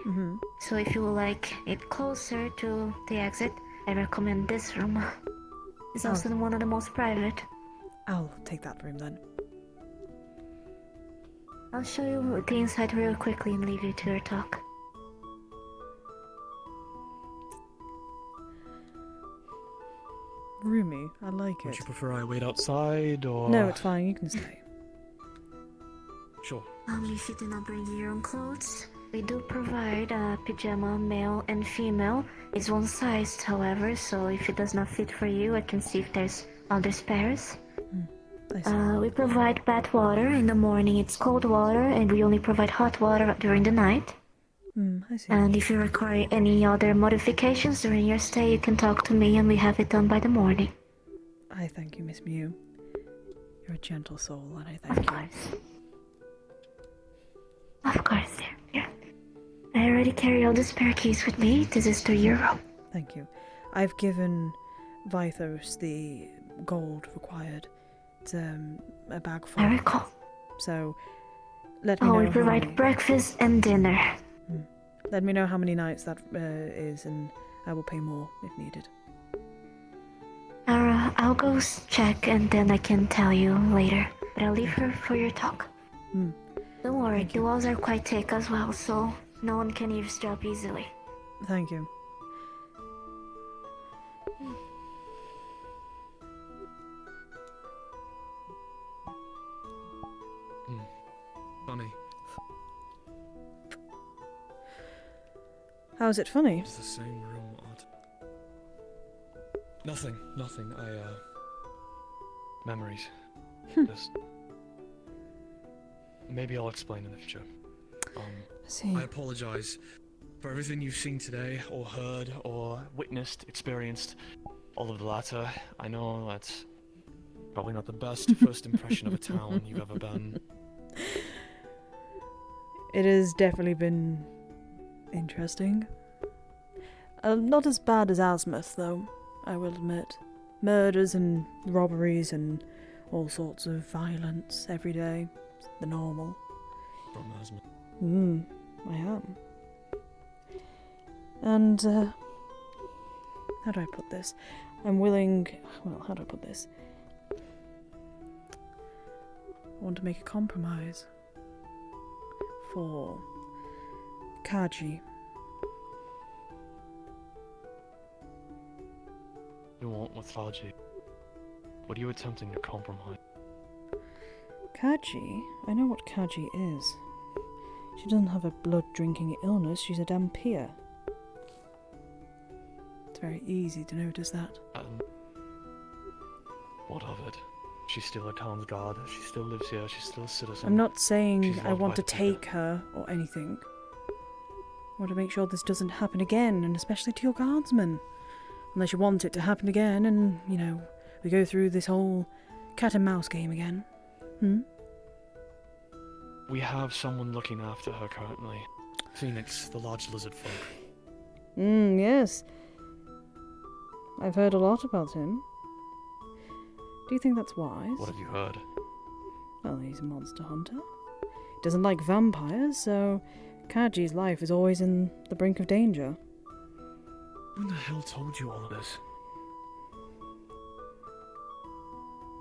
So if you would like it closer to the exit, I recommend this room. It's also one of the most private. I'll take that room then. I'll show you the inside real quickly and leave you to your talk. Roomy, I like Would it. you prefer I wait outside or? No, it's fine, you can stay. Sure. If you do not bring your own clothes, we do provide a pajama, male and female. It's one size, however, so if it does not fit for you, I can see if there's other spares. We provide bath water. In the morning it's cold water, and we only provide hot water during the night. I see. And if you require any other modifications during your stay, you can talk to me and we have it done by the morning. I thank you, Miss Mew. You're a gentle soul, and I thank you. Of course, dear. Here. I already carry all the spare keys with me. This is to your room. Thank you. I've given Vythos the gold required. It's a bag full. I recall. So, let me know. We how provide many- breakfast and dinner. Let me know how many nights that is, and I will pay more if needed. I'll go check and then I can tell you later. But I'll leave her for your talk. Don't worry, the walls are quite thick as well, so no one can eavesdrop easily. Thank you. Funny. How's it funny? It's the same room. Odd. Nothing. Memories. Just. Maybe I'll explain in the future. I apologize for everything you've seen today, or heard, or witnessed, experienced. All of the latter. I know that's probably not the best first impression of a town you've ever been. It has definitely been interesting. Not as bad as Asmuth, though, I will admit. Murders and robberies and all sorts of violence every day. It's the normal. From Asmuth. I am. And, how do I put this? I'm willing... Well, how do I put this? I want to make a compromise. For Kaji. You want with Raji? What are you attempting to compromise? Kaji? I know what Kaji is. She doesn't have a blood-drinking illness, she's a Dhampir. It's very easy to notice that. What of it? She's still a town's guard, she still lives here, she's still a citizen. I'm not saying She's I loved want by to the people. take her or anything. I want to make sure this doesn't happen again, and especially to your guardsmen. Unless you want it to happen again, and, you know, we go through this whole cat and mouse game again. We have someone looking after her currently. Phoenix, the large lizard folk. Yes. I've heard a lot about him. Do you think that's wise? What have you heard? Well, he's a monster hunter. He doesn't like vampires, so Kaji's life is always in the brink of danger. Who the hell told you all of this?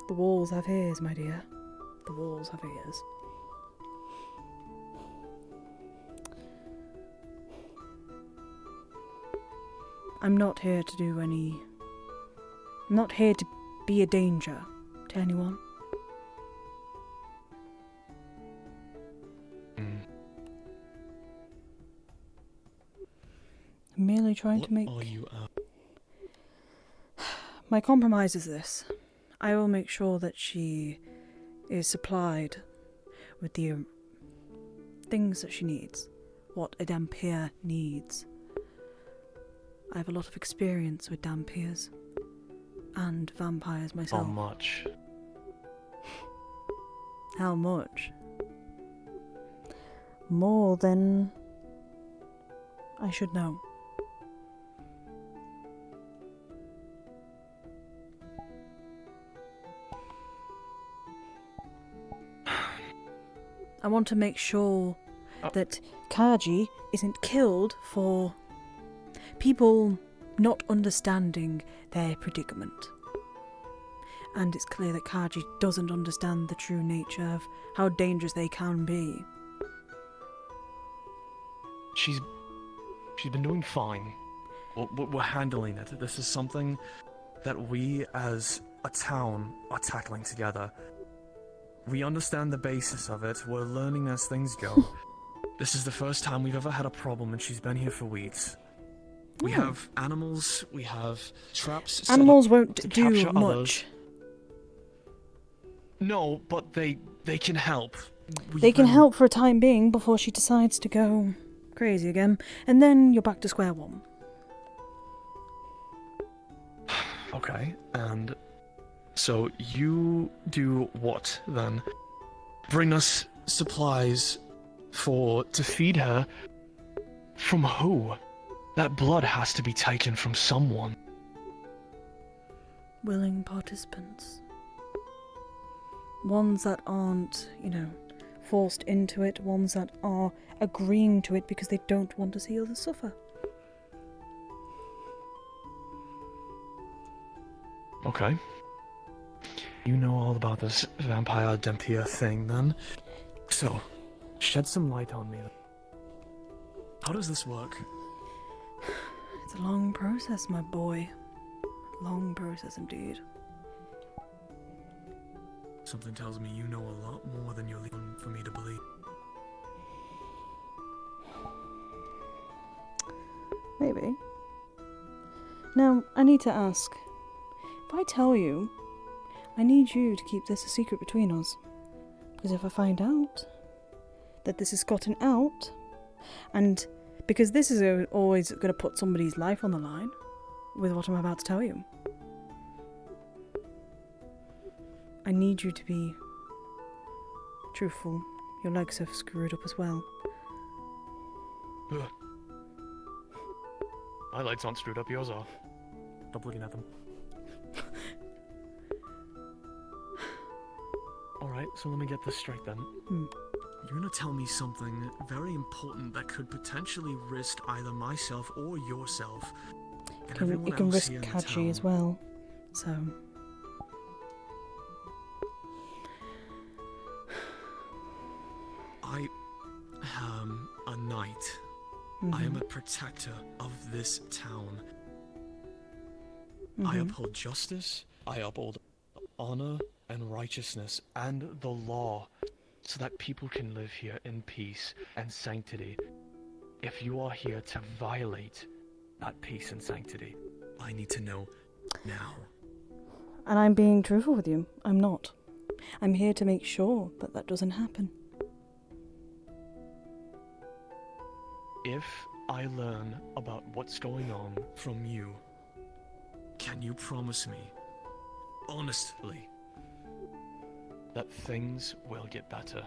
The walls have ears, my dear. The walls have ears. I'm not here to do any... I'm not here to be a danger to anyone. I'm merely trying to make... What are you at? My compromise is this. I will make sure that she is supplied with the things that she needs. What a Dhampir needs. I have a lot of experience with Dhampirs. And vampires myself. How much? How much? More than I should know. I want to make sure that Kaji isn't killed for people not understanding their predicament. And it's clear that Kaji doesn't understand the true nature of how dangerous they can be. She's been doing fine. We're handling it. This is something that we as a town are tackling together. We understand the basis of it. We're learning as things go. This is the first time we've ever had a problem, and she's been here for weeks. We have animals, we have traps set Animals up won't to do capture much. others. No, but they can help. They can help for a time being before she decides to go crazy again, and then you're back to square one. Okay, and so you do what then? Bring us supplies to feed her? From who? That blood has to be taken from someone. Willing participants. Ones that aren't, forced into it, ones that are agreeing to it because they don't want to see others suffer. Okay. You know all about this vampire Dempia thing then. So, shed some light on me. How does this work? It's a long process, my boy. Long process indeed. Something tells me you know a lot more than you're leaving for me to believe. Maybe. Now, I need to ask. If I tell you, I need you to keep this a secret between us. Because if I find out that this has gotten out, and because this is always going to put somebody's life on the line with what I'm about to tell you, I need you to be truthful. Your legs have screwed up as well. Ugh. My legs aren't screwed up, yours are. Stop looking at them. Alright, so let me get this straight then. You're gonna tell me something very important that could potentially risk either myself or yourself. And It can risk Kaji as well. So... I am a knight. I am a protector of this town. I uphold justice, I uphold honor and righteousness and the law so that people can live here in peace and sanctity. If you are here to violate that peace and sanctity, I need to know now. And I'm being truthful with you. I'm not. I'm here to make sure that that doesn't happen. If I learn about what's going on from you, can you promise me, honestly, that things will get better?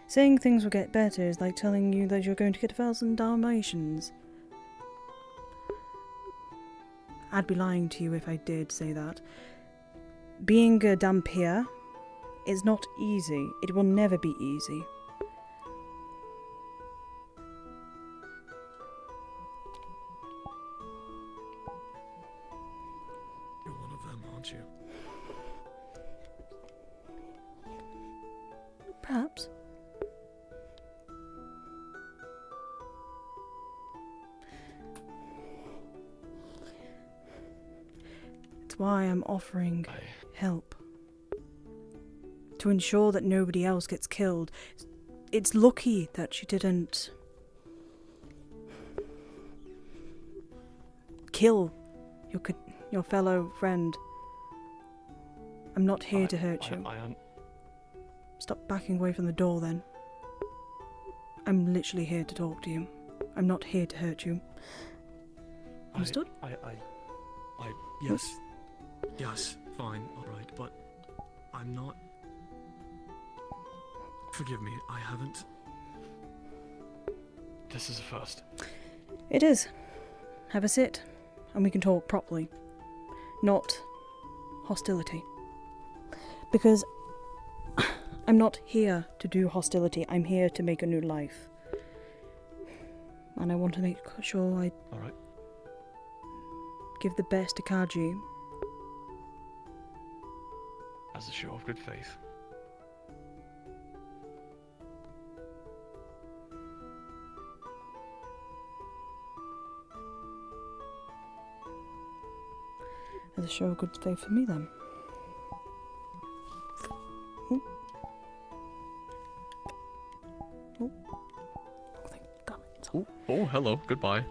Saying things will get better is like telling you that you're going to get 1,000 Dalmatians. I'd be lying to you if I did say that. Being a Dhampir is not easy. It will never be easy. You're one of them, aren't you? Perhaps. It's why I'm offering help. To ensure that nobody else gets killed. It's lucky that she didn't kill your fellow friend. I'm not here to hurt you. Stop backing away from the door then. I'm literally here to talk to you. I'm not here to hurt you. Understood? Yes. Yes, fine, alright, but I'm not... Forgive me, I haven't... This is a first. It is. Have a sit, and we can talk properly. Not hostility. Because I'm not here to do hostility. I'm here to make a new life. And I want to make sure I Alright. give the best to Kaji. As a show of good faith. As a show of good faith for me, then. Oh. Oh. Oh, hello. Goodbye.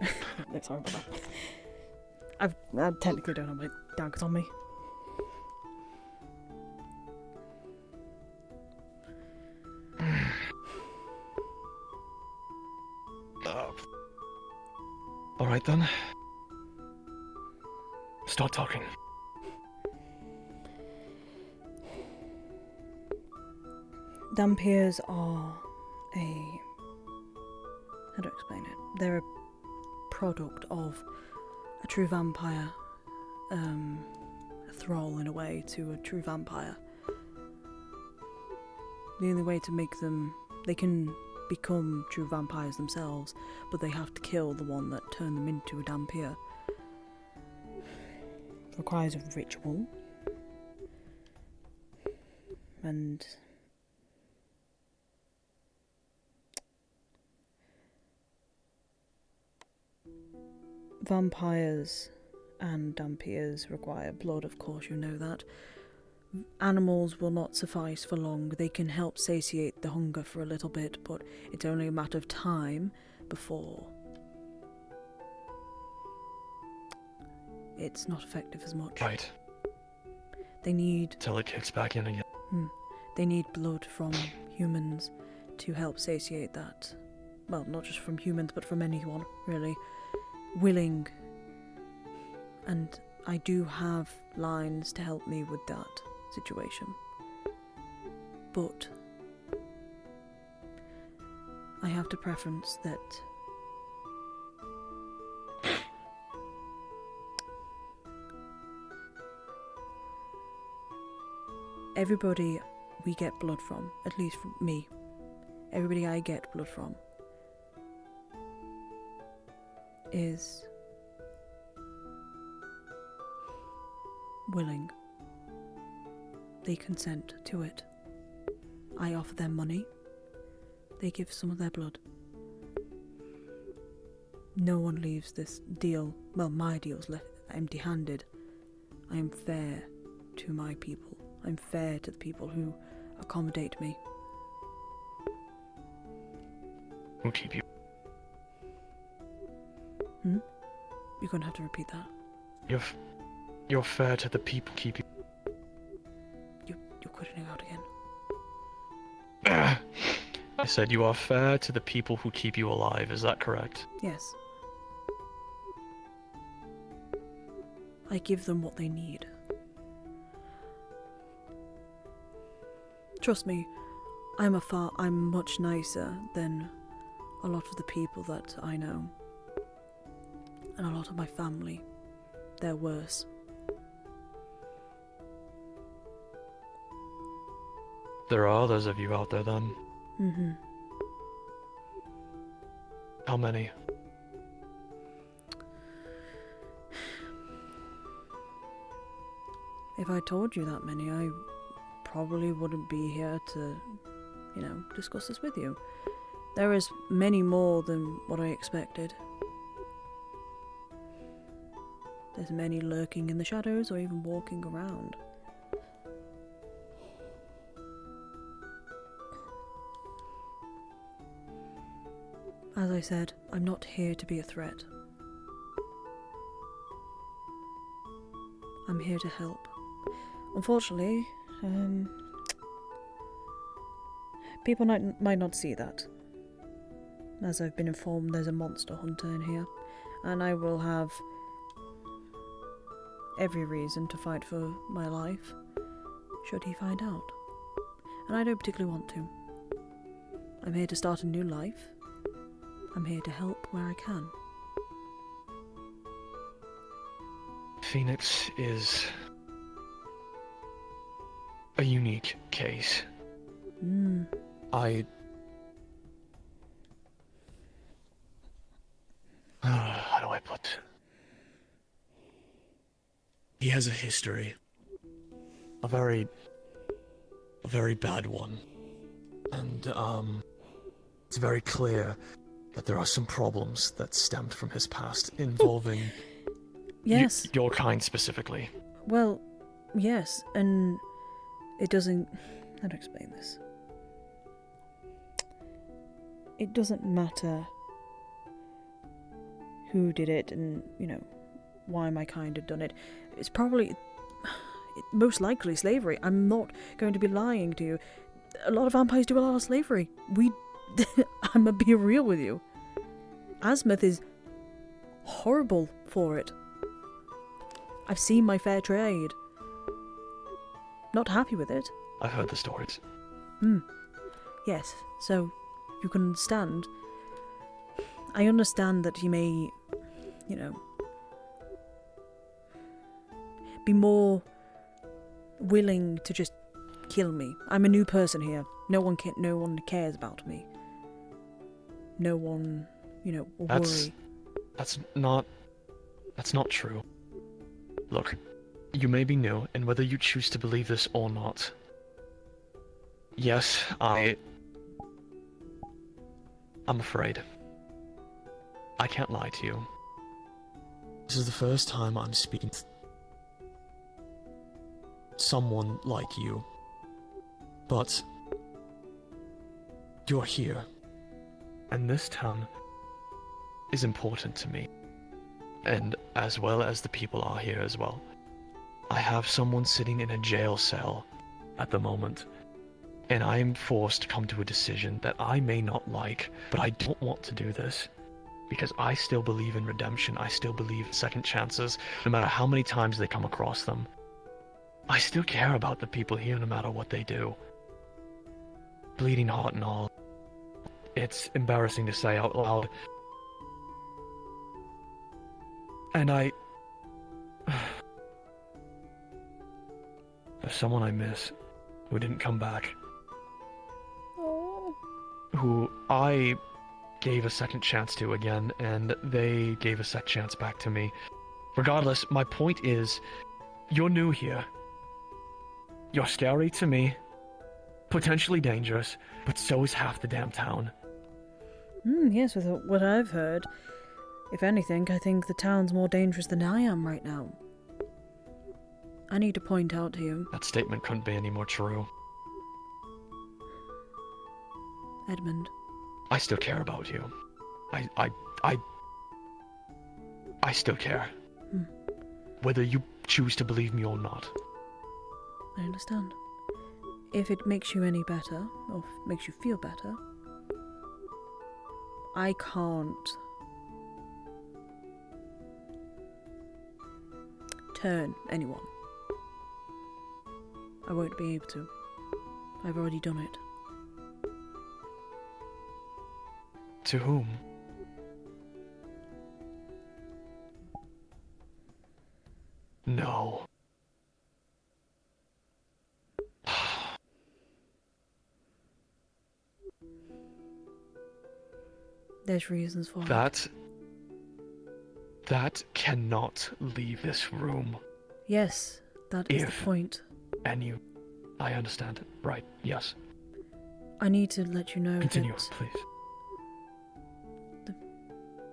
No, sorry about that. I technically don't have my daggers on me. Alright then. Start talking. Dampiers are a... how do I explain it? They're a product of a true vampire, a thrall in a way to a true vampire. The only way to make them... they can become true vampires themselves, but they have to kill the one that turned them into a Dampier. It requires a ritual. And... vampires and Dampiers require blood, of course, you know that. Animals will not suffice for long. They can help satiate the hunger for a little bit, but it's only a matter of time before it's not effective as much. Right. They need... till it kicks back in again. They need blood from humans to help satiate that. Well, not just from humans, but from anyone, really. Willing. And I do have lines to help me with that situation. But I have to preference that everybody we get blood from, at least from me, everybody I get blood from is willing. They consent to it. I offer them money. They give some of their blood. No one leaves this deal, well, my deal's left empty-handed. I am fair to my people. I'm fair to the people who accommodate me. Who keep you? You're gonna have to repeat that. You're fair to the people keep you. You're quitting out again. I said you are fair to the people who keep you alive, is that correct? Yes. I give them what they need. Trust me, I'm much nicer than a lot of the people that I know. And a lot of my family. They're worse. There are others of you out there then. Mm-hmm. How many? If I told you that many, I probably wouldn't be here to, discuss this with you. There is many more than what I expected. There's many lurking in the shadows or even walking around. As I said, I'm not here to be a threat. I'm here to help. Unfortunately, people might not see that. As I've been informed, there's a monster hunter in here, and I will have every reason to fight for my life, should he find out. And I don't particularly want to. I'm here to start a new life. I'm here to help where I can. Phoenix is a unique case. How do I put? He has a history. A very bad one. And, it's very clear that there are some problems that stemmed from his past involving Yes. your kind specifically. Well, yes, and it doesn't... How to explain this? It doesn't matter who did it and, why my kind had done it. It's probably... most likely slavery. I'm not going to be lying to you. A lot of vampires do a lot of slavery. I'm gonna be real with you. Azimuth is horrible for it. I've seen my fair trade. Not happy with it. I've heard the stories. Yes, so you can understand. I understand that you may, be more willing to just kill me. I'm a new person here. No one cares about me. No one, will worry. That's not true. Look, you may be new, and whether you choose to believe this or not, yes, I'm afraid. I can't lie to you. This is the first time I'm speaking to someone like you. But you're here, and this town is important to me, and as well as the people are here as well. I have someone sitting in a jail cell at the moment, and I am forced to come to a decision that I may not like, but I don't want to do this, because I still believe in redemption. I still believe in second chances, no matter how many times they come across them. I still care about the people here no matter what they do. Bleeding heart and all. It's embarrassing to say out loud. And there's someone I miss who didn't come back. Who I gave a second chance to again, and they gave a second chance back to me. Regardless, my point is, you're new here. You're scary to me, potentially dangerous, but so is half the damn town. Yes, with what I've heard, if anything, I think the town's more dangerous than I am right now. I need to point out to you, That statement couldn't be any more true. Edmund. I still care about you. I still care. Whether you choose to believe me or not. I understand. If it makes you any better, or makes you feel better, I can't turn anyone. I won't be able to. I've already done it. To whom? No. There's reasons for it. That cannot leave this room. Yes, that is the point. And I understand. Right, yes. I need to let you know Continue, that please. the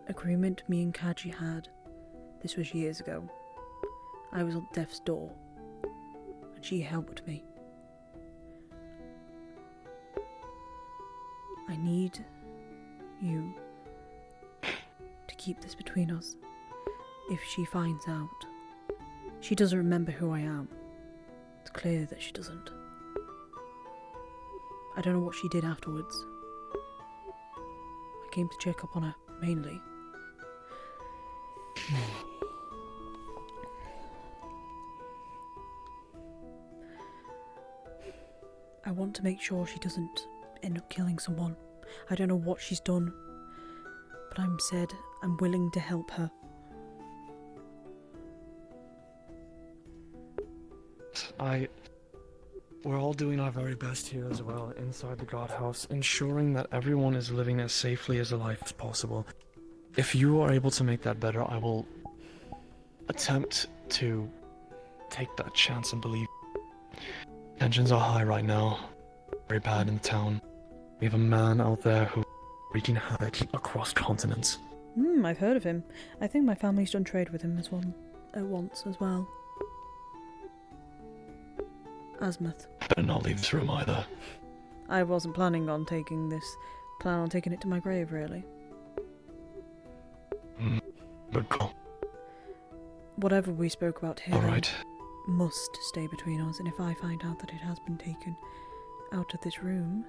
agreement me and Kaji had, this was years ago. I was on death's door, and she helped me. I need you to keep this between us. If she finds out, she doesn't remember who I am. It's clear that she doesn't. I don't know what she did afterwards. I came to check up on her, mainly. I want to make sure she doesn't end up killing someone. I don't know what she's done, but I'm willing to help her. we're all doing our very best here as well, inside the guardhouse, ensuring that everyone is living as safely as alive as possible. If you are able to make that better, I will attempt to take that chance and believe. Tensions are high right now, very bad in the town. We have a man out there who wreaking havoc across continents. I've heard of him. I think my family's done trade with him once as well. Azimuth. Better not leave this room either. I wasn't planning on taking this. Plan on taking it to my grave, really. Good call. Whatever we spoke about here Alright. must stay between us, and if I find out that it has been taken out of this room,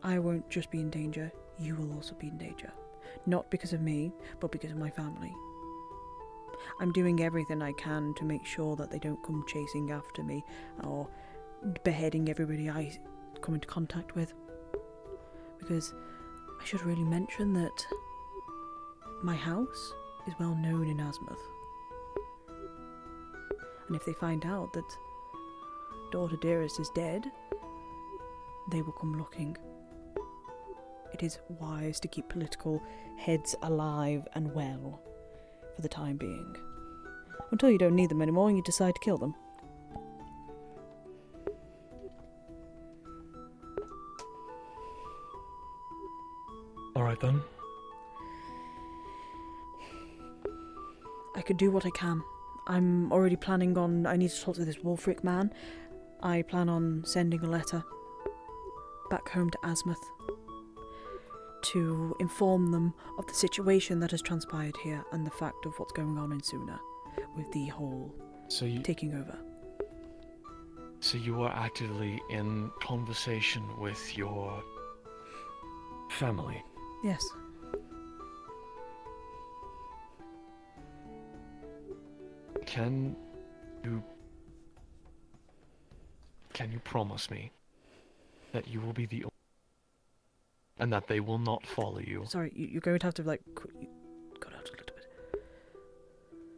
I won't just be in danger, you will also be in danger. Not because of me, but because of my family. I'm doing everything I can to make sure that they don't come chasing after me or beheading everybody I come into contact with. Because I should really mention that my house is well known in Azimuth. And if they find out that daughter Dearest is dead, they will come looking. It is wise to keep political heads alive and well for the time being. Until you don't need them anymore and you decide to kill them. Alright then. I could do what I can. I'm already planning on... I need to talk to this Wolfric man. I plan on sending a letter back home to Azimuth to inform them of the situation that has transpired here and the fact of what's going on in Suna with the whole taking over. So you are actively in conversation with your family? Yes. Can you promise me that you will be the and that they will not follow you? Sorry, you're going to have to cut out a little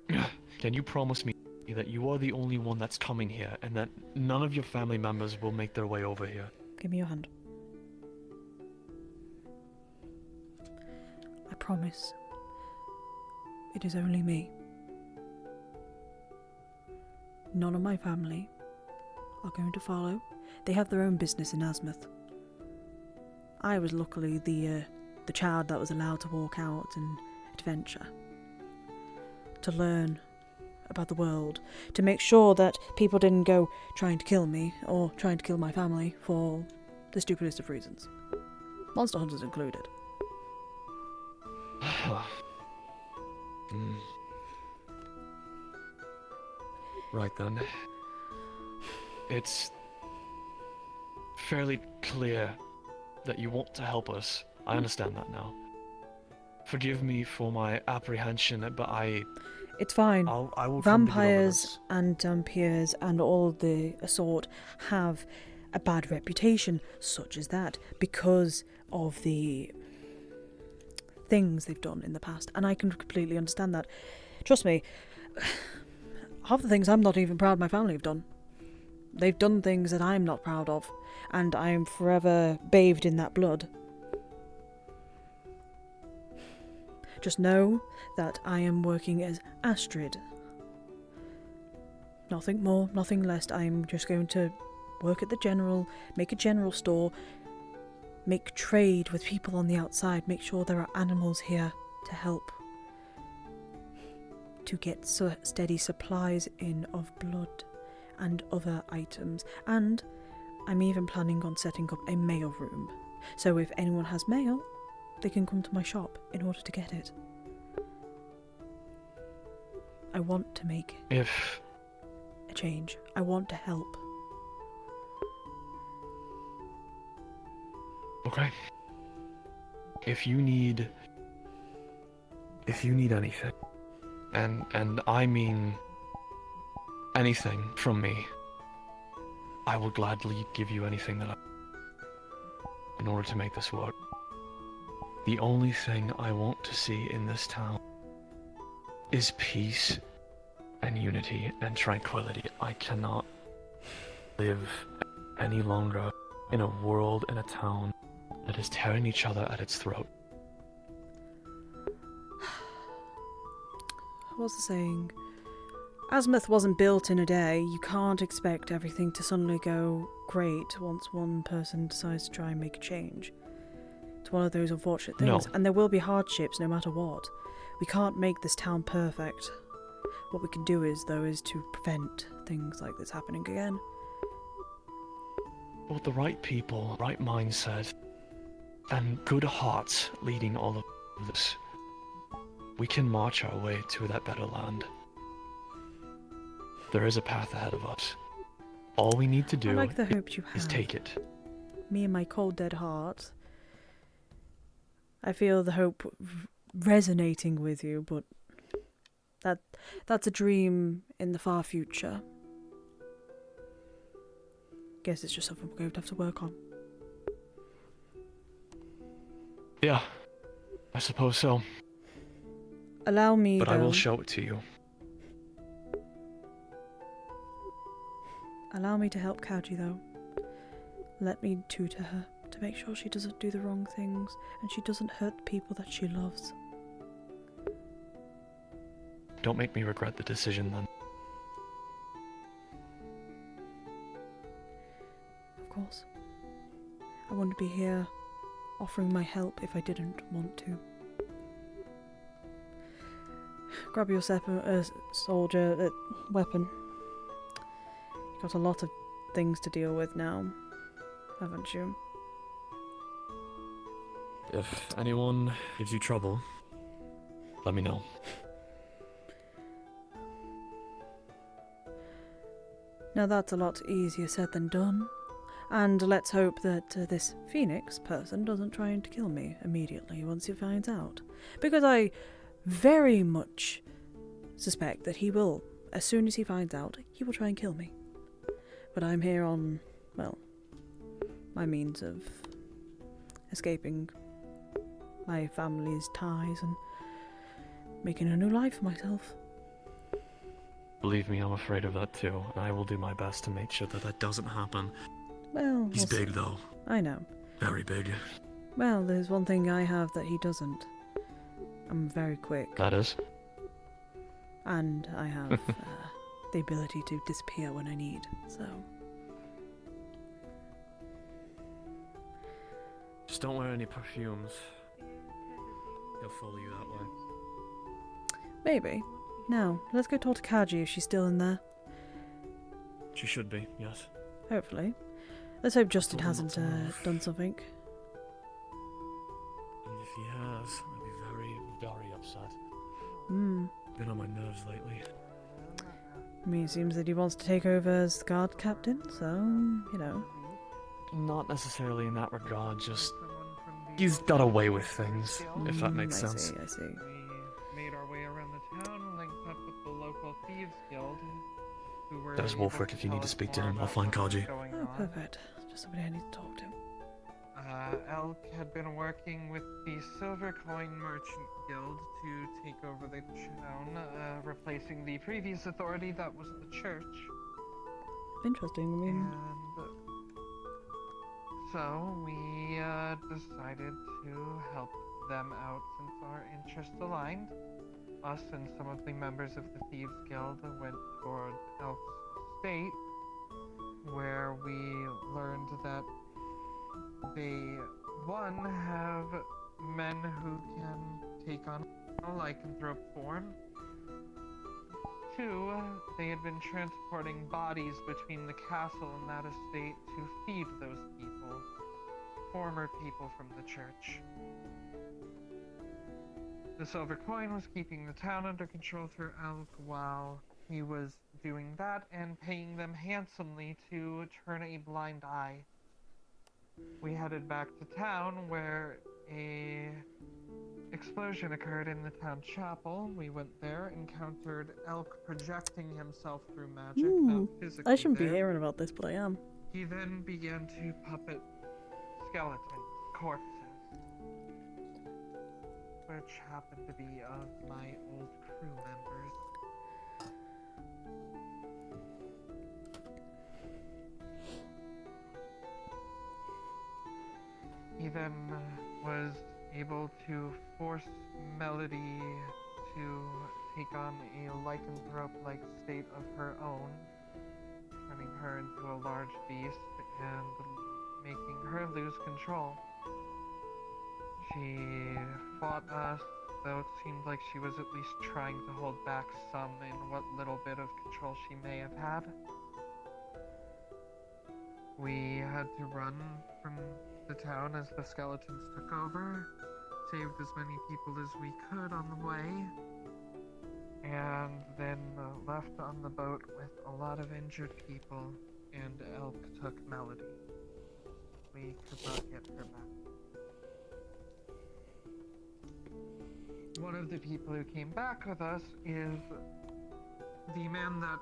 bit. Can you promise me that you are the only one that's coming here and that none of your family members will make their way over here? Give me your hand. I promise. It is only me. None of my family are going to follow. They have their own business in Azimuth. I was luckily the child that was allowed to walk out and adventure. To learn about the world. To make sure that people didn't go trying to kill me or trying to kill my family for the stupidest of reasons. Monster hunters included. Right then. It's fairly clear that you want to help us. I understand that now. Forgive me for my apprehension, but It's fine. I will Vampires and Dampiers and all of the sort have a bad reputation, such as that, because of the things they've done in the past, and I can completely understand that. Trust me, half the things I'm not even proud my family have done. They've done things that I'm not proud of, and I'm forever bathed in that blood. Just know that I am working as Astrid. Nothing more, nothing less. I'm just going to work at the general, make a general store, make trade with people on the outside, make sure there are animals here to help. To get steady supplies in of blood and other items. And I'm even planning on setting up a mail room. So if anyone has mail, they can come to my shop in order to get it. I want to make a change. I want to help. Okay. If you need anything, and I mean anything from me, I will gladly give you anything that I in order to make this work. The only thing I want to see in this town is peace and unity and tranquility. I cannot live any longer in a world and a town that is tearing each other at its throat. What's the saying? Azimuth wasn't built in a day. You can't expect everything to suddenly go great once one person decides to try and make a change. It's one of those unfortunate things, No. and there will be hardships no matter what. We can't make this town perfect. What we can do is to prevent things like this happening again. With the right people, right mindset, and good hearts leading all of this, we can march our way to that better land. There is a path ahead of us. All we need to do I like the hope you is have. take it. Me and my cold dead heart. I feel the hope resonating with you, but that's a dream in the far future. Guess it's just something we're going to have to work on. Yeah, I suppose so. Allow me, But I will though. show it to you. Allow me to help Kaji, though. Let me tutor her to make sure she doesn't do the wrong things and she doesn't hurt the people that she loves. Don't make me regret the decision then. Of course. I wouldn't be here offering my help if I didn't want to. Grab your soldier weapon. You've got a lot of things to deal with now, haven't you? If anyone gives you trouble, let me know. Now that's a lot easier said than done. And let's hope that this Phoenix person doesn't try and kill me immediately once he finds out. Because I very much suspect that he will, as soon as he finds out, he will try and kill me. But I'm here on, well, my means of escaping my family's ties and making a new life for myself. Believe me, I'm afraid of that too, and I will do my best to make sure that that doesn't happen. Well, He's we'll big see. though. I know. Very big. Well, there's one thing I have that he doesn't. I'm very quick. That is? And I have the ability to disappear when I need, so... Just don't wear any perfumes. He'll follow you that way. Maybe. Now, let's go talk to Kaji if she's still in there. She should be, yes. Hopefully. Let's hope Justin Told him hasn't not to move. done something. And if he has, I'd be very, very upset. Hmm. Been on my nerves lately. I mean, it seems that he wants to take over as the guard captain, so, you know. Not necessarily in that regard, just... He's got away with things, if that makes I sense. see, I see. We made our way around the town, linked up with the local thieves guild, who were There's able Wolfric if you tell need to us speak to more him. I'll about find what was Kaji. going Oh, on. perfect. Just somebody I need to talk to. Elk had been working with the Silver Coin Merchant Guild to take over the town, replacing the previous authority that was the church. Interesting, I mean... And so we decided to help them out since our interests aligned. Us and some of the members of the Thieves Guild went toward Elk's estate, where we learned that they, one, have men who can take on a lycanthrope form. Two, they had been transporting bodies between the castle and that estate to feed those people, former people from the church. The silver coin was keeping the town under control through Elk while he was doing that and paying them handsomely to turn a blind eye. We headed back to town where a explosion occurred in the town chapel. We went there, encountered Elk projecting himself through magic, not physically I shouldn't be there. hearing about this, but I am. He then began to puppet skeletons, corpses, which happened to be of my old crew members. then was able to force Melody to take on a lycanthrope-like state of her own, turning her into a large beast and making her lose control. She fought us, though it seemed like she was at least trying to hold back some in what little bit of control she may have had. We had to run from the town as the skeletons took over, saved as many people as we could on the way, and then left on the boat with a lot of injured people, and Elk took Melody. We could not get her back. One of the people who came back with us is the man that,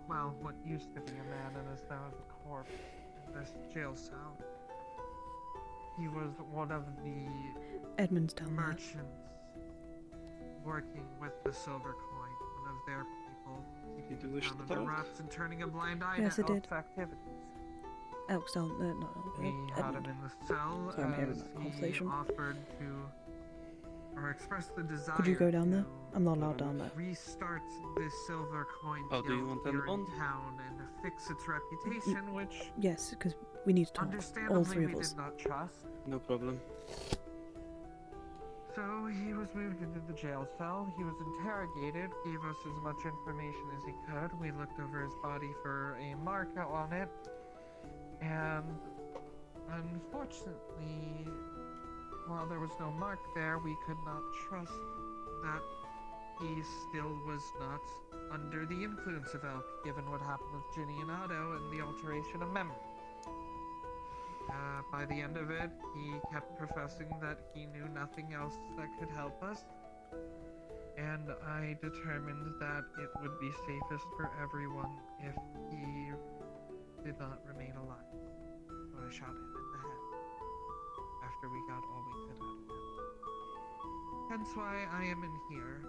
well, what used to be a man and is now a corpse in this jail cell. He was one of the Edmund's down there. merchants working with the silver coin, one of their people, keeping the town under wraps and turning a blind eye Yes, to I did. Elk's activities. Elk's down there, not Elk. We had Edmund. him in the cell Sorry, I'm hearing as that he conversation. offered to, or expressed the desire Could you go down to there? I'm not allowed down there. restart this silver coin Oh, do you guild want here them in town and fix its reputation, which Yes, because we need to talk. All understandably three of we us. did not trust. No problem. So he was moved into the jail cell. He was interrogated, gave us as much information as he could. We looked over his body for a mark on it, and unfortunately, while there was no mark there, we could not trust that he still was not under the influence of Elk, given what happened with Ginny and Otto and the alteration of memory. By the end of it, he kept professing that he knew nothing else that could help us, and I determined that it would be safest for everyone if he did not remain alive. So I shot him in the head after we got all we could out of him. Hence why I am in here,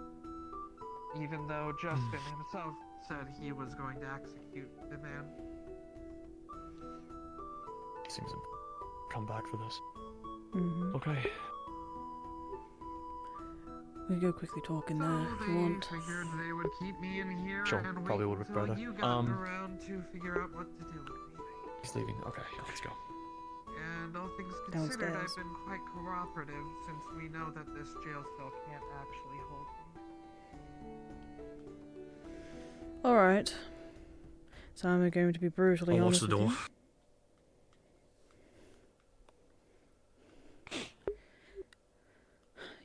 even though Justin himself said he was going to execute the man. Seems to come back for this. Mm-hmm. Okay. We can go quickly talk in there if you They want. figured they would keep me in here Sure, and probably wait would until better. you got around to figure out what to do with me. He's leaving. Okay, yeah, let's go. And all things considered, Downstairs. I've been quite cooperative since we know that this jail cell can't actually hold me. Alright. So I'm going to be brutally I'll watch honest the with door. you.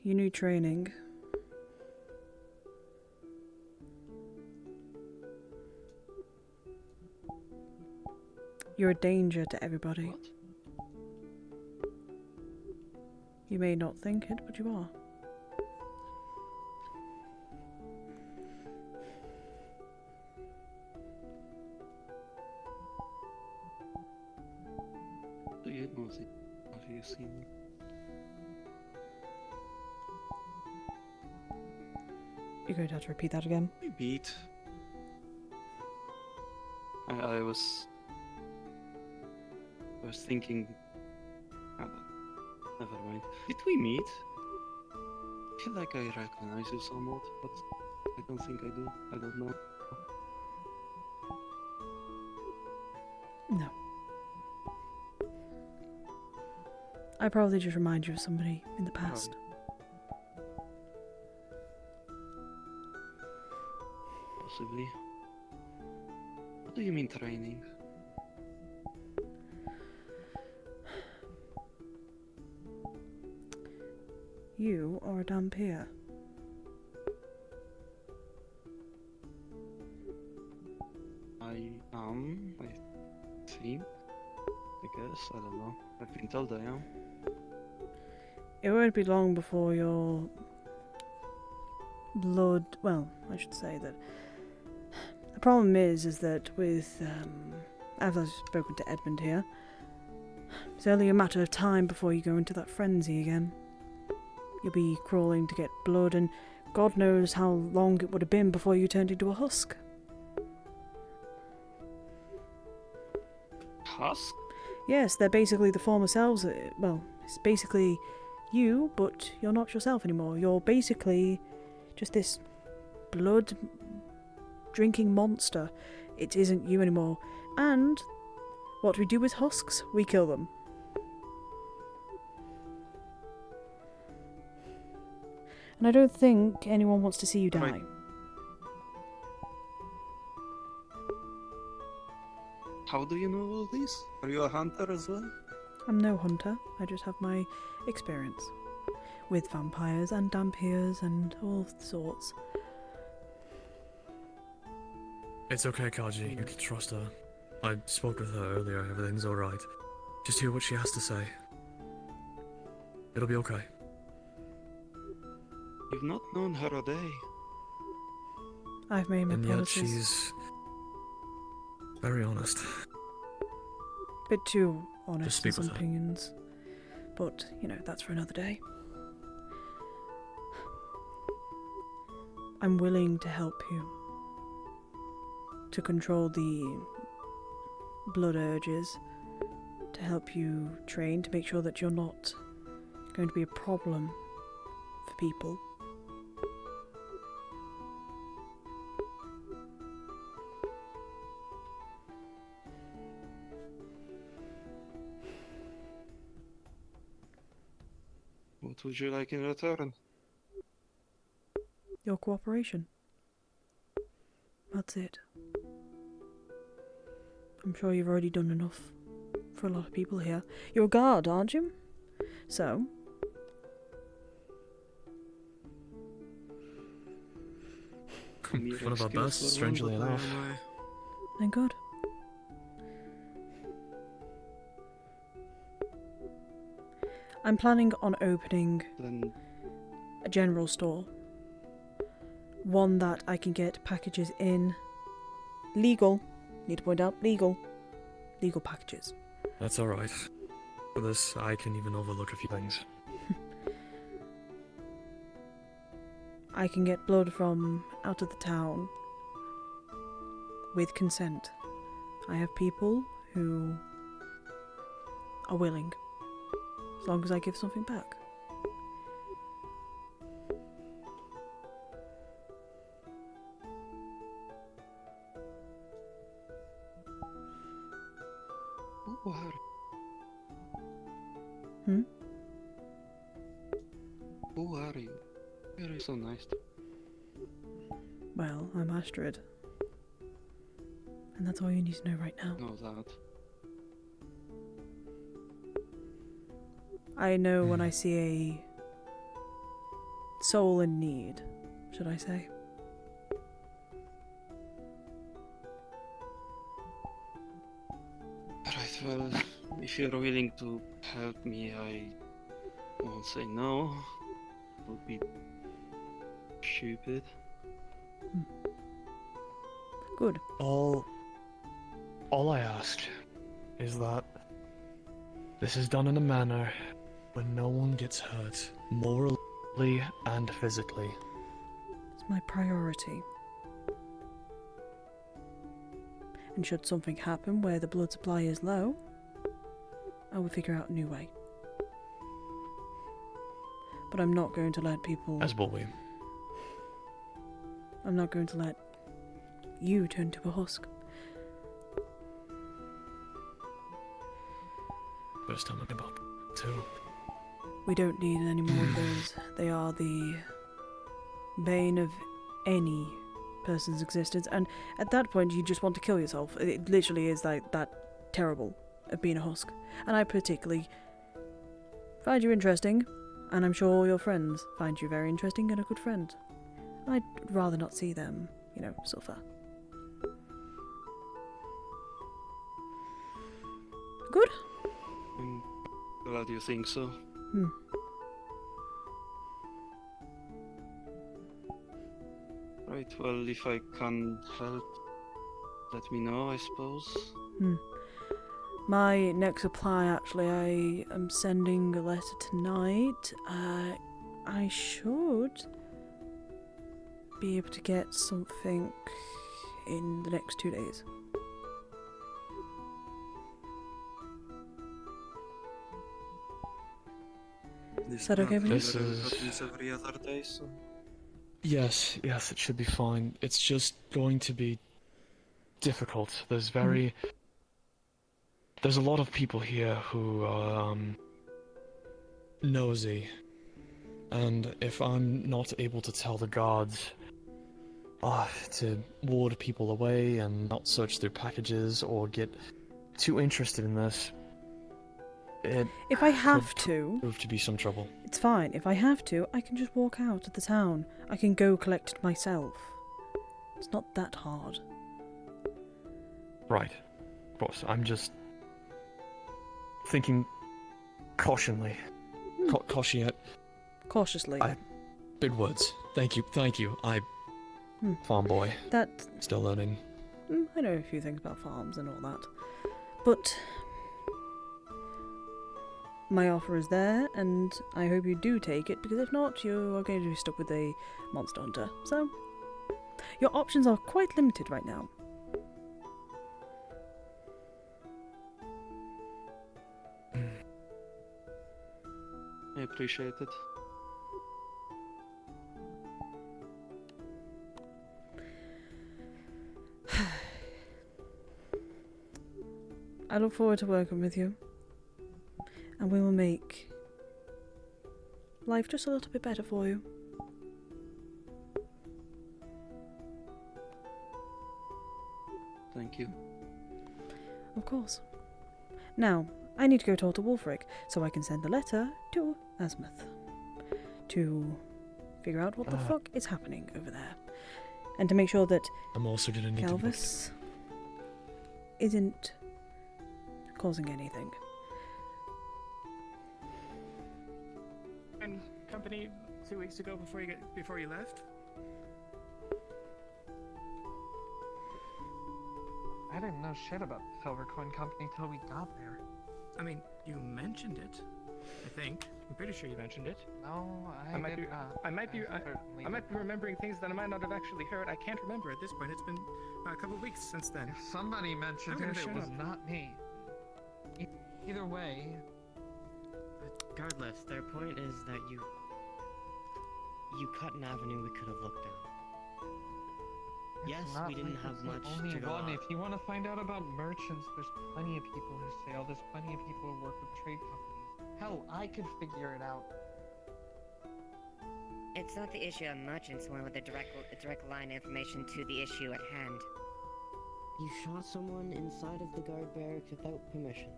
You need training. You're a danger to everybody. You may not think it, but you are. Do you know the... Have you seen me? You're going to have to repeat that again. We beat. I was thinking. Ah, never mind. Did we meet? I feel like I recognize you somewhat, but I don't think I do. I don't know. No. I probably just remind you of somebody in the past. Possibly. What do you mean training? You are a Dampier. I am, I think. I guess, I don't know. I've been told I am. It won't be long before your blood. Well, I should say that the problem is that with as I've spoken to Edmund here, it's only a matter of time before you go into that frenzy again. You'll be crawling to get blood, and God knows how long it would have been before you turned into a husk. Husk? Yes, they're basically the former selves. Well, it's basically you, but you're not yourself anymore. You're basically just this blood drinking monster. It isn't you anymore. And what we do with husks, we kill them. And I don't think anyone wants to see you die. Right. How do you know all this? Are you a hunter as well? I'm no hunter, I just have my experience with vampires and dampiers and all sorts. It's okay, Kaji. You can trust her. I spoke with her earlier. Everything's alright. Just hear what she has to say. It'll be okay. You've not known her a day. I've made my And yet promises. she's very honest. Bit too honest in speak some with her. opinions. But, you know, that's for another day. I'm willing to help you to control the blood urges, to help you train, to make sure that you're not going to be a problem for people. What would you like in return? Your cooperation. That's it. I'm sure you've already done enough for a lot of people here. You're a guard, aren't you? So, One of our best, strangely enough. then good. I'm planning on opening Then a general store. One that I can get packages in. Legal. Need to point out, legal. Legal packages. That's alright. For this, I can even overlook a few things. I can get blood from out of the town with consent. I have people who are willing, as long as I give something back. who are Hmm? Who are you? You're so nice. Well, I'm Astrid. And that's all you need to know right now. Know that. I know when I see a soul in need, should I say. Right, well, if you're willing to help me, I won't say no. It would be stupid. Good. All I ask is that this is done in a manner where no one gets hurt, morally and physically. It's my priority. And should something happen where the blood supply is low, I will figure out a new way. But I'm not going to let people... As will we. I'm not going to let you turn to a husk. First time I'm about to. We don't need any more of those. They are the bane of any person's existence, and at that point you just want to kill yourself. It literally is like that terrible of being a husk. And I particularly find you interesting, and I'm sure all your friends find you very interesting and a good friend. I'd rather not see them, you know, suffer. Good? I'm glad you think so. Hmm. Right, well, if I can help, let me know, I suppose. Hmm. My next supply, actually, I am sending a letter tonight. I should be able to get something in the next 2 days. Is that okay with you? This is every other day, so. Yes, it should be fine. It's just going to be difficult. There's a lot of people here who are nosy, and if I'm not able to tell the guards to ward people away and not search their packages or get too interested in this, If I have could to, prove to be some trouble. it's fine. If I have to, I can just walk out of the town. I can go collect it myself. It's not that hard. Right. Of course, I'm just thinking cautionally. Cautiously. Big words. Thank you. Farm boy. Still learning. I know a few things about farms and all that. But my offer is there, and I hope you do take it, because if not, you are going to be stuck with a monster hunter. So, your options are quite limited right now. I appreciate it. I look forward to working with you, and we will make life just a little bit better for you. Thank you. Of course. Now, I need to go talk to Wulfric, so I can send the letter to Asmuth to figure out what the fuck is happening over there, and to make sure that I'm also gonna need Calvis isn't causing anything. And company 2 weeks ago before you left. I didn't know shit about the Silver Coin Company till we got there. I mean, you mentioned it. I think. I'm pretty sure you mentioned it. No, I might be remembering things that I might not have actually heard. I can't remember at this point. It's been a couple of weeks since then. If somebody mentioned it, it was not me. Either way. Regardless, their point is that you cut an avenue we could have looked down. Yes, It's not we didn't like have it's much the only to go one. off. If you want to find out about merchants, there's plenty of people who sail. There's plenty of people who work with trade companies. Hell, I could figure it out. It's not the issue of merchants, one with a direct line information to the issue at hand. You shot someone inside of the guard barracks without permission.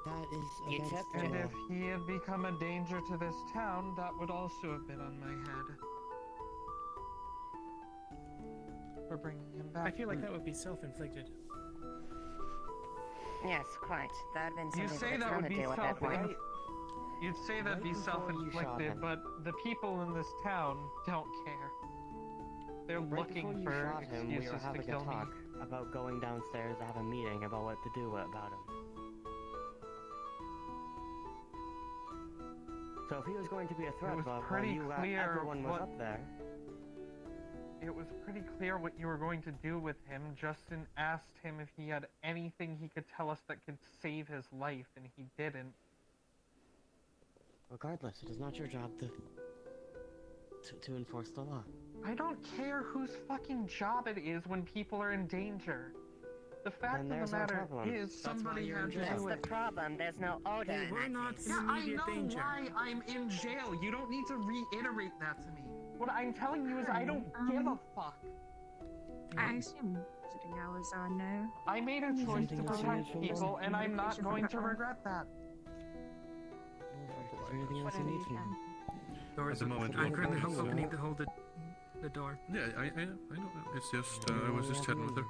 That is against the And law. if he had become a danger to this town, that would also have been on my head. For bringing him back. I feel like that would be self-inflicted. Yes, quite. That'd been You something say for the that town would to be deal with that way. You'd say that'd be self-inflicted, but the people in this town don't care. They're Right looking before you for shot him, we excuses were to having a kill me. talk about going downstairs to have a meeting about what to do about him. So if he was going to be a threat, was while pretty you clear everyone was what- up there. It was pretty clear what you were going to do with him. Justin asked him if he had anything he could tell us that could save his life, and he didn't. Regardless, it is not your job to enforce the law. I don't care whose fucking job it is when people are in danger. The fact Then of there's the no no matter problem. is That's why somebody you're had in to jail. do That's it. the problem. There's no order in We're that not case. in Yeah, immediate I know danger. why I'm in jail. You don't need to reiterate that to me. What I'm telling you is I don't give a fuck. I assume visiting hours are no. I made a choice to Anything else you need protect from us? people, and I'm not going to regret that. Is there anything else you need from me? Doors. At the moment, I'm we're currently closed. opening to hold the door. Yeah, I know. It's just I was just chatting with her.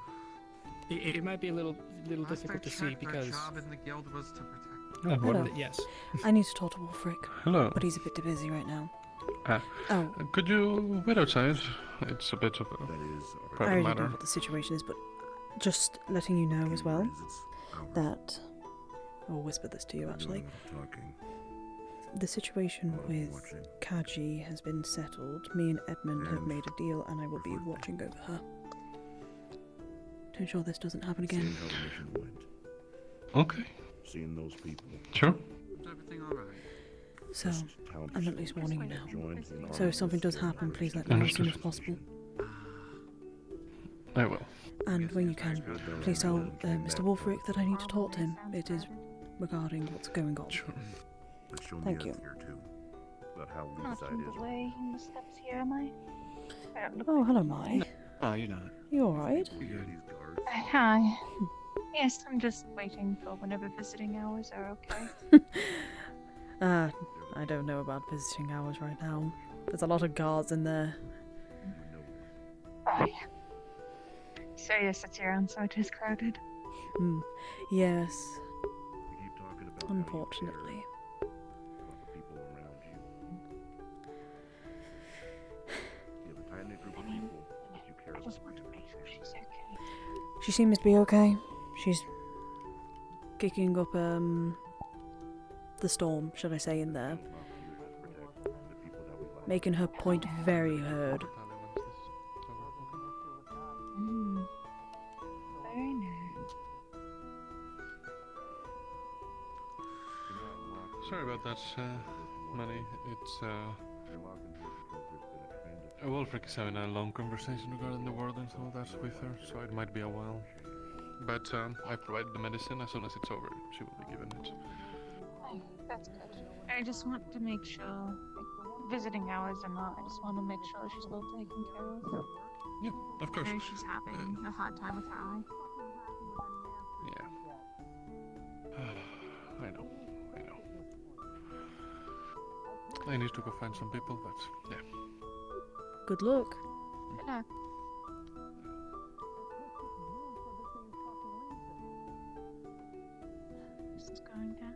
It might be a little Last difficult I to see checked, our because. job in the guild was to protect. Oh, Hello. Yes. I need to talk to Wulfric. Hello. But he's a bit too busy right now. Oh. Could you wait outside? It's a bit of a I private already know matter. what the situation is, but just letting you know as well that I'll whisper this to you actually. The situation with Kaji has been settled. Me and Edmund have made a deal, and I will be watching over her to ensure this doesn't happen again. Okay. Seeing those people. Sure. everything alright? So, I'm at least warning you now. So if something does happen, please let me know as soon as possible. I will. And when you can, please tell Mr. Wolfric that I need to talk to him. It is regarding what's going on. Thank you. Not from the way in the steps here, am I? Oh, hello, Mai. No, you're not. You alright? Hi. Yes, I'm just waiting for whenever visiting hours are okay. I don't know about visiting hours right now. There's a lot of guards in there. Oh, yeah. So yes, it's your answer. It is crowded. Yes. Unfortunately. I just want to make sure she's okay. She seems to be okay. She's kicking up the storm, should I say, in there. Making her point very heard. Very nice. Sorry about that, Manny. It's, Wolfric is having a long conversation regarding the ward and some of that with her, so it might be a while. But, I provided the medicine. As soon as it's over, she will be given it. That's good. I just want to make sure, like, visiting hours or not, I just want to make sure she's well taken care of. Yeah, of course. I know she's having a hard time with her eye. Yeah. I know. I need to go find some people, but yeah. Good luck. Good luck. This is going down.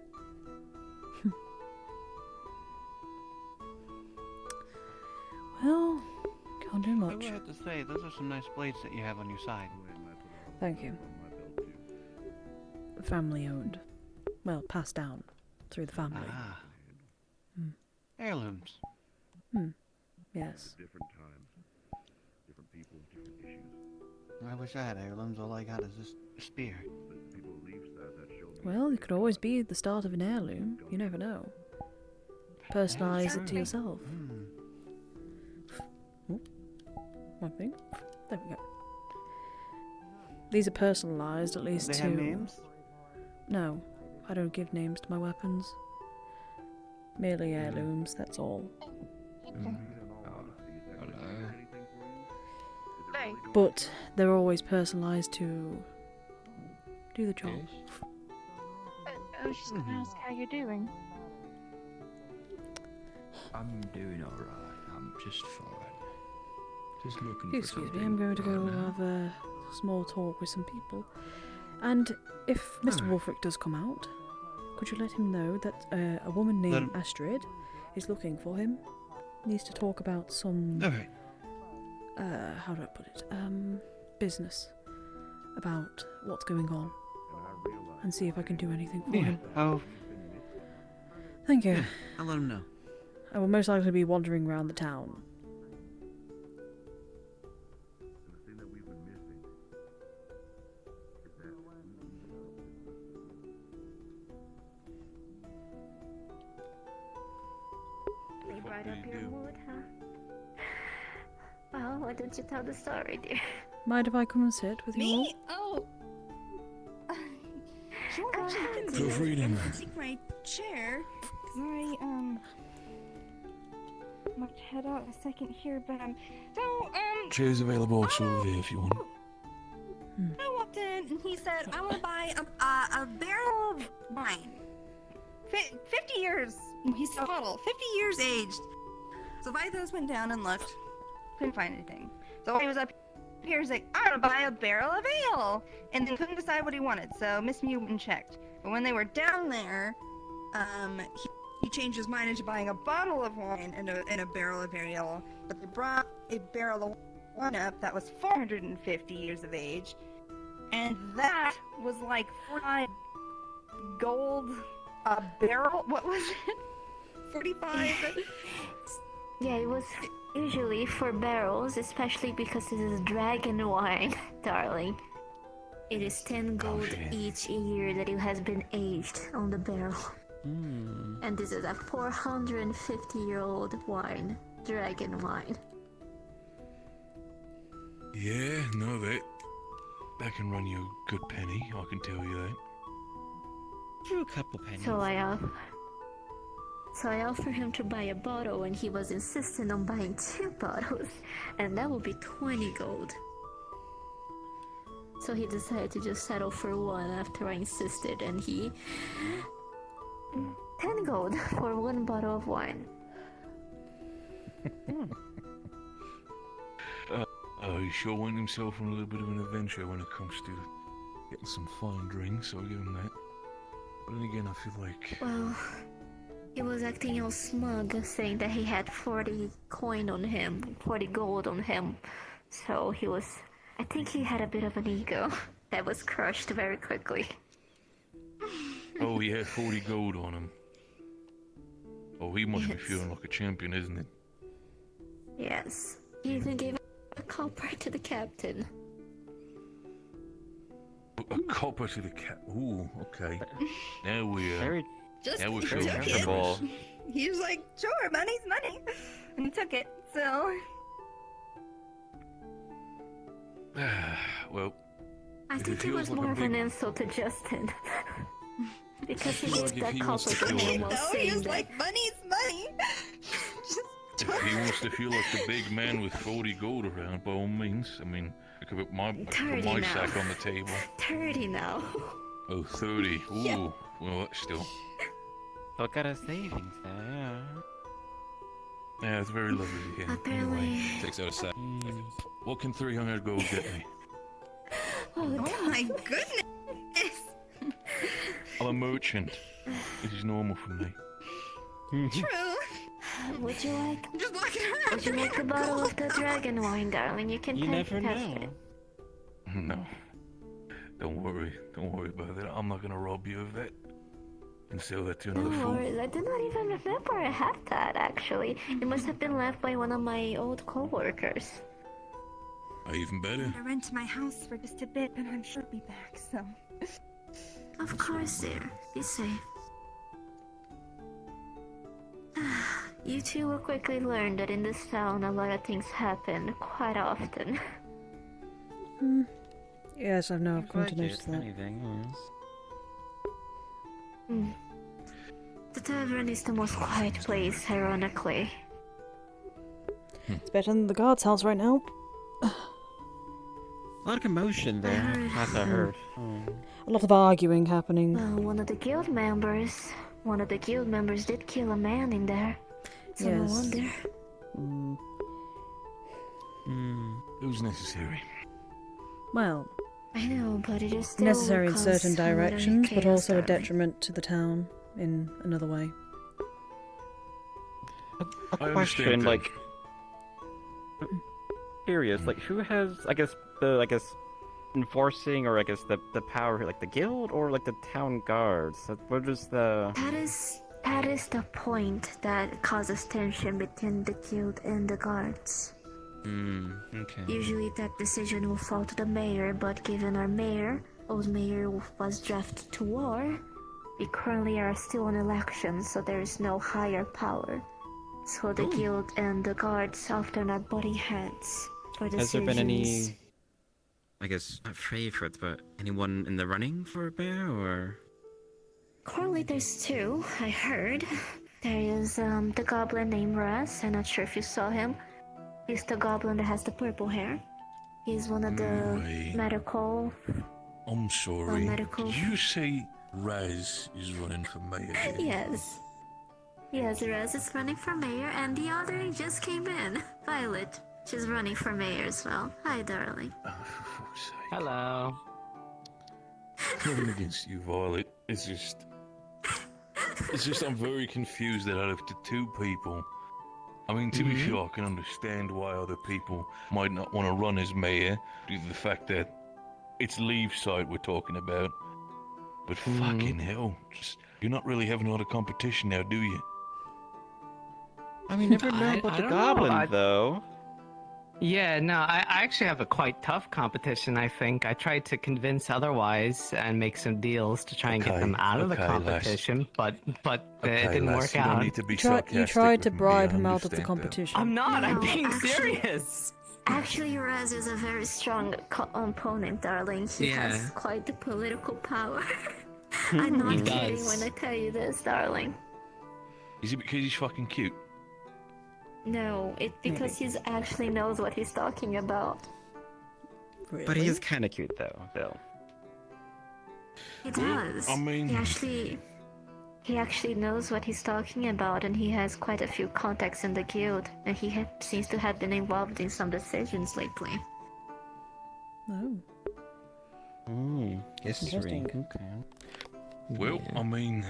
Well, can't do I much. would have to say, those are some nice blades that you have on your side. Thank you. Family owned. Well, passed down through the family. Ah. Heirlooms. Yes. Different times, different people, different issues. I wish I had heirlooms. All I got is this spear. But people believe that shows. Well, it could always be the start of an heirloom. You never know. Personalise it to yourself. One thing. There we go. These are personalised, at least They to... have names? No, I don't give names to my weapons. Merely heirlooms, that's all. But they're always personalised to do the job. I was just gonna ask how you're doing. I'm doing alright. I'm just fine. Just looking Excuse for me, something. I'm going to go have a small talk with some people. And if Mr. Wolfric does come out, could you let him know that a woman named Astrid is looking for him? Needs to talk about some... Alright. How do I put it? Business. About what's going on. And see if I can do anything for him. Oh. Thank you. I'll let him know. I will most likely be wandering around the town. They brought up your mood, huh? Well, why don't you tell the story, dear? Mind if I come and sit with you all? Me? Oh. Sure, actually, you can Feel free to. take my chair. I might head out in a second here, but Chairs available also over there if you want. I walked in and he said, I want to buy a barrel of wine. 50 years. He said, bottle. 50 years aged. So Vithos went down and looked. Couldn't find anything. So he was up here. He's like, I want to buy a barrel of ale. And then couldn't decide what he wanted. So Miss Mew went and checked. But when they were down there, he changed his mind into buying a bottle of wine and a barrel of ale. But they brought a barrel of wine up that was 450 years of age. And that was like 45 gold a barrel. What was it? 45? Yeah, it was usually for barrels, especially because this is dragon wine, darling. It is 10 gold each year that it has been aged on the barrel. And this is a 450-year-old wine, dragon wine. Yeah, no, that can run you a good penny, I can tell you that. For a couple pennies. So I offered him to buy a bottle, and he was insistent on buying 2 bottles, and that would be 20 gold. So he decided to just settle for 1 after I insisted, and he 10 gold for 1 bottle of wine. He sure went himself on a little bit of an adventure when it comes to getting some fine drinks, so I'll give him that. But then again, I feel like... Well, he was acting all smug, saying that he had 40 coin on him, 40 gold on him. So he was... I think he had a bit of an ego that was crushed very quickly. Oh, he had 40 gold on him. Oh, he must be feeling like a champion, isn't it? Yes. He even gave a copper to the captain. A copper to the cat. Ooh, okay. Now we're Just now we're he feeling took it. generous. He was like, sure, money's money. And he took it, so... Well, I if think it feels was like more a of an big- insult to Justin. Because he Well, gave if that he copper wants to to feel- him while No, he saying was that. like, money's money. If he wants to feel like the big man with 40 gold around, by all means. I mean, I could put my 30 now. sack on the table. 30 now. Oh, 30. Ooh, Yeah. well, that's still... Still got a savings there, yeah. Yeah, it's very lovely to hear. Apparently- Anyway, takes out a sack. What can 300 gold get me? Oh my goodness. I'm a merchant. This is normal for me. True. Would you like? Just walking around. Would you like a bottle of the dragon wine, darling? You can You test never test know. it. No. Don't worry about that. I'm not gonna rob you of that and sell that to another No fool. worries, I do not even remember I had that actually. It must have been left by one of my old co-workers. Even better. I rent my house for just a bit, and I'm sure I'll be back, so... Of course, dear. Be safe. You two will quickly learn that in this town a lot of things happen quite often. Yes, I've now come to notice If that. anything, yes. The tavern is the most quiet place, ironically. It's better than the guard's house right now. A lot of commotion there, as I heard. A lot of arguing happening. Well, one of the guild members did kill a man in there. So no Yes. wonder. It was necessary. Well, I know, but it is still necessary in cause certain a lot of directions, but chaos, also a darling. detriment to the town in another way. A I question, understand that. like, curious, like, who has, I guess, enforcing, or I guess the power, like the guild or like the town guards? What is the? That is the point that causes tension between the guild and the guards. Okay. Usually that decision will fall to the mayor, but given our old mayor was drafted to war, we currently are still on election, so there is no higher power. So the guild and the guards often are butting heads for decisions. Has there been any, I guess, not favorites, but anyone in the running for a bear, or? Currently there's 2, I heard. There is the goblin named Raz, I'm not sure if you saw him. He's the goblin that has the purple hair. He's one of the Wait. medical... I'm sorry. medical- Did you say Raz is running for mayor? here? Yes. Yes, Raz is running for mayor, and the other just came in. Violet. She's running for mayor as well. Hi, darling. Hello. Nothing against you, Violet. It's just I'm very confused that out of the 2 people. I mean, to be sure, I can understand why other people might not want to run as mayor due to the fact that it's Leaveside we're talking about. But fucking hell, you're not really having a lot of competition now, do you? I mean, never know about the goblin, though. Yeah, no, I actually have a quite tough competition, I think. I tried to convince otherwise and make some deals to try and get them out of the okay, Les. competition, but Okay, it didn't Les, work you don't out. need to be You sarcastic tried to with me, bribe I him out of the understand that. competition. I'm not, I'm No, being actually- serious. Actually, Raz is a very strong opponent, darling. He has Yeah. quite the political power. I'm not He kidding does. when I tell you this, darling. Is it because he's fucking cute? No, it's because he actually knows what he's talking about. But he is kind of cute though, Bill. He does. I mean- He actually knows what he's talking about, and he has quite a few contacts in the guild, and he seems to have been involved in some decisions lately. Oh. History. Interesting. Okay. Well, I mean,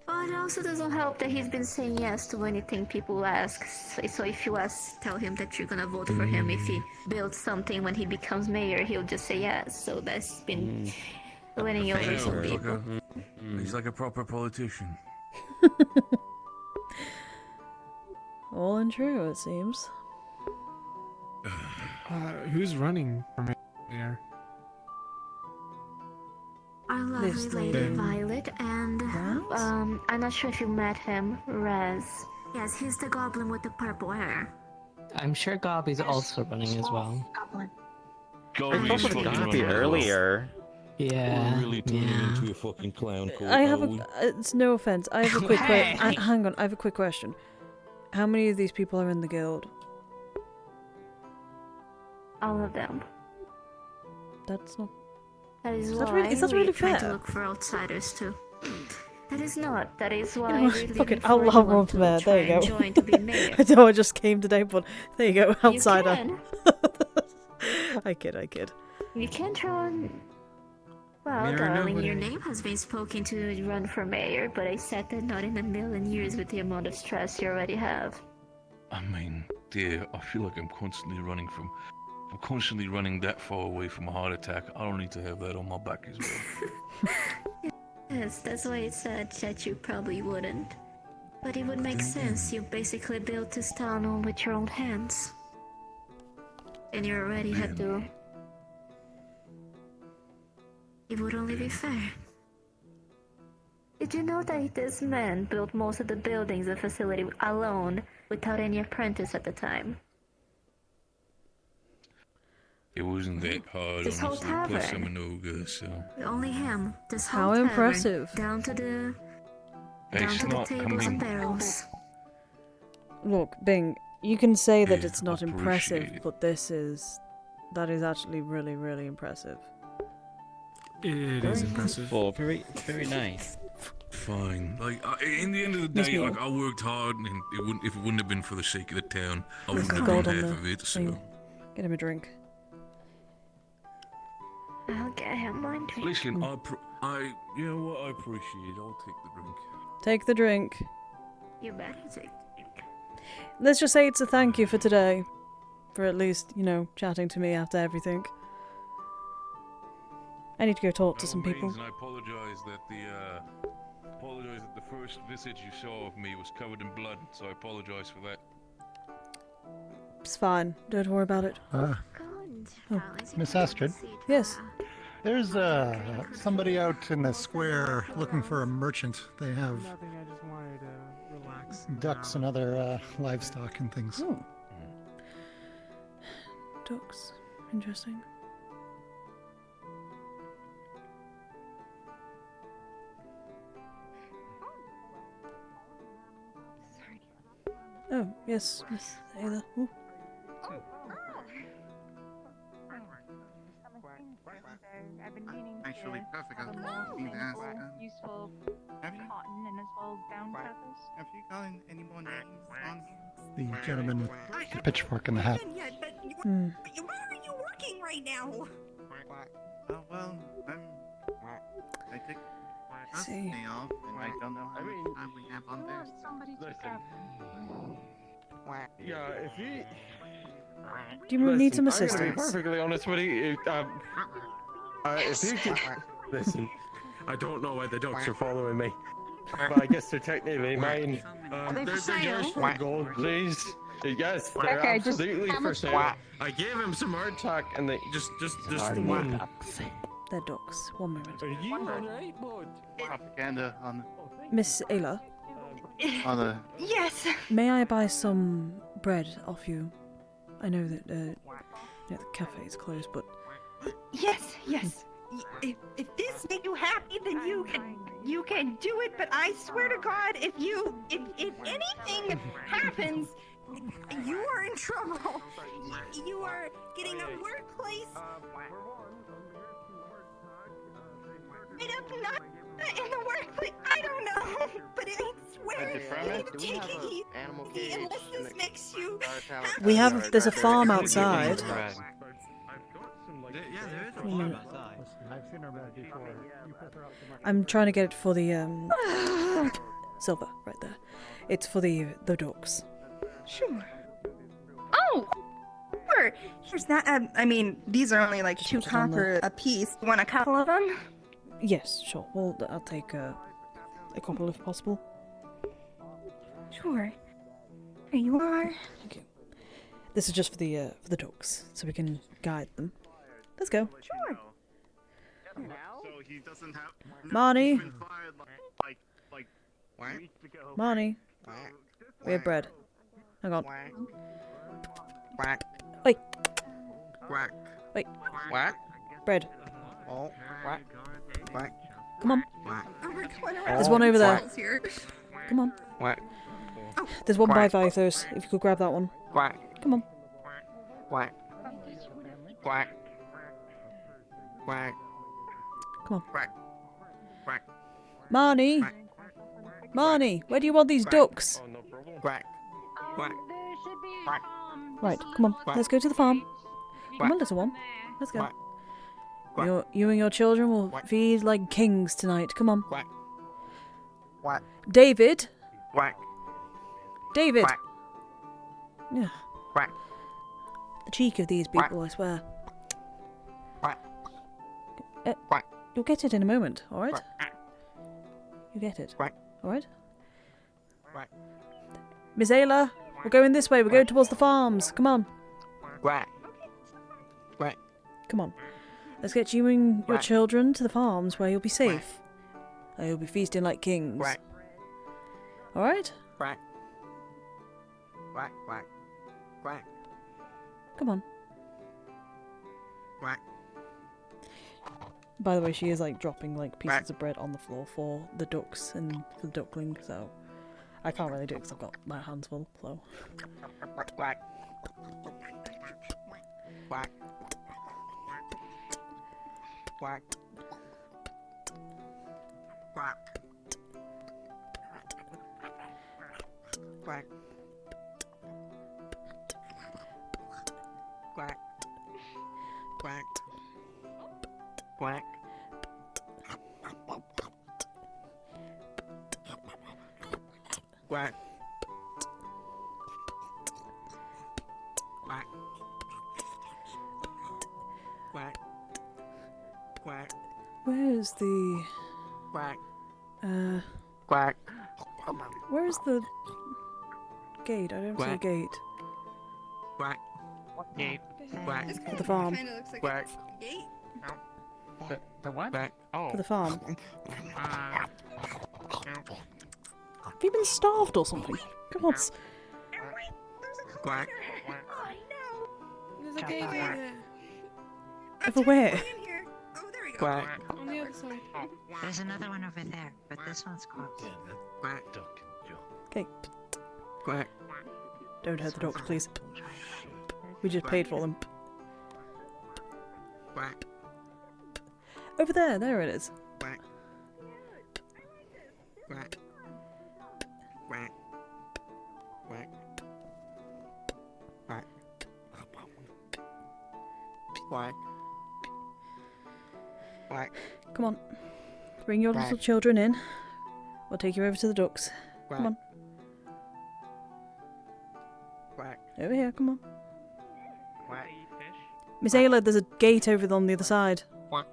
But it also doesn't help that he's been saying yes to anything people ask. So if you tell him that you're gonna vote for him if he builds something when he becomes mayor, he'll just say yes. So that's been winning over some people. he's like a proper politician. All untrue, it seems. Who's running for mayor? Our lovely This lady lady. Violet and I'm not sure if you met him, Raz. Yes, he's the goblin with the purple hair. I'm sure Gobby's also running as well. Gobby I spoke with Gobby earlier. Yeah. We're really turning into a fucking clown court. I have are we? it's no offense. I have a quick Hey! hang on, I have a quick question. How many of these people are in the guild? All of them. That's not. That is Is why that really- is that really we try to fair? look for outsiders too. That is not. That is You why know what? we're Fuck leaving it, I'll for run anyone for to mayor. try There you and go. join to be mayor. I know I just came today, but there you go, outsider. You I kid. You can try on. Well, Mayor, darling, nobody- your name has been spoken to run for mayor, but I said that not in a million years with the amount of stress you already have. I mean, dear, I feel like I'm constantly running that far away from a heart attack. I don't need to have that on my back as well. Yes, that's why it said that you probably wouldn't. But it would make sense. You basically built this town on with your own hands. And you already had to. It would only be fair. Did you know that this man built most of the buildings and facility alone without any apprentice at the time? It wasn't that hard, This whole honestly. Plus, I'm tavern. an ogre, so. Only him. This How whole tavern, impressive. Down to the It's not, I tables and mean, barrels. Look, Bing, you can say that Yeah, it's not appreciate impressive, it. but that is actually really, really impressive. It is impressive. Very, very nice. Fine. Like, in the end of the Miss day, Mia. like, I worked hard, and if it wouldn't have been for the sake of the town, I There's wouldn't some have gold done on half the of it, so. thing. Get him a drink. I'll get him one drink. Listen, you know what, I appreciate it. I'll take the drink. Take the drink. You better take the drink. Let's just say it's a thank you for today. For at least, chatting to me after everything. I need to go talk to some people. And I apologize that the first visage you saw of me was covered in blood, so I apologize for that. It's fine. Don't worry about it. Miss Astrid? Yes. There's somebody out in the square looking for a merchant. They have Nothing, I just wanted to relax. ducks and other livestock and things. Oh. Ducks. Interesting. Oh, yes, Miss Ayla. Ooh. Actually, perfect. I was going to ask. Useful Have you, cotton and as well as down feathers. have you gotten any more names on? The gentleman with the pitchfork and the hat. Yet, but Hmm. where are you working right now? Well, I took see. day off, and I don't know how much time we have on this. Yeah, if you. Do you need some Listen, I'm gonna be assistance? perfectly honest with you. If you could listen, I don't know why the ducks are following me, but I guess they're technically mine. Are they for They're yours sale? for gold, please. Yes, they're Okay, just absolutely how for much- sale. I gave him some art talk, and they just one. They're ducks. One moment. Are you alright, bud? Propaganda on Miss Ayla, on the. Yes. may I buy some bread off you? I know that the cafe is closed, but Yes, yes. If this makes you happy, then you can do it. But I swear to God, if anything happens, you are in trouble. You are getting a workplace. Not in the workplace. I don't know, but I swear you need to take it easy. Unless this makes you. we have. There's a farm outside. Yeah, there is a One minute. I've seen her back before. You put her up to my... I'm trying to get it for the silver right there. It's for the ducks. Sure. Oh, sure. Here's that. I mean, these are only like 2 copper a piece. You want a couple of them? Yes, sure. Well, I'll take a couple if possible. Sure. Here you are. Thank you. This is just for the ducks, so we can guide them. Let's go. Sure. So he doesn't have. Marnie. He's been fired like weeks ago. Marnie. We have bread. Hang on. Quack. Wait. Quack. Wait. Quack. Bread. Oh. Quack. Quack. Come on. Quack. There's one over there. Here. Come on. Quack. There's one Quack. by Vithos. If you could grab that one. Quack. Come on. Quack. Quack. Quack. Come on. Quack. Quack. Marnie. Marnie, where do you want these ducks? Quack. Quack. Quack. Right, come on. Let's go to the farm. Come on, little one. Let's go. You and your children will feed like kings tonight. Come on. Quack. Quack. David. Quack. David. Quack. Yeah. Quack. The cheek of these people, I swear. Quack. Quack. You'll get it in a moment, alright? You get it. Quack. Alright? Quack. Miss Ayla, we're going this way. We're going towards the farms. Come on. Quack. Quack. Come on. Let's get you and your children to the farms where you'll be safe. And you'll be feasting like kings. Quack. Alright? Quack. Quack. Quack. Quack. Come on. Quack. By the way, she is like dropping like pieces of bread on the floor for the ducks and for the duckling, so I can't really do it because I've got my hands full, so. Quack. Quack. Quack. Quack. Quack. Quack. Quack. Quack. Quack. Quack. Quack. Quack. Quack. Where's the... Quack. Quack. Quack. Where's the gate? I don't see a Quack. gate. Quack. Gate. Quack. For the farm. Kinda looks like Quack. a gate. The what? Quack. For the farm. Have you been starved or something? Come on. Quack. There's a gate there. Over where? Quack. On the other side. There's another one over there, but this one's closed. Quack. Okay. Quack. Don't hurt the dogs, please. We just paid for them. Quack. Over there, there it is. Quack. Quack. Quack. Quack. Quack. Quack. Quack. Come on. Bring your Quack. little children in. We'll take you over to the ducks. Come on. Quack. Over here, come on. Quack. Miss Ayla, there's a gate over on the other side. Quack.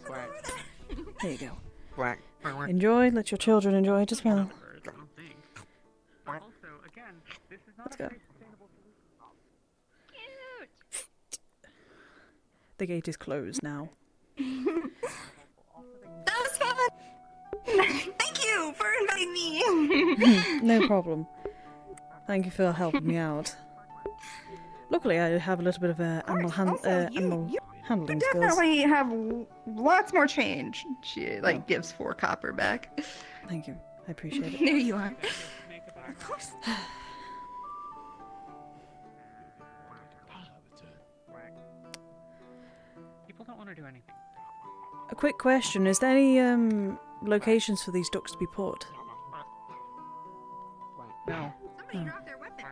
Quack. There you go. Quack. Enjoy, let your children enjoy it as well. Also, again, this is Let's go. The gate is closed now. That was fun! Thank you for inviting me! No problem. Thank you for helping me out. Luckily, I have a little bit of animal handling skills. Definitely have lots more change. She gives 4 copper back. Thank you. I appreciate it. There you are. Of course. People don't want to do anything. A quick question: is there any locations for these ducks to be put? No. Somebody dropped their weapon.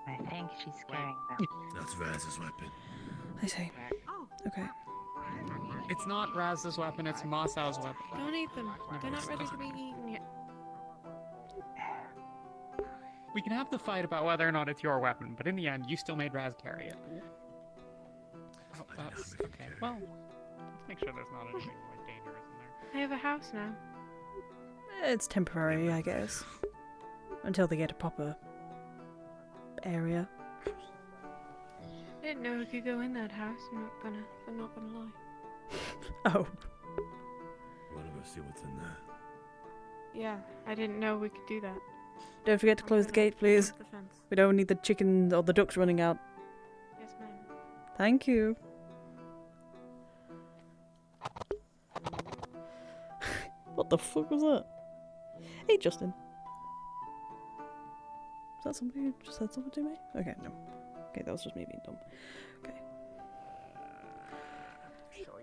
I think she's scaring them. That's Raz's weapon. I see. Okay. It's not Raz's weapon, it's Masao's weapon. Don't eat them. They're not ready to be eaten yet. We can have the fight about whether or not it's your weapon, but in the end, you still made Raz carry it. Oh, that's okay. Well, let's make sure there's not anything dangerous in there. I have a house now. It's temporary, I guess, until they get a proper area. I didn't know we could go in that house. I'm not gonna lie. Oh. Wanna go see what's in there? Yeah, I didn't know we could do that. Don't forget to close the gate, please. The fence. We don't need the chickens or the ducks running out. Yes, ma'am. Thank you. What the fuck was that? Hey, Justin. Is that somebody who just said something to me? Okay, no. Okay, that was just me being dumb. Okay.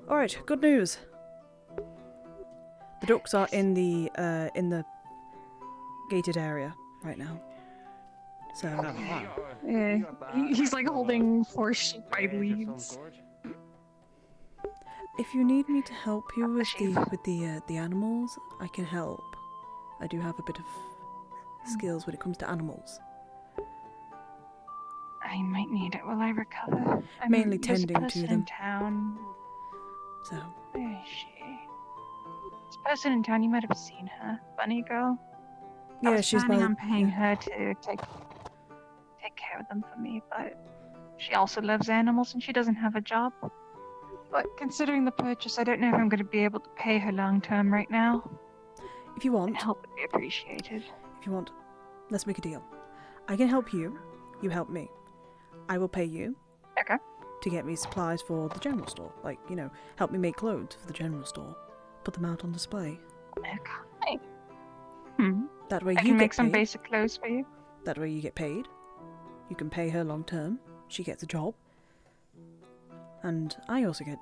Alright, good news. The ducks are in the gated area right now. So Yeah, he's holding 4 sheep by leaves. if you need me to help you with the animals, I can help. I do have a bit of skills when it comes to animals. I might need it while I recover. Mainly there's a tending to person them. in town. So Where is she? This person in town, you might have seen her. Bunny girl. I yeah, was she's planning my on paying her to take care of them for me, but she also loves animals and she doesn't have a job. But considering the purchase, I don't know if I'm going to be able to pay her long term right now. If you want, help would be appreciated. If you want, let's make a deal. I can help you. You help me. I will pay you. Okay. To get me supplies for the general store, help me make clothes for the general store, put them out on display. Okay. That way I you can get make some paid. basic clothes for you. That way you get paid. You can pay her long term. She gets a job. And I also get,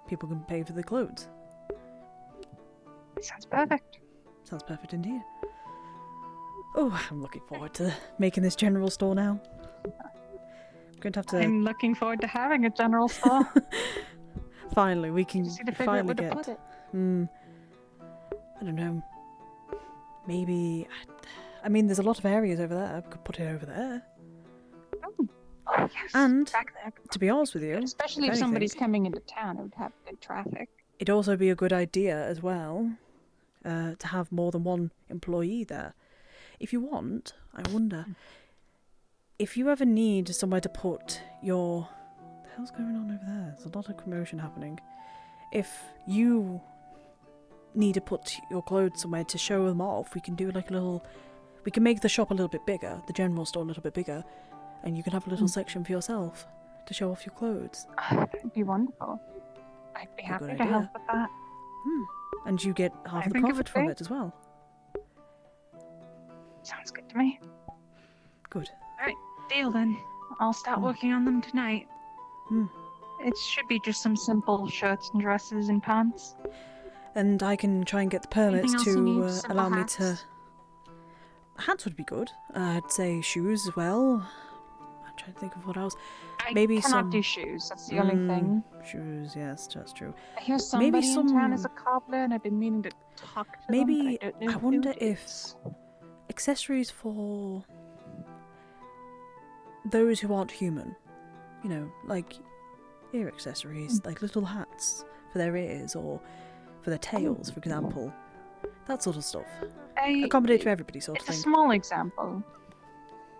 people can pay for the clothes. Sounds perfect. Sounds perfect indeed. Oh, I'm looking forward to making this general store now. I'm going to have to... I'm looking forward to having a general store. Finally, we can Just need to figure out finally where to get... put it. I don't know. Maybe... there's a lot of areas over there. I could put it over there. Oh, yes. And, back there. to be honest with you... Especially if somebody's coming into town, it would have good traffic. It'd also be a good idea as well to have more than one employee there. If you want, I wonder, if you ever need somewhere to put your... What the hell's going on over there? There's a lot of commotion happening. If you need to put your clothes somewhere to show them off, we can do like a little... We can make the shop a little bit bigger, the general store a little bit bigger, and you can have a little section for yourself to show off your clothes. That'd be wonderful. I'd be happy to help with that. And you get half the profit from it as well. Sounds good to me. Good. Alright, deal then. I'll start working on them tonight. It should be just some simple shirts and dresses and pants. And I can try and get the permits Anything else you to need? Simple allow me hats? to... Hats would be good. I'd say shoes as well. I'm trying to think of what else. I Maybe cannot some... do shoes, that's the only thing. Shoes, yes, that's true. I hear somebody Maybe some... in town is a cobbler and I've been meaning to talk to Maybe... them, but I don't know I who wonder it if... is. Accessories for... those who aren't human. Like ear accessories, like little hats for their ears or for their tails, for example. That sort of stuff. Accommodate for everybody sort of It's a thing. small example.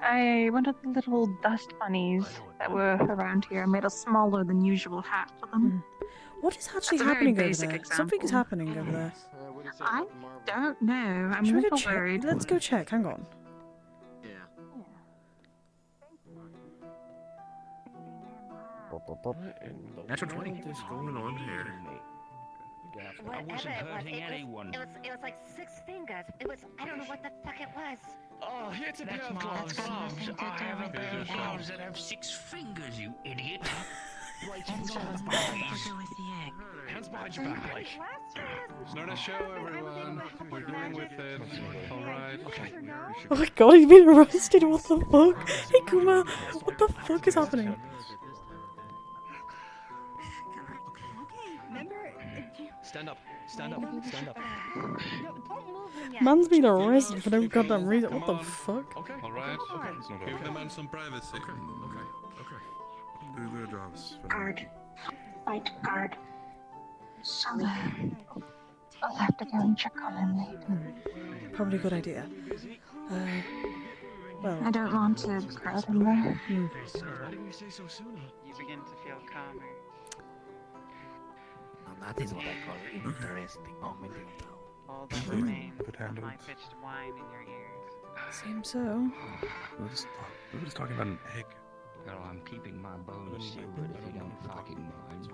I went up the little dust bunnies that were around here and made a smaller than usual hat for them. What is actually That's a very happening over basic there? example. Something is happening over there. I don't know. I'm Should a we go little check? worried. Let's go check. Hang on. Natural 20. What is going on here? I wasn't hurting anyone. It was like 6 fingers. It was, I don't know what the fuck it was. Oh, it's a pair of gloves. I have a pair of gloves that have 6 fingers, you idiot. Right inside my eyes. Hands behind your back, like. It's not a show, everyone. We're dealing with it. Alright. Okay. Oh my god, he's been arrested. What the fuck? Hey, Kuma, what the fuck is happening? Stand up. Stand up. Stand up. Man's been arrested for no goddamn reason. What the fuck? Okay. Alright. Okay. Give the man some privacy. Okay. Do their jobs. Guard. Fight guard. Sorry. I'll have to go and check on him later. Probably a good idea. Well, I don't want to crowd him there. Why didn't you say so sooner? You begin to feel calmer. That is what I call an interesting moment in town. All that remains of my pitched wine in your ears. Seems so. We were just talking about an egg. Well, I'm keeping my bones sealed if you don't fucking mind.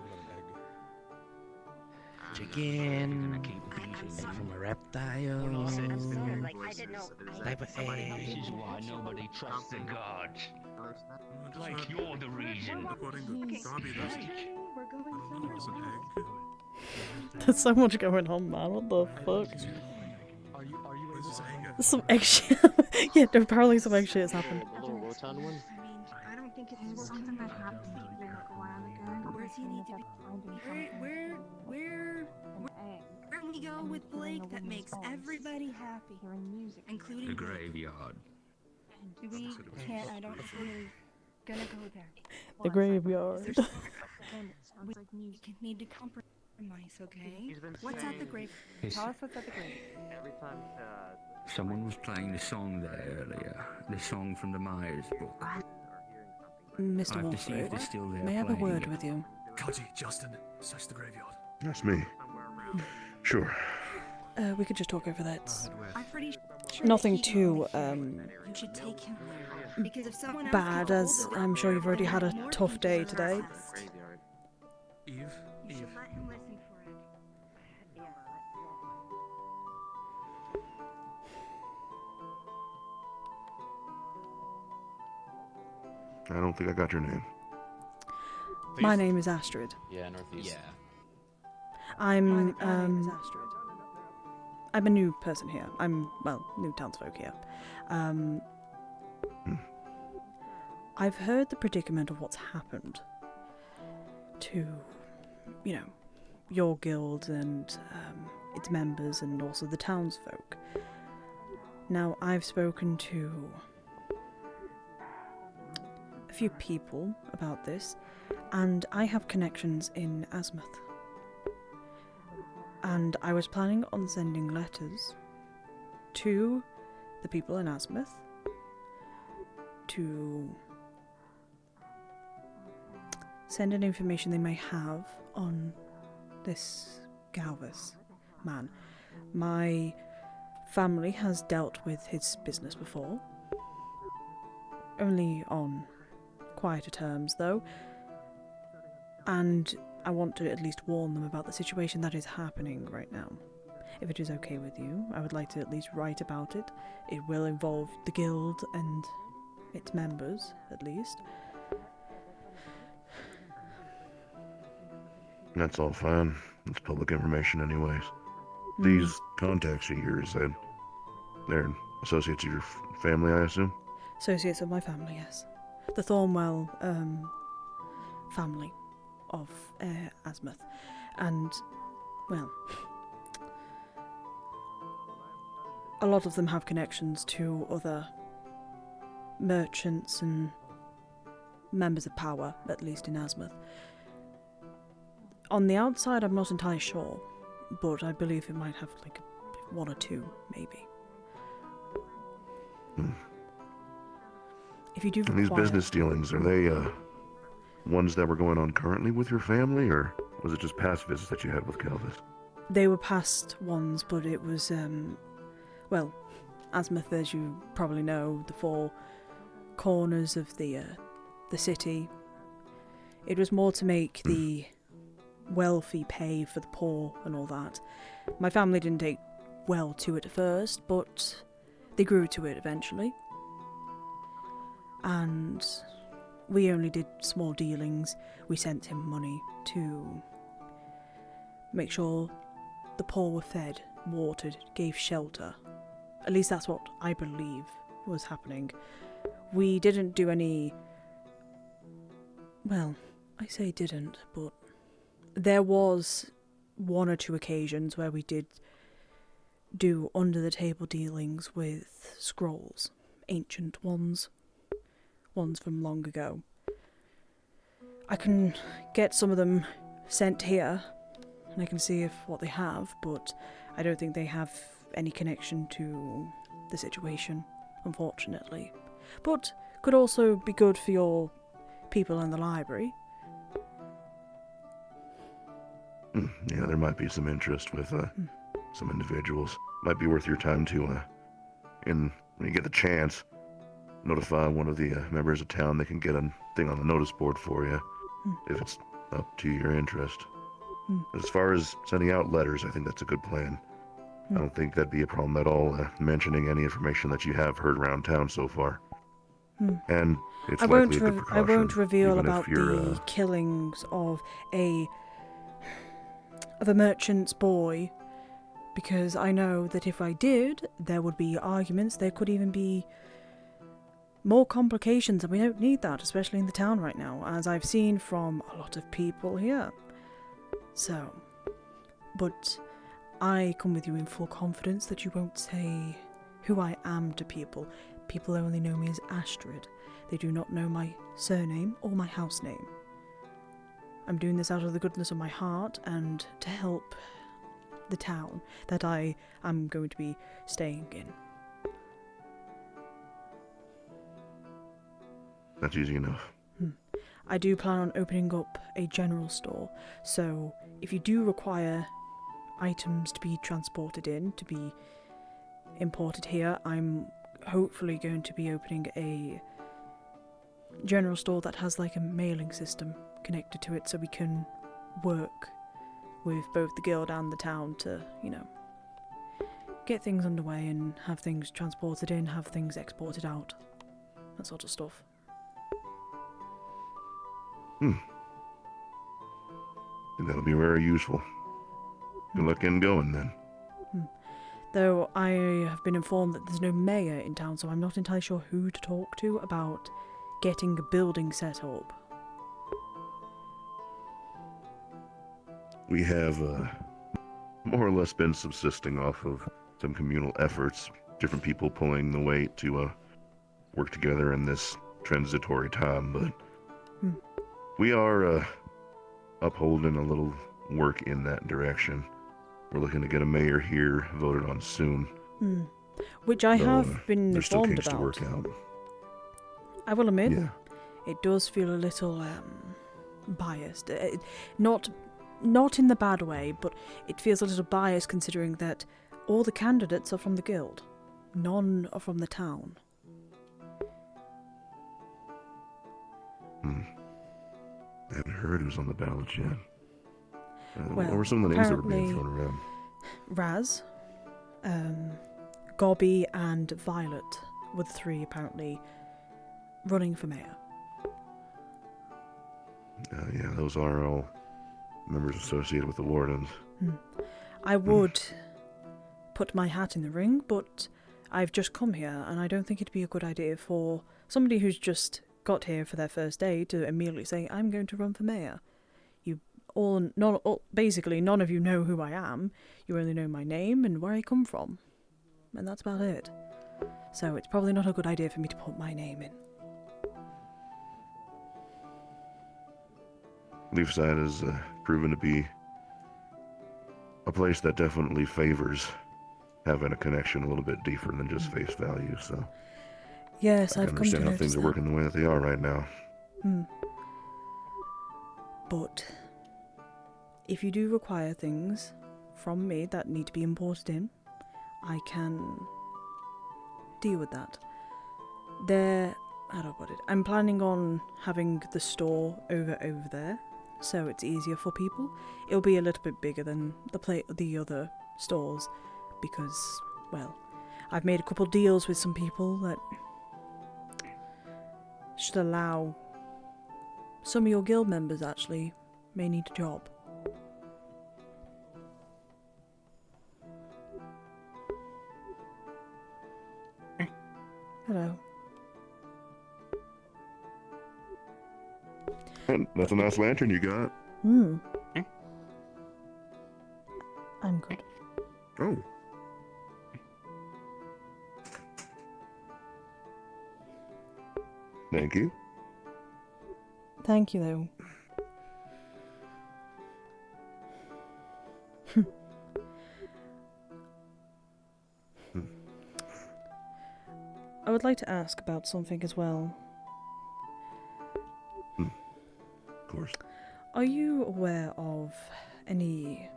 Chicken from a reptile type of egg. This is why nobody trusts the gods. Like you're the reason. According to Dobby, there's an egg. There's so much going on, man. What the fuck? There's some egg shit. Yeah, apparently some egg shit has happened. I don't think it's something that happened like a while ago. Where does he need to be? Where can we go with Blake that makes everybody happy, including The graveyard. We can't. I don't really gonna go there. The graveyard. We need to compromise, okay? What's at the grave? Tell us what's at the grave. Every time, Someone was playing the song there earlier. The song from the Myers book. Mr. I have to see if Wolford, they're still there may I have a playing word it. with you? Kaji, Justin, search the graveyard. That's me. Sure. We could just talk over that. I'm pretty sure Nothing that too, you should take him because if someone else bad, gets as hold of it, I'm sure you've already had a more tough people day are today. upset. Eve? You should let him listen for it. I don't think I got your name. My name is Astrid. Yeah, northeast. Yeah. I'm a new person here. I'm, well, new townsfolk here. I've heard the predicament of what's happened to, you know, your guild and its members and also the townsfolk. Now, I've spoken to a few people about this, and I have connections in Asmuth. And I was planning on sending letters to the people in Asmuth to send in information they may have on this Galvus man. My family has dealt with his business before. Only on quieter terms, though. And I want to at least warn them about the situation that is happening right now. If it is okay with you, I would like to at least write about it. It will involve the guild and its members, at least. That's all fine. It's public information anyways. These contacts of yours, they're associates of your family, I assume? Associates of my family, yes. The Thornwell family of Asmuth. And, well, a lot of them have connections to other merchants and members of power, at least in Asmuth. On the outside, I'm not entirely sure, but I believe it might have like one or two, maybe. if you do And these require... business dealings, are they ones that were going on currently with your family, or was it just past visits that you had with Calvis? They were past ones, but it was, well, Azimuth, as you probably know, the four corners of the city. It was more to make the wealthy pay for the poor and all that. My family didn't take well to it at first, but they grew to it eventually. And we only did small dealings. We sent him money to make sure the poor were fed, watered, gave shelter. At least that's what I believe was happening. We didn't do any... Well, I say didn't, but there was one or two occasions where we did do under-the-table dealings with scrolls. Ancient ones. Ones from long ago. I can get some of them sent here, and I can see if what they have, but I don't think they have any connection to the situation, unfortunately. But could also be good for your people in the library. Yeah, there might be some interest with some individuals. Might be worth your time to, when you get the chance, notify one of the members of town. They can get a thing on the notice board for you, if it's up to your interest. As far as sending out letters, I think that's a good plan. I don't think that'd be a problem at all, mentioning any information that you have heard around town so far. And it's likely a good precaution. I won't reveal even about if you're, the killings of a merchant's boy, because I know that if I did, there would be arguments. There could even be more complications, and we don't need that, especially in the town right now, as I've seen from a lot of people here. So, but I come with you in full confidence that you won't say who I am to people. People only know me as Astrid. They do not know my surname or my house name. I'm doing this out of the goodness of my heart and to help the town that I am going to be staying in. That's easy enough. I do plan on opening up a general store, so if you do require items to be transported in, to be imported here, I'm hopefully going to be opening a general store that has like a mailing system connected to it, so we can work with both the guild and the town to, you know, get things underway and have things transported in, have things exported out, that sort of stuff. I think that'll be very useful. Good luck in going, then. Though I have been informed that there's no mayor in town, so I'm not entirely sure who to talk to about getting a building set up. We have more or less been subsisting off of some communal efforts, different people pulling the weight to work together in this transitory time, but we are upholding a little work in that direction. We're looking to get a mayor here voted on soon. Which I have been there's still informed kinks about. to work out. I will admit, Yeah. it does feel a little biased. Not in the bad way, but it feels a little biased considering that all the candidates are from the guild. None are from the town. I haven't heard who's on the ballot yet. Well, what were some of the names that were being apparently thrown around? Raz, Gobby and Violet were the three apparently running for mayor. Yeah, those are all members associated with the Wardens. I would put my hat in the ring, but I've just come here and I don't think it'd be a good idea for somebody who's just got here for their first day to immediately say, I'm going to run for mayor. Basically none of you know who I am. You only know my name and where I come from. And that's about it. So it's probably not a good idea for me to put my name in. Leafside has proven to be a place that definitely favors having a connection a little bit deeper than just face value, so... Yes, I I've come to understand how notice things are that. working the way that they are right now. But if you do require things from me that need to be imported in, I can deal with that. How do I put it? I'm planning on having the store over there, so it's easier for people. It'll be a little bit bigger than the other stores, because, well, I've made a couple deals with some people that should allow some of your guild members actually may need a job. Hello. And that's a nice lantern you got. I'm good. Oh. Thank you. Thank you, though. I would like to ask about something as well. Of course. Are you aware of any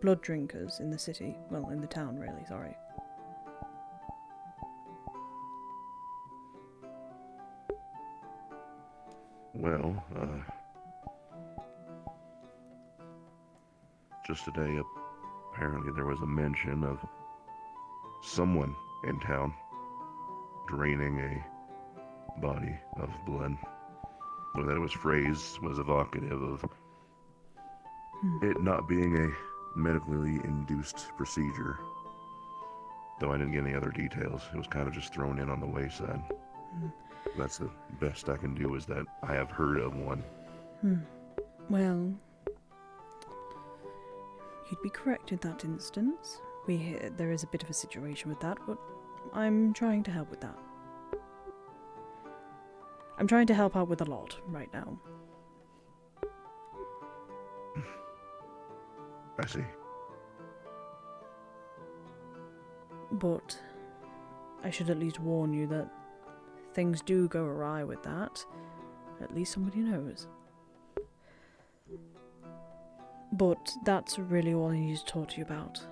blood drinkers in the city? Well, in the town, really, sorry. Well, just today, apparently there was a mention of someone in town draining a body of blood. The way that it was phrased was evocative of it not being a medically induced procedure. Though I didn't get any other details, it was kind of just thrown in on the wayside. That's the best I can do, is that I have heard of one. Well, you'd be correct in that instance. There is a bit of a situation with that, but I'm trying to help with that. I'm trying to help out with a lot right now. I see. But I should at least warn you that things do go awry with that. At least somebody knows. But that's really all I need to talk to you about.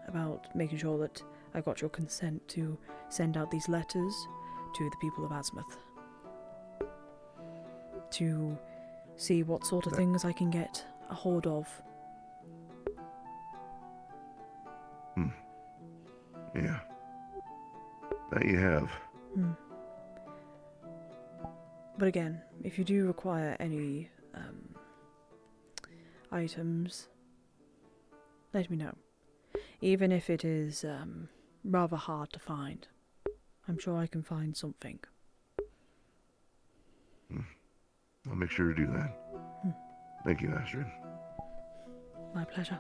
About making sure that I got your consent to send out these letters to the people of Azimuth. To see what sort of things I can get a hold of. Yeah. That you have. But again, if you do require any items, let me know. Even if it is rather hard to find. I'm sure I can find something. I'll make sure to do that. Thank you, Astrid. My pleasure.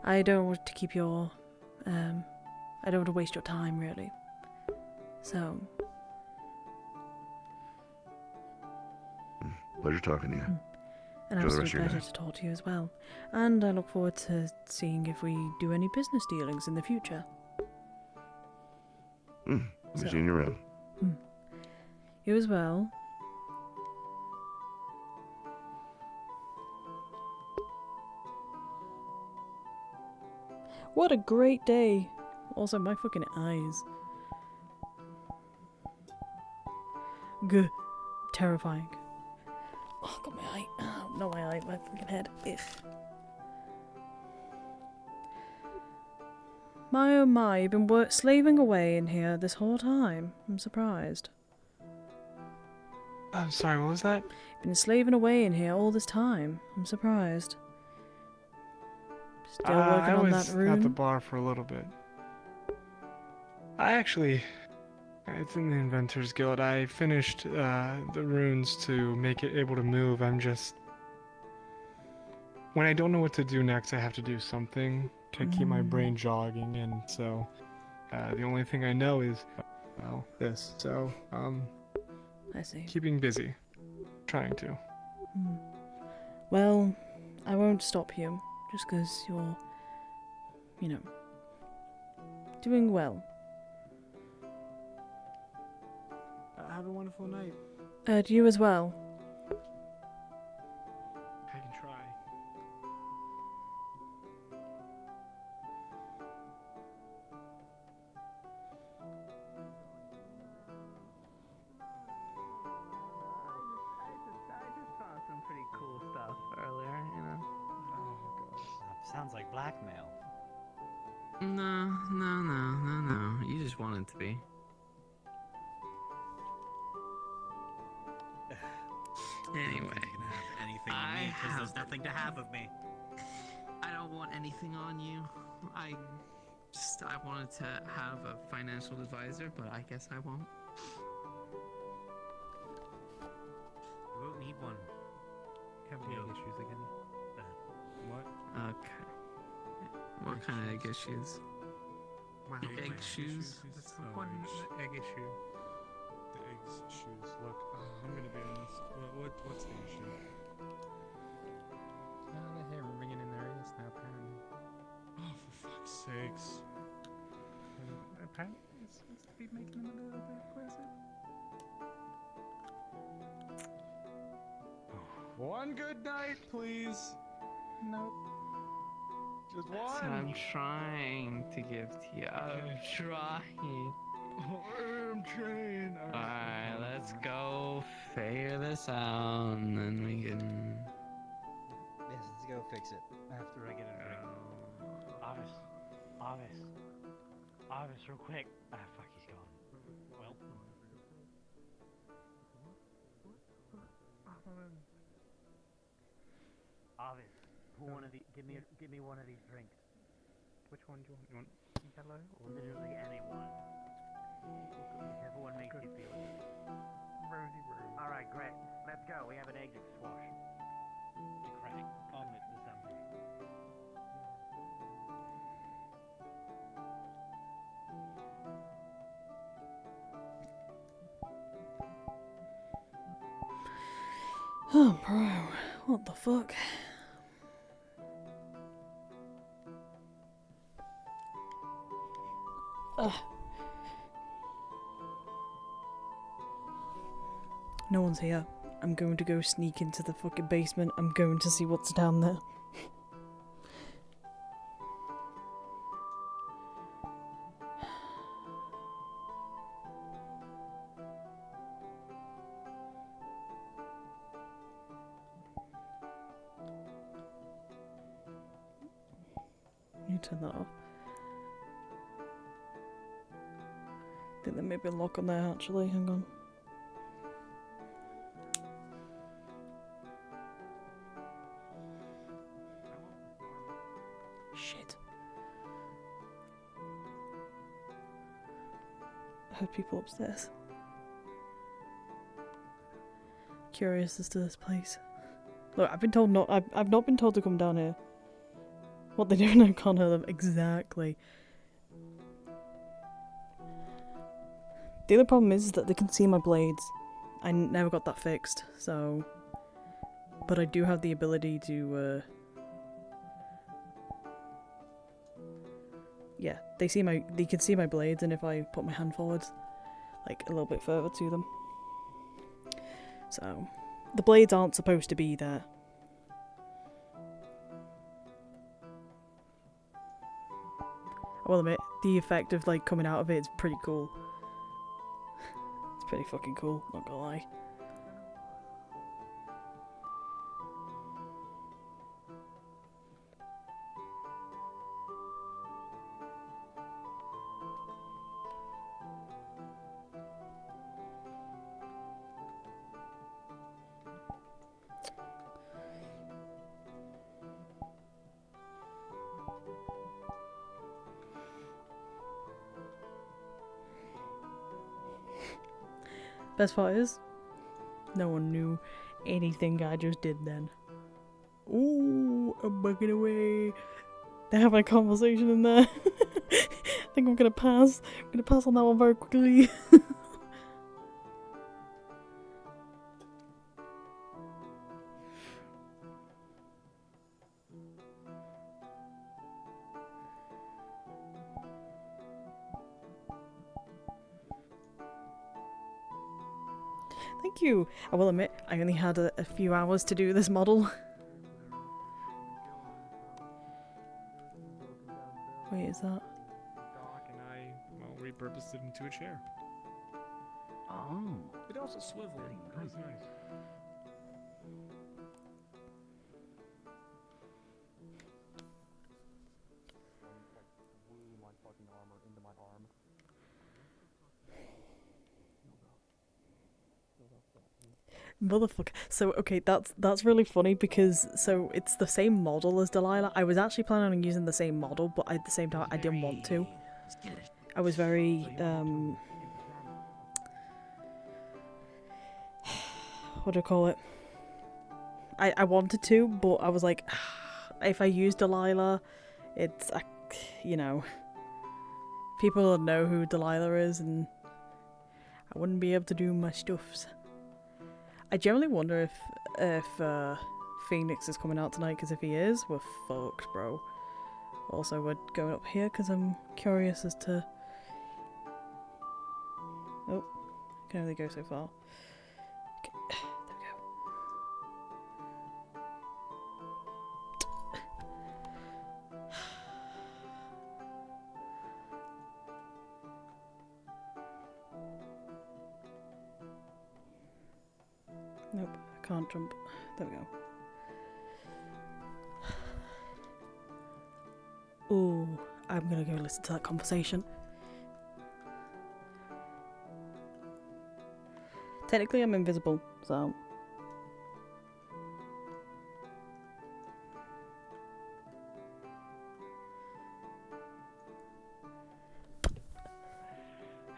I don't want to keep your... I don't want to waste your time, really. So... Pleasure talking to you. An Enjoy the absolute rest of your pleasure day. to talk to you as well. And I look forward to seeing if we do any business dealings in the future. I'll be seeing you around. You as well. What a great day. Also, my fucking eyes. Gah. Terrifying. Oh, got my eye. Oh, not my eye, my fucking head. Ugh. My oh my, you've been slaving away in here this whole time. I'm surprised. I'm sorry, what was that? Been slaving away in here all this time. I'm surprised. Still working I on was that rune? at the bar for a little bit. It's in the Inventors Guild. I finished the runes to make it able to move. I'm just... When I don't know what to do next, I have to do something to keep my brain jogging, and so the only thing I know is, well, this. So, I see. Keeping busy. Trying to. Well, I won't stop you, just because you're, you know, doing well. have a wonderful night. Do you as well? I can try. I just saw some pretty cool stuff earlier, you know. Oh god. Sounds like blackmail. No. You just want it to be. Anyway, Anything on me, because there's nothing to have of me. I don't want anything on you. I wanted to have a financial advisor, but I guess I won't. You won't need one. Have any issues again? What? Okay. What kind of egg issues? Wow, Egg shoes? That's one egg issue. The eggs, shoes. Look, I'm gonna be honest. What's the issue? The hair ringing in their ears now, apparently. Oh, for fuck's sakes. Apparently, it's supposed to be making them a little bit aggressive. One good night, please. Nope. Just That's one. what I'm trying to give to you. I'm trying. I'm trying. Alright, let's go figure this out, and then we can... Yes, let's go fix it. After I get a drink. Obvious, real quick. Ah, fuck, he's gone. Well. Obvious. Give me one of these drinks. Which one do you want? You want yellow or Literally anyone. Whichever one makes you feel good. rosy rose? Alright, great. Let's go. We have an egg to squash. To crack. Omelette or something. Oh, bro. What the fuck? Ugh. No one's here. I'm going to go sneak into the fucking basement. I'm going to see what's down there. You turn that off. I think there may be a lock on there actually. Hang on. Shit. I heard people upstairs. Curious as to this place. Look, I've been told not. I've not been told to come down here. What they're doing, I can't hear them exactly. The other problem is that they can see my blades. I never got that fixed, so. But I do have the ability to. Yeah, they can see my blades, and if I put my hand forwards, like a little bit further to them. So, the blades aren't supposed to be there. I will admit, the effect of like coming out of it is pretty cool. It's pretty fucking cool, not gonna lie. Best part is, no one knew anything I just did then. Ooh, I'm bugging away. They're having a conversation in there. I think I'm gonna pass. I'm gonna pass on that one very quickly. Thank you. I will admit, I only had a few hours to do this model. Wait, is that? Dock and I, well, repurposed it into a chair. Oh. It also swiveled. That's nice. Motherfucker. So, okay, that's really funny because, so, it's the same model as Delilah. I was actually planning on using the same model, but at the same time, I didn't want to. I was very, what do I call it? I wanted to, but I was like, if I use Delilah, it's, you know, people will know who Delilah is, and I wouldn't be able to do my stuffs. I generally wonder if Phoenix is coming out tonight, because if he is, we're fucked, bro. Also, we're going up here because I'm curious as to... Oh, I can only go so far. Okay, there we go. Nope, I can't jump. There we go. Ooh, I'm gonna go listen to that conversation. Technically, I'm invisible, so...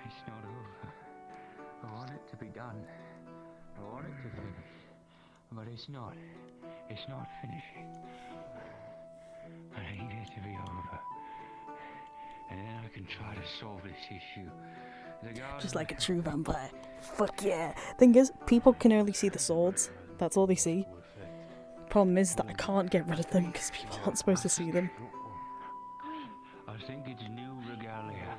It's not over. I want it to be done. I want it to finish. But it's not. It's not finishing. I need it to be over. And then I can try to solve this issue. Just like a true vampire. Fuck yeah. Thing is, people can only see the swords. That's all they see. Problem is that I can't get rid of them because people aren't supposed to see them. I think it's new regalia.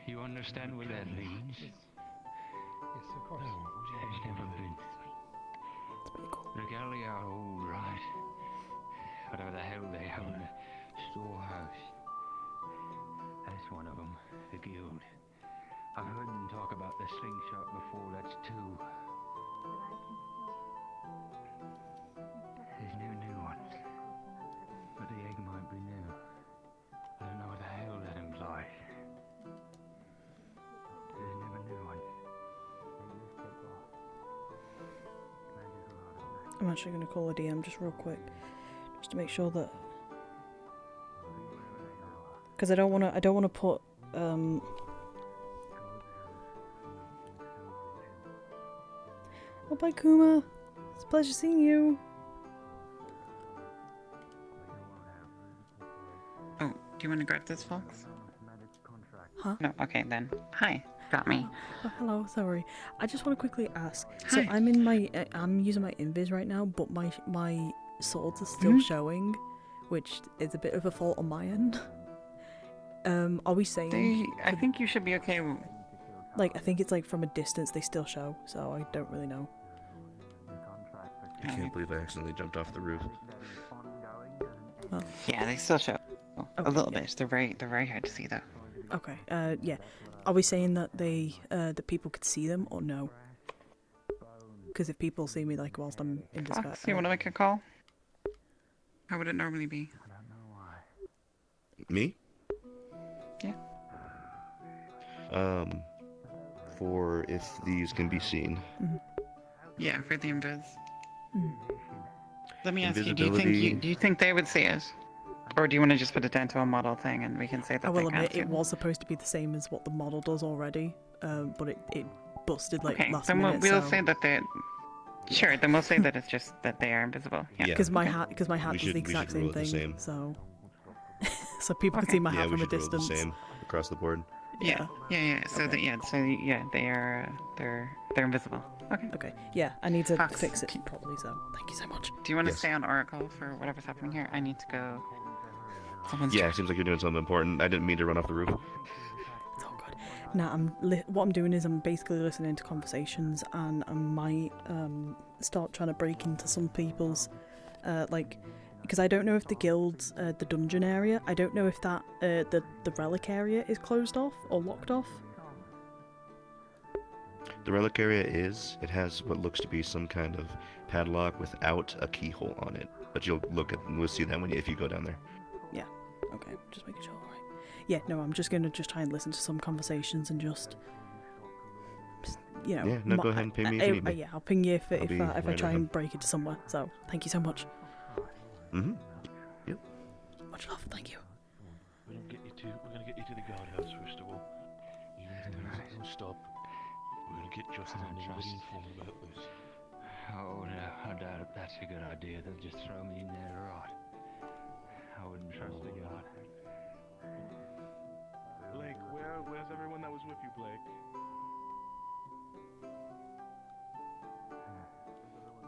You understand what that means? Yes, of course. No, it's never been. It's pretty cool. Regalia are old, right? Whatever the hell they have in the storehouse. That's one of them, the guild. I've heard them talk about the slingshot before, that's two. There's no new ones. But the egg might be new. I don't know what the hell that implies. There's never new ones. I'm actually going to call a DM just real quick. Just to make sure that... Because I don't want to put, Oh, bye, Kuma. It's a pleasure seeing you. Oh, do you want to grab this, Fox? Huh? No, okay then. Hi, got me. Oh, hello, sorry. I just want to quickly ask. Hi. So I'm using my invis right now, but my swords are still showing, which is a bit of a fault on my end. Are we saying... I think you should be okay. Like, I think it's like from a distance they still show, so I don't really know. I can't believe I accidentally jumped off the roof. Oh. Yeah, they still show a little bit. They're very hard to see though. Okay. Yeah. Are we saying that that people could see them or no? Because if people see me like whilst I'm in disguise. Fox, you want to make a call? How would it normally be? Me? Yeah. For if these can be seen. Mm-hmm. Yeah, for the invis. Mm. Let me ask you, do you think they would see us? Or do you want to just put it into a model thing and we can say that I will they can't admit see it was supposed to be the same as what the model does already, but it busted like okay, last then minute. we'll so... say that they... Sure, then we'll say that it's just that they are invisible. Yeah. Because my hat does the exact same thing. So so people can see my hat from a distance. The same across the board. Yeah. So Okay. they are they're invisible. Okay. Okay. Yeah, I need to fix it properly. So thank you so much. Do you want to stay on Oracle for whatever's happening here? I need to go. Yeah, it seems like you're doing something important. I didn't mean to run off the roof. It's all good. Nah, what I'm doing is I'm basically listening to conversations, and I might start trying to break into some people's, because I don't know if the guild's, the dungeon area, I don't know if that, the relic area is closed off or locked off. The relic area is. It has what looks to be some kind of padlock without a keyhole on it. But we'll see that if you go down there. Yeah. Okay. Just making sure. All right. Yeah. No, I'm just gonna try and listen to some conversations and just Yeah. No, go ahead and ping me if you need me. Yeah, I'll ping you if I right try ahead. and break into somewhere. So thank you so much. Mhm. Yep. Much love. Thank you. We're gonna get you to the guardhouse first of all. Even if things don't stop, we're gonna get Justin and everybody informed about this. Oh no, I doubt if that's a good idea. They'll just throw me in there to rot. I wouldn't trust the guard. Blake, where's everyone that was with you, Blake?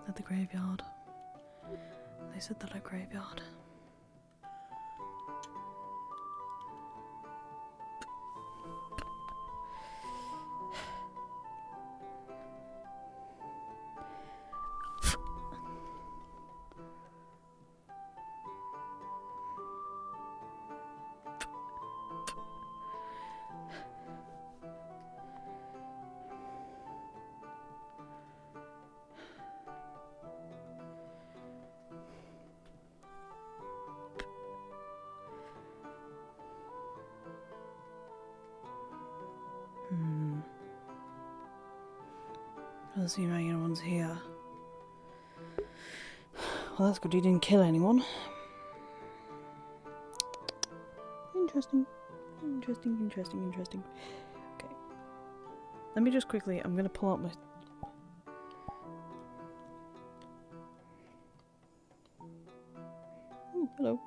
At the graveyard. They said that at graveyard. Doesn't seem like anyone's here. Well, that's good. You didn't kill anyone. Interesting. Okay. Let me just quickly. I'm gonna pull out my. Ooh, hello.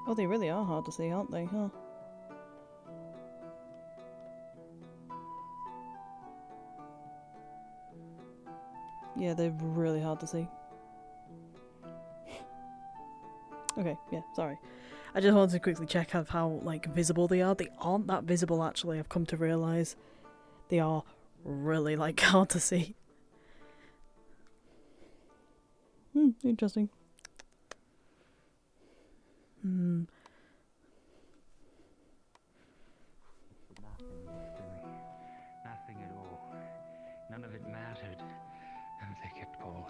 Oh, they really are hard to see, aren't they, huh? Yeah, they're really hard to see. Okay, yeah, sorry. I just wanted to quickly check out how, visible they are. They aren't that visible, actually, I've come to realise. They are really, hard to see. Interesting. Nothing at all. None of it mattered. And they kept calling.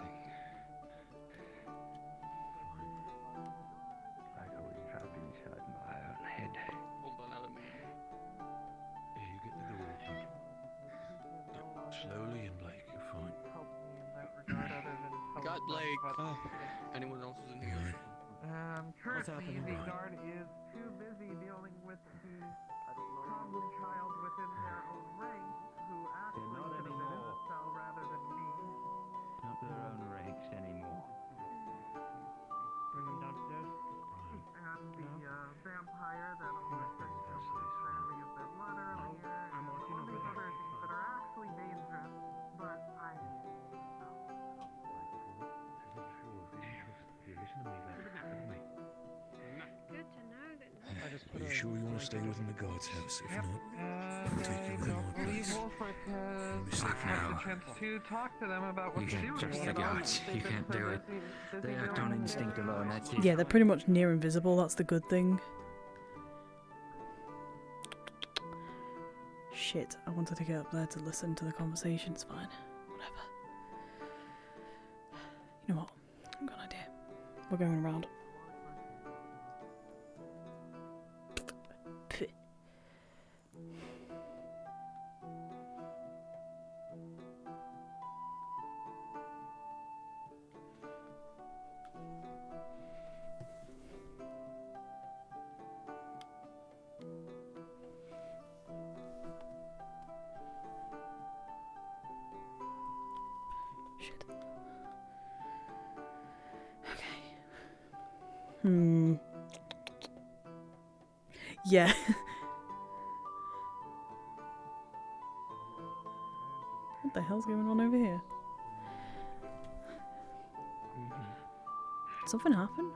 Like I was trapped inside my own head. Hold on, let me. Yeah, you get the door open. Yep, slowly in, Blake, you're fine. Got Blake. Anyone else is in here? Currently, the guard is too busy dealing with the problem child within their own ranks, who actually not should have been in anymore. the cell rather than me. Not their own ranks anymore. Bring them downstairs. And the vampire that always tries to use their blood earlier. I'm All these other things that are actually dangerous, but I. Listen to me, Blake. Good to know that. Are you sure you want to stay within the guard's house? If not, we'll take you in my place. Wolfric Be safe has now. a chance to talk to them about You what to do. can't trust with the them. guards. You can't do it. They act on instinct alone, that's it. Yeah, they're pretty much near invisible, that's the good thing. Shit, I wanted to get up there to listen to the conversations, fine. Whatever. You know what? I've got an idea. We're going around. Shit. Okay. Yeah. What the hell's going on over here? Something happened?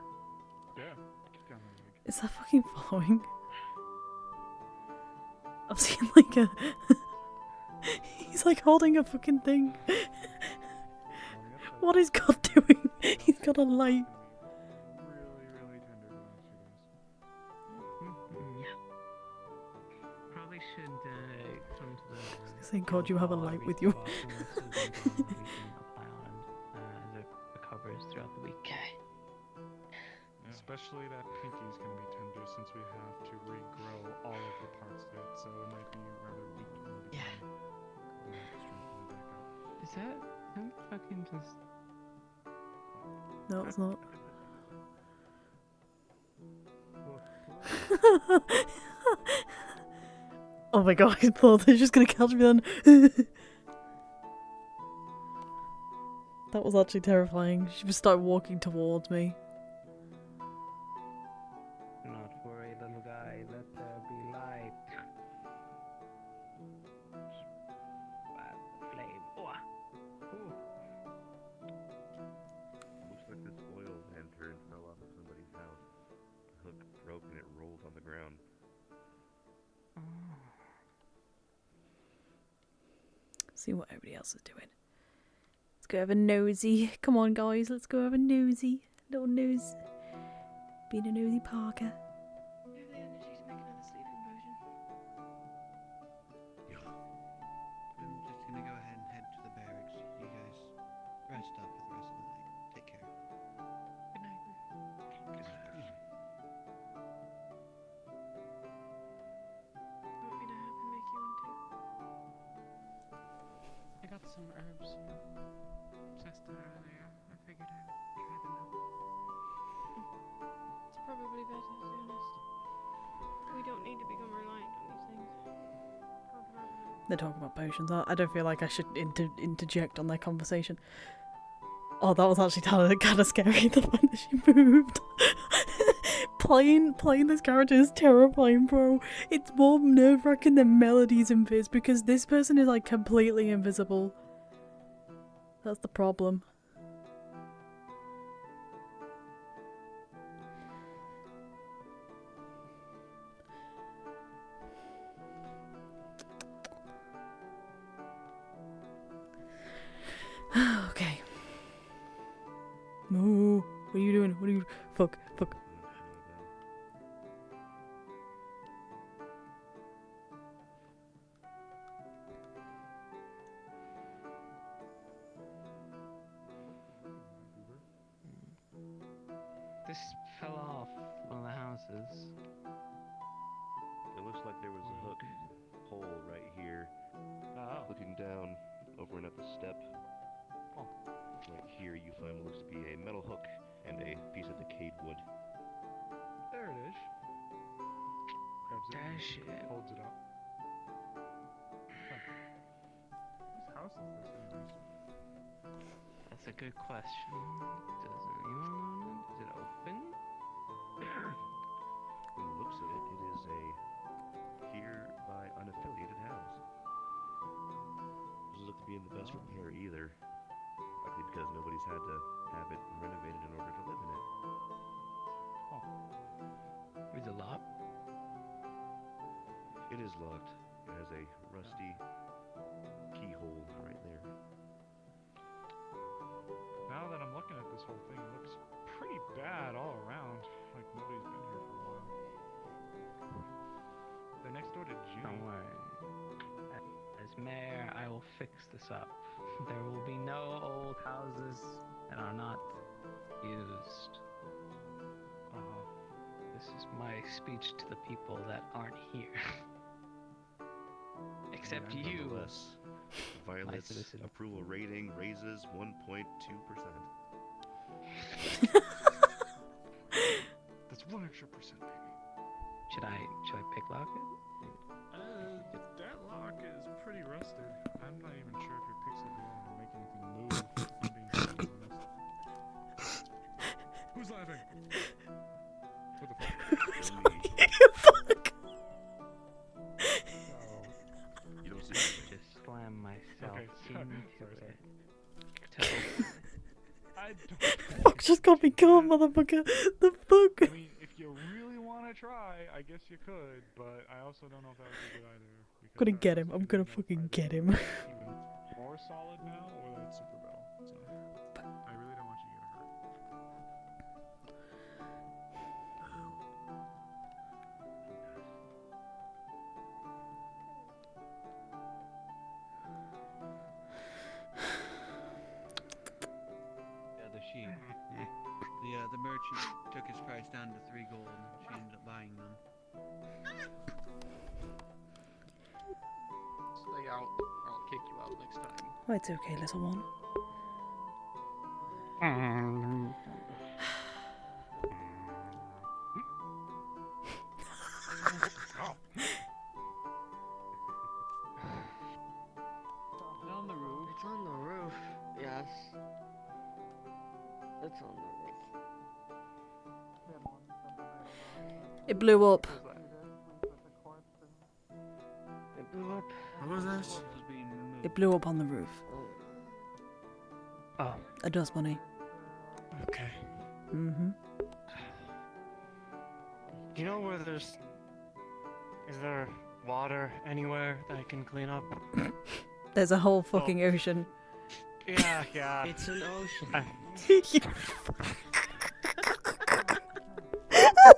Is that fucking following? I've seen like a... He's like holding a fucking thing. What is God doing? He's got a light. Probably should come to the. Saying, God, you have a light with you. Recovers throughout the week. Especially that pinky is going to be tender since we have to regrow all of the parts of it, so it might be rather weak. Yeah. Is that him fucking just? No, it's not. Oh my god, I thought they're just gonna catch me then. That was actually terrifying. She just started walking towards me. Not worry, little guy. Let there be light. Spat the flame. Oh. Looks like this oil lantern fell off of somebody's house. The hook broke and it rolled on the ground. See what everybody else is doing. Let's go have a nosy. Come on, guys, let's go have a nosy. Little nose. Being a nosy Parker. I'm just gonna go ahead and head to the barracks. You guys rest up for the rest of the night. Take care. Good night. Good night. Want me to have him make you one too? I got some herbs from Chester earlier. I figured I'd try them out. It's probably better, to be honest. We don't need to become reliant on these things. They're talking about potions. I don't feel like I should interject on their conversation. Oh, that was actually kind of scary, the fact that she moved. Playing this character is terrifying, bro. It's more nerve-wracking than Melody's in Fizz because this person is like completely invisible. That's the problem. Okay. No. What are you doing? What are you... Fuck. This fell off one of the houses. It looks like there was a hook hole right here. Oh. Looking down over and at the step. Oh. Right here you find what looks to be a metal hook and a piece of decayed wood. There it is. Grabs it. Dash and it. Holds it up. Whose house is this anyways? That's a good question. Does anyone know? Is it open? From the looks of it, it is a hereby unaffiliated house. Doesn't look to be in the best repair either. Likely because nobody's had to have it renovated in order to live in it. Is it locked? It is locked. It has a rusty keyhole right there. Now that I'm looking at this whole thing, it looks pretty bad all around. Like nobody's been here for a while. They're next door to June. Don't worry. As mayor, I will fix this up. There will be no old houses that are not used. This is my speech to the people that aren't here. Except And you. nonetheless, Violet's citizen. approval rating raises 1.2%. That's 1 extra percent, baby. Should I pick lock it? That lock is pretty rusted. I'm not even sure if your picks will be able to make anything move. I'm being totally honest. Who's laughing? What the fuck? You don't see Just slam myself Okay, into sorry. it. To open it. I don't. Fuck just got me caught, motherfucker. The fuck? I mean, if you really want to try, I guess you could, but I also don't know if that would be good either. I'm gonna get him. I'm gonna fucking get him. Even more solid now, or that super bell. So I really don't want you to get hurt. Yeah, the sheep. The merchant took his price down to 3 gold. She ended up buying them. Stay out, or I'll kick you out next time. Oh, it's okay, little one. It's on the roof. It's on the roof. Yes. It's on the roof. It blew up. It blew up. What was that? It blew up on the roof. Oh. A dust bunny. Okay. Mm-hmm. Do you know where there's... Is there water anywhere that I can clean up? There's a whole fucking ocean. Yeah, yeah. It's an ocean.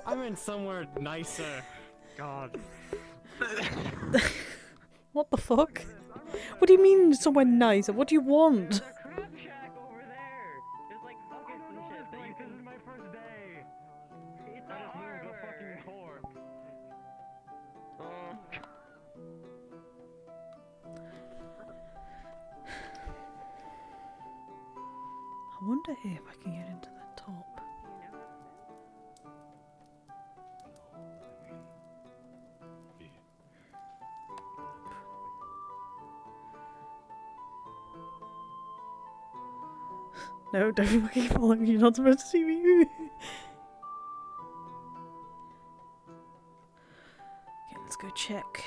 I'm in somewhere nicer. God. What the fuck? What do you mean somewhere nicer? What do you want? I wonder if I can get into the top. No, don't fucking follow me. You're not supposed to see me. Okay, let's go check.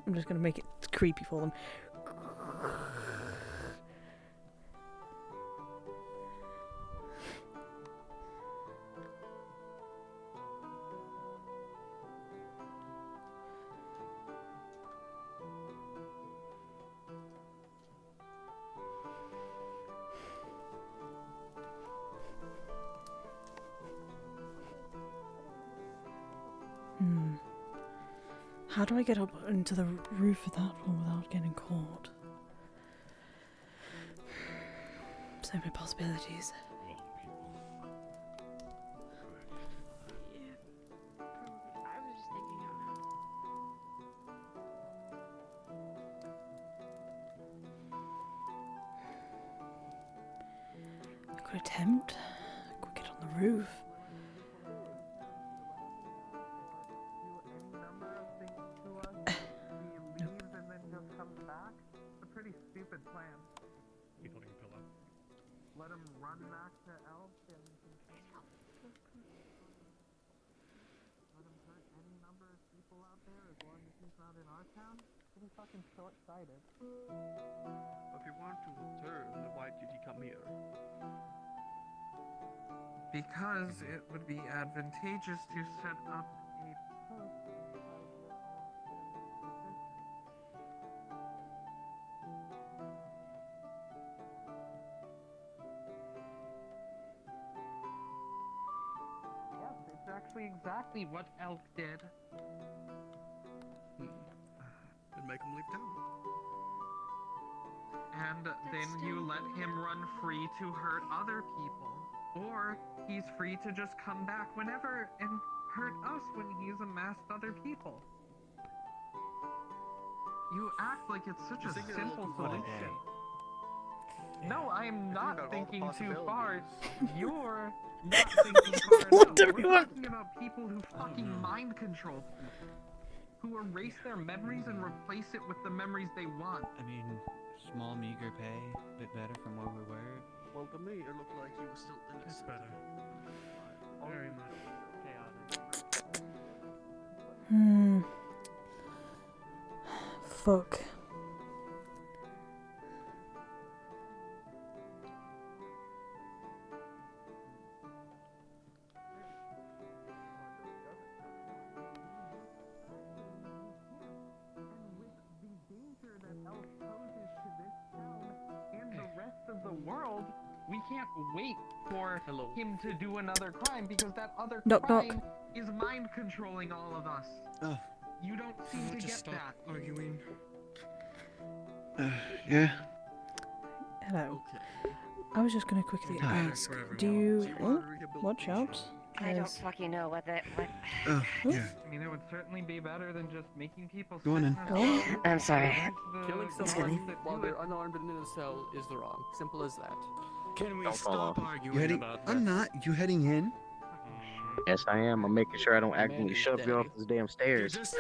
I'm just gonna make it creepy for them. How do I get up into the roof of that one without getting caught? So many possibilities. I was just thinking out loud. I could attempt. I could get on the roof. Stupid plan. Keep holding a pillow. Let him run back to Elf and let him hurt any number of people out there as long as he's not in our town. Pretty fucking short-sighted. If you want to return, why did he come here? Because it would be advantageous to set up a post inside your own position. Yes, it's actually exactly what Elk did. Then make him leave town. And then you let him run free to hurt other people. Or he's free to just come back whenever and hurt us when he's amassed other people. You act like it's such a simple solution. No, I'm not thinking too far. You're not thinking far enough. We're talking about people who fucking mind control people. Who erase their memories and replace it with the memories they want. I mean, small meager pay, a bit better from where we were. Well, to me, it looked like he was still innocent. It's better. Very much. Fuck. world, we can't wait for him to do another crime because that other Knock, crime knock. is mind controlling all of us. You don't seem to get that. Arguing. Yeah. Hello. I was just gonna quickly ask, do you... Oh, watch out. I don't There's- fucking know what that. I mean, it would certainly be better than just making people. Go on in. Oh, I'm sorry. Killing someone while they're unarmed and in a cell is the wrong. Simple as that. Can we Don't fall stop off. arguing You heading? about I'm not. You heading in? Yes, I am. I'm making sure I don't accidentally shove you off this damn stairs. The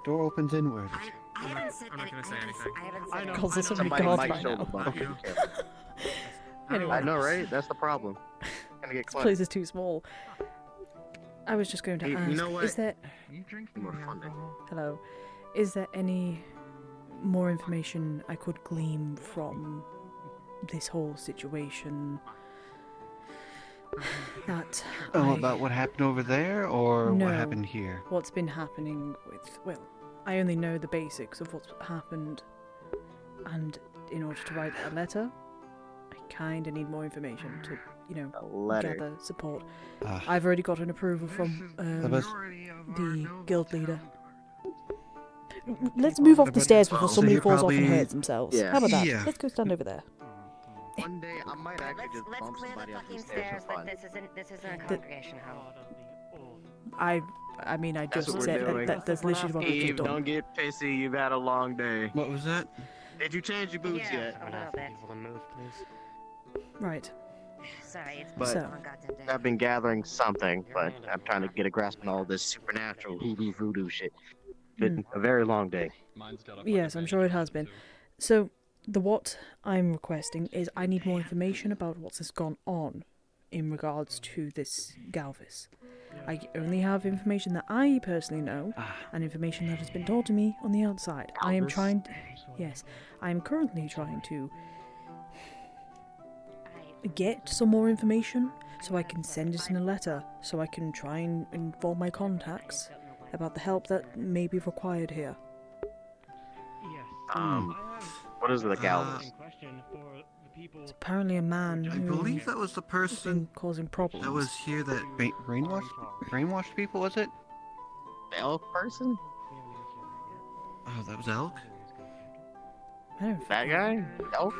door opens inward. I haven't said I'm not gonna say anything. I haven't I said know. Calls us so many Somebody gods might right show now. the body. Anyway. I know, right? That's the problem. Gonna get This cluttered. place is too small. I was just going to Hey, ask, you know what? is there... You drinking more funding. Hello. Is there any more information I could glean from this whole situation? That Oh, I about what happened over there, or know what happened here? what's been happening with... Well, I only know the basics of what's happened. And in order to write a letter, I kind of need more information to, you know, letter. gather support. Ah. I've already got an approval from the guild leader. Let's move off the stairs before So somebody he falls off and probably- hurts themselves. Yeah. How about that? Yeah. Let's go stand over there. One day I might actually just Let's bump clear somebody the up fucking these stairs stairs. for Like fun. this isn't a congregation home. I mean, I That's just what said we're doing. that's literally what I've Eve, just done. don't get pissy. You've had a long day. What was that? Did you change your boots Yeah, yet? a little bit. People to move, please. Right. Sorry, it's But been a long goddamn day. I've been gathering something, but I'm trying to get a grasp on all this supernatural hoodoo voodoo shit. Been a very long day. Yes, I'm sure it has been. So, what I'm requesting is I need more information about what has gone on in regards to this Galvis. I only have information that I personally know, and information that has been told to me on the outside. I am Galvis? trying... Yes, I am currently trying to get some more information so I can send it in a letter, so I can try and inform my contacts about the help that may be required here. What is the Galvis? It's apparently a man I who believe that was the has person been causing problems. that was here that brainwashed people, was it? The elk person? Oh, that was Elk? I don't That guy? Elk?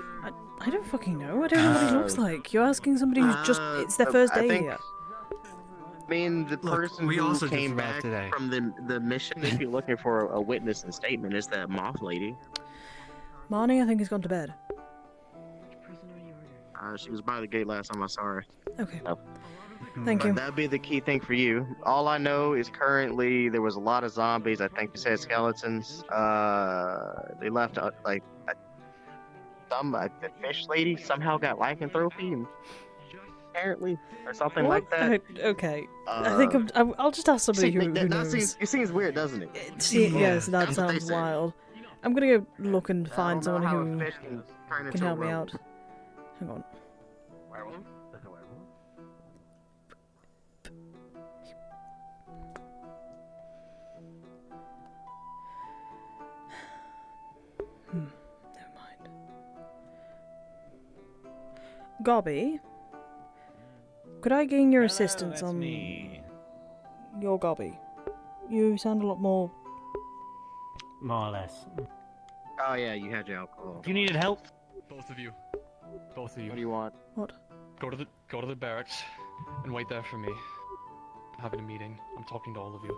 I don't fucking know. I don't know what he looks like. You're asking somebody who's just... It's their first I day think- here. I mean, the person we who also just came arrived back today. from the mission, if you're looking for a witness and statement, is that moth lady. Marnie, I think, has gone to bed. She was by the gate last time I saw her. Okay. Oh. Thank But you. that'd be the key thing for you. All I know is currently there was a lot of zombies. I think you said skeletons. They left like the fish lady somehow got lycanthropy, and apparently, or something like that. Okay. I think I'll just ask somebody See, who that knows. it seems weird, doesn't it? Yes, that That's what they sounds said. wild. I'm gonna go look and I find don't know someone how who a fish can turn can into a help me werewolf. out. Hang on. Werewolf? Never mind. Gobby, could I gain your assistance on your Gobby? You sound a lot more... More or less. Oh yeah, you had your alcohol. You needed help? Both of you. Both of you. What do you want? What? Go to the barracks and wait there for me. I'm having a meeting. I'm talking to all of you.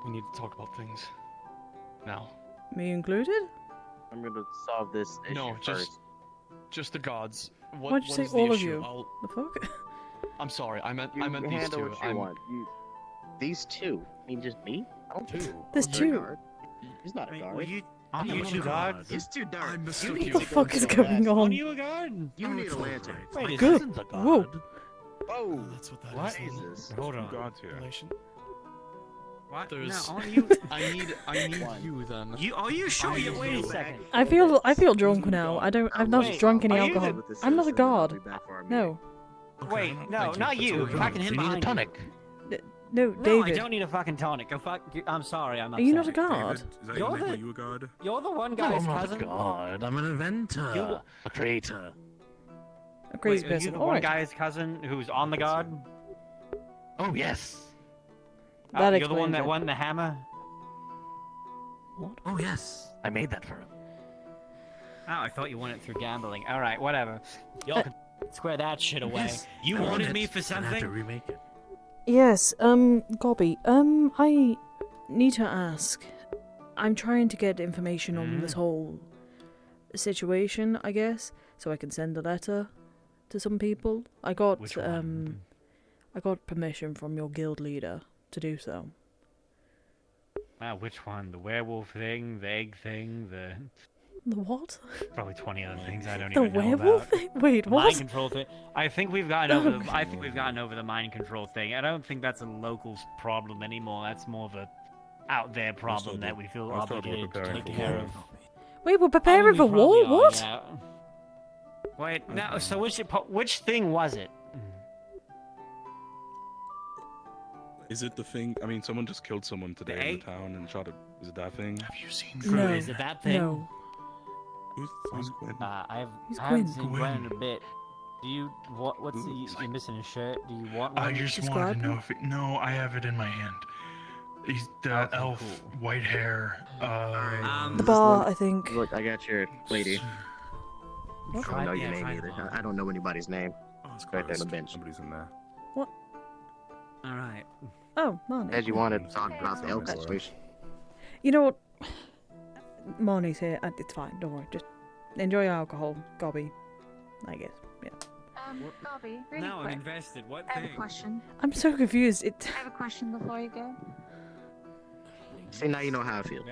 We need to talk about things. Now. Me included? I'm gonna solve this issue No, first. just the gods. Why'd you what say is the all of issue? you? The fuck? I'm sorry. I meant You these handle two. what you want. These two. I mean, just me? I don't do. There's two. He's not a guard. Aren't you two guards? He's too dark. What the fuck is going on? Aren't you a guard? You need a lantern. Wait, his Good. cousin's a god. Whoa. Oh, that's what that What? is. Jesus. Hold on. Gods here. What? There's. No, aren't you? I need you then. Are you sure? Wait a second. I feel drunk now. I've not Wait, drunk any are you alcohol. I'm not a guard. No. Wait, no, not you. him You need a behind tonic. No, No, David. I don't need a fucking tonic. Go fuck. I'm sorry, I'm Are upset. you not a guard? David, is that You're your name? the- Are you a guard? You're the one No, guy's I'm not cousin. a god. I'm an inventor. You- A creator. A crazy Wait, are you person. the All one right. guy's cousin who's on the guard? Oh, yes. That you're the one explains that it. won the hammer? Oh, yes. I made that for him. Oh, I thought you won it through gambling. Alright, whatever. Y'all can square that shit away. Yes, You I won wanted it, me for and I have to something? remake it. Yes, Gobby, I need to ask. I'm trying to get information on this whole situation, I guess, so I can send a letter to some people. I got Which one? I got permission from your guild leader to do so. Which one? The werewolf thing? The egg thing? The what? Probably 20 other things I don't The even know werewolf about. thing? Wait, The what? Mind control thing. I think we've gotten over. Oh, I think we've gotten over the mind control thing. I don't think that's a local problem anymore. That's more of a out there problem that we feel obligated to take care of. Wait, we're preparing for war? What? Yeah. Wait, no. So which thing was it? Is it the thing? I mean, someone just killed someone today in the town and shot it. Is it that thing? Have you seen No. Is it that thing? No. Who's Gwen? I Who's haven't Gwen? seen Gwen in a bit. Do you what's you're missing a shirt? Do you want one? I just wanted to know if no, I have it in my hand. He's the elf, white hair. The bar, I think. Look, I got your lady. What? I don't know your Yeah, name fine. either. I don't know anybody's name. Oh, it's Right there on the bench. Somebody's in there. What? Alright. Oh, Marnie. As you wanted to talk about the elk situation. You know what? Marnie's here. It's fine. Don't worry. Just enjoy your alcohol, Gobby. I guess. Yeah. Bobby, really Now I'm quick. invested. What I have thing? a question. I'm so confused. I have a question before you go. See, now you know how I feel.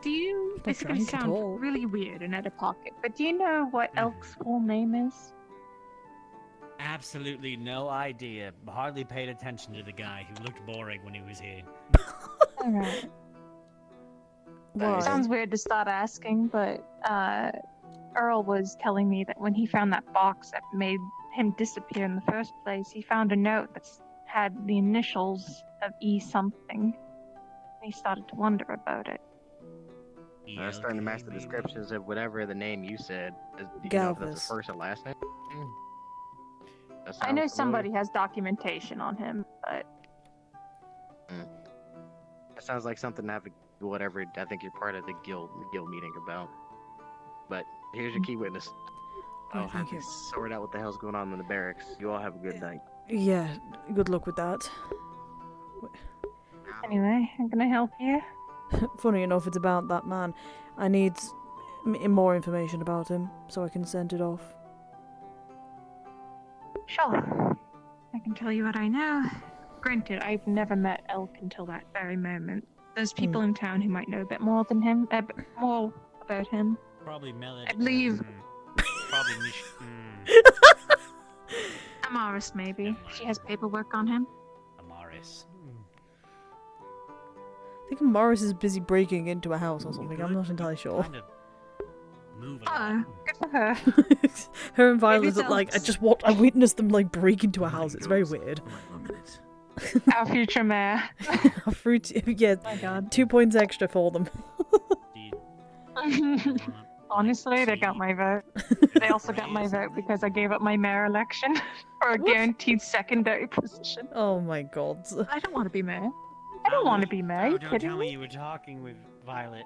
Do you? This is gonna drunk at sound all. really weird and out of pocket, but do you know what Elk's full name is? Absolutely no idea. Hardly paid attention to the guy who looked boring when he was here. Alright. Why? Sounds weird to start asking, but Earl was telling me that when he found that box that made him disappear in the first place, he found a note that had the initials of E something. And he started to wonder about it. That's starting to match the descriptions of whatever the name you said. Do you know if that's the first or last name? That I know sounds somebody has documentation on him, but familiar. That sounds like something to have whatever I think you're part of the guild meeting about. But here's your key witness. I'll have to sort out what the hell's going on in the barracks. You all have a good night. Yeah. Good luck with that. anyway, I'm gonna help you. Funny enough, it's about that man. I need more information about him so I can send it off. Sure. I can tell you what I know. Granted, I've never met Elk until that very moment. There's people in town who might know a bit more than him, more about him. Probably Melody. I believe Probably Amaris, maybe. She has paperwork on him. Amaris. I think Morris is busy breaking into a house or something. I'm not entirely sure. Oh, good for her. Her and Violet Maybe are like, I witnessed them like break into a house. It's very weird. Our future mayor. Our fruit, yeah, My God. 2 points extra for them. Honestly, they got my vote. They also got my vote because I gave up my mayor election for a guaranteed secondary position. Oh my god. I don't want to be mayor. I don't want to be mayor. Are you Don't kidding tell me? me you were talking with Violet.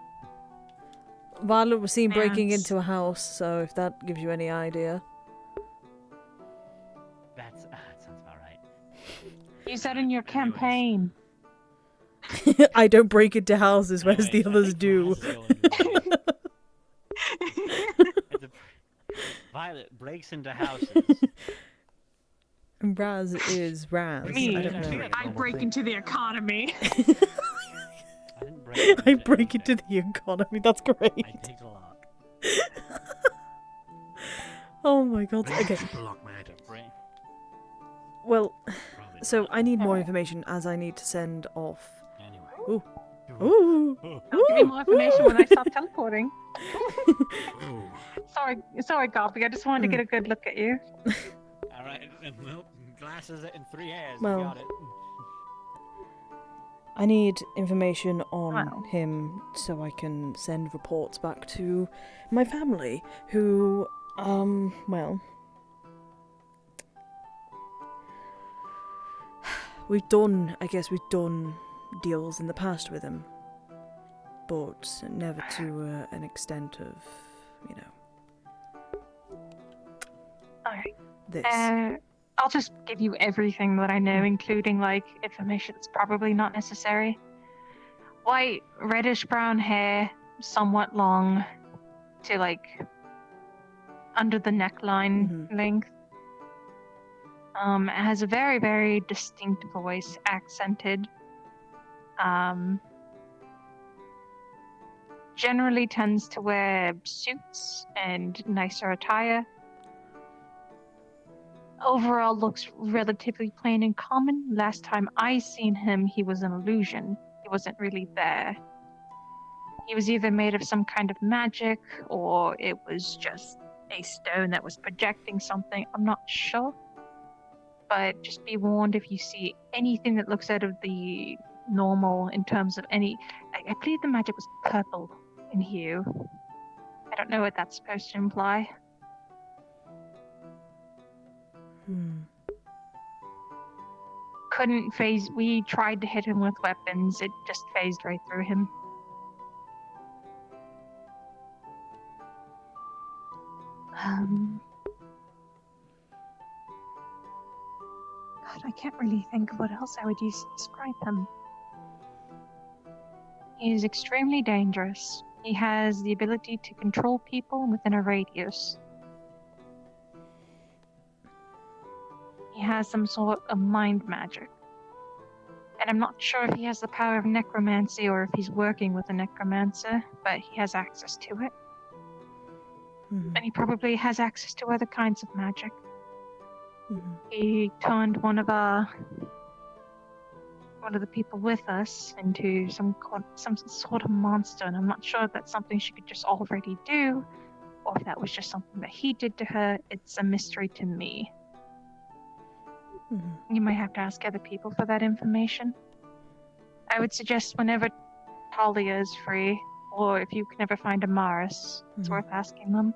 Violet was seen breaking Yes. into a house, so if that gives you any idea. That sounds about right. You said in your campaign. I don't break into houses, whereas the others do. Violet breaks into houses. And Raz is Raz. Me, I don't know. I break into the economy. I break into the economy. That's great. I take the lock. Oh my god. Okay. Well, so I need more information as I need to send off. Ooh. Ooh. I'll give you more information when I stop teleporting. Sorry, Gobby. I just wanted to get a good look at you. All right. Well, glasses in 3 hairs. Well, We got it. I need information on Wow. him so I can send reports back to my family, who, well... we've done deals in the past with him, but never to an extent of, you know, Alright. this. I'll just give you everything that I know, including, like, information that's probably not necessary. White, reddish-brown hair, somewhat long, to, like, under the neckline length. It has a very, very distinct voice, accented. Generally tends to wear suits and nicer attire. Overall looks relatively plain and common. Last time I seen him, he was an illusion. He wasn't really there. He was either made of some kind of magic, or it was just a stone that was projecting something. I'm not sure. But just be warned if you see anything that looks out of the normal in terms of any... I believe the magic was purple in hue. I don't know what that's supposed to imply. Couldn't phase... We tried to hit him with weapons, it just phased right through him. God, I can't really think of what else I would use to describe him. He is extremely dangerous. He has the ability to control people within a radius. He has some sort of mind magic. And I'm not sure if he has the power of necromancy or if he's working with a necromancer, but he has access to it. And he probably has access to other kinds of magic. He turned one of the people with us into some sort of monster, and I'm not sure if that's something she could just already do, or if that was just something that he did to her. It's a mystery to me. You might have to ask other people for that information. I would suggest whenever Talia is free, or if you can ever find Amaris, it's worth asking them.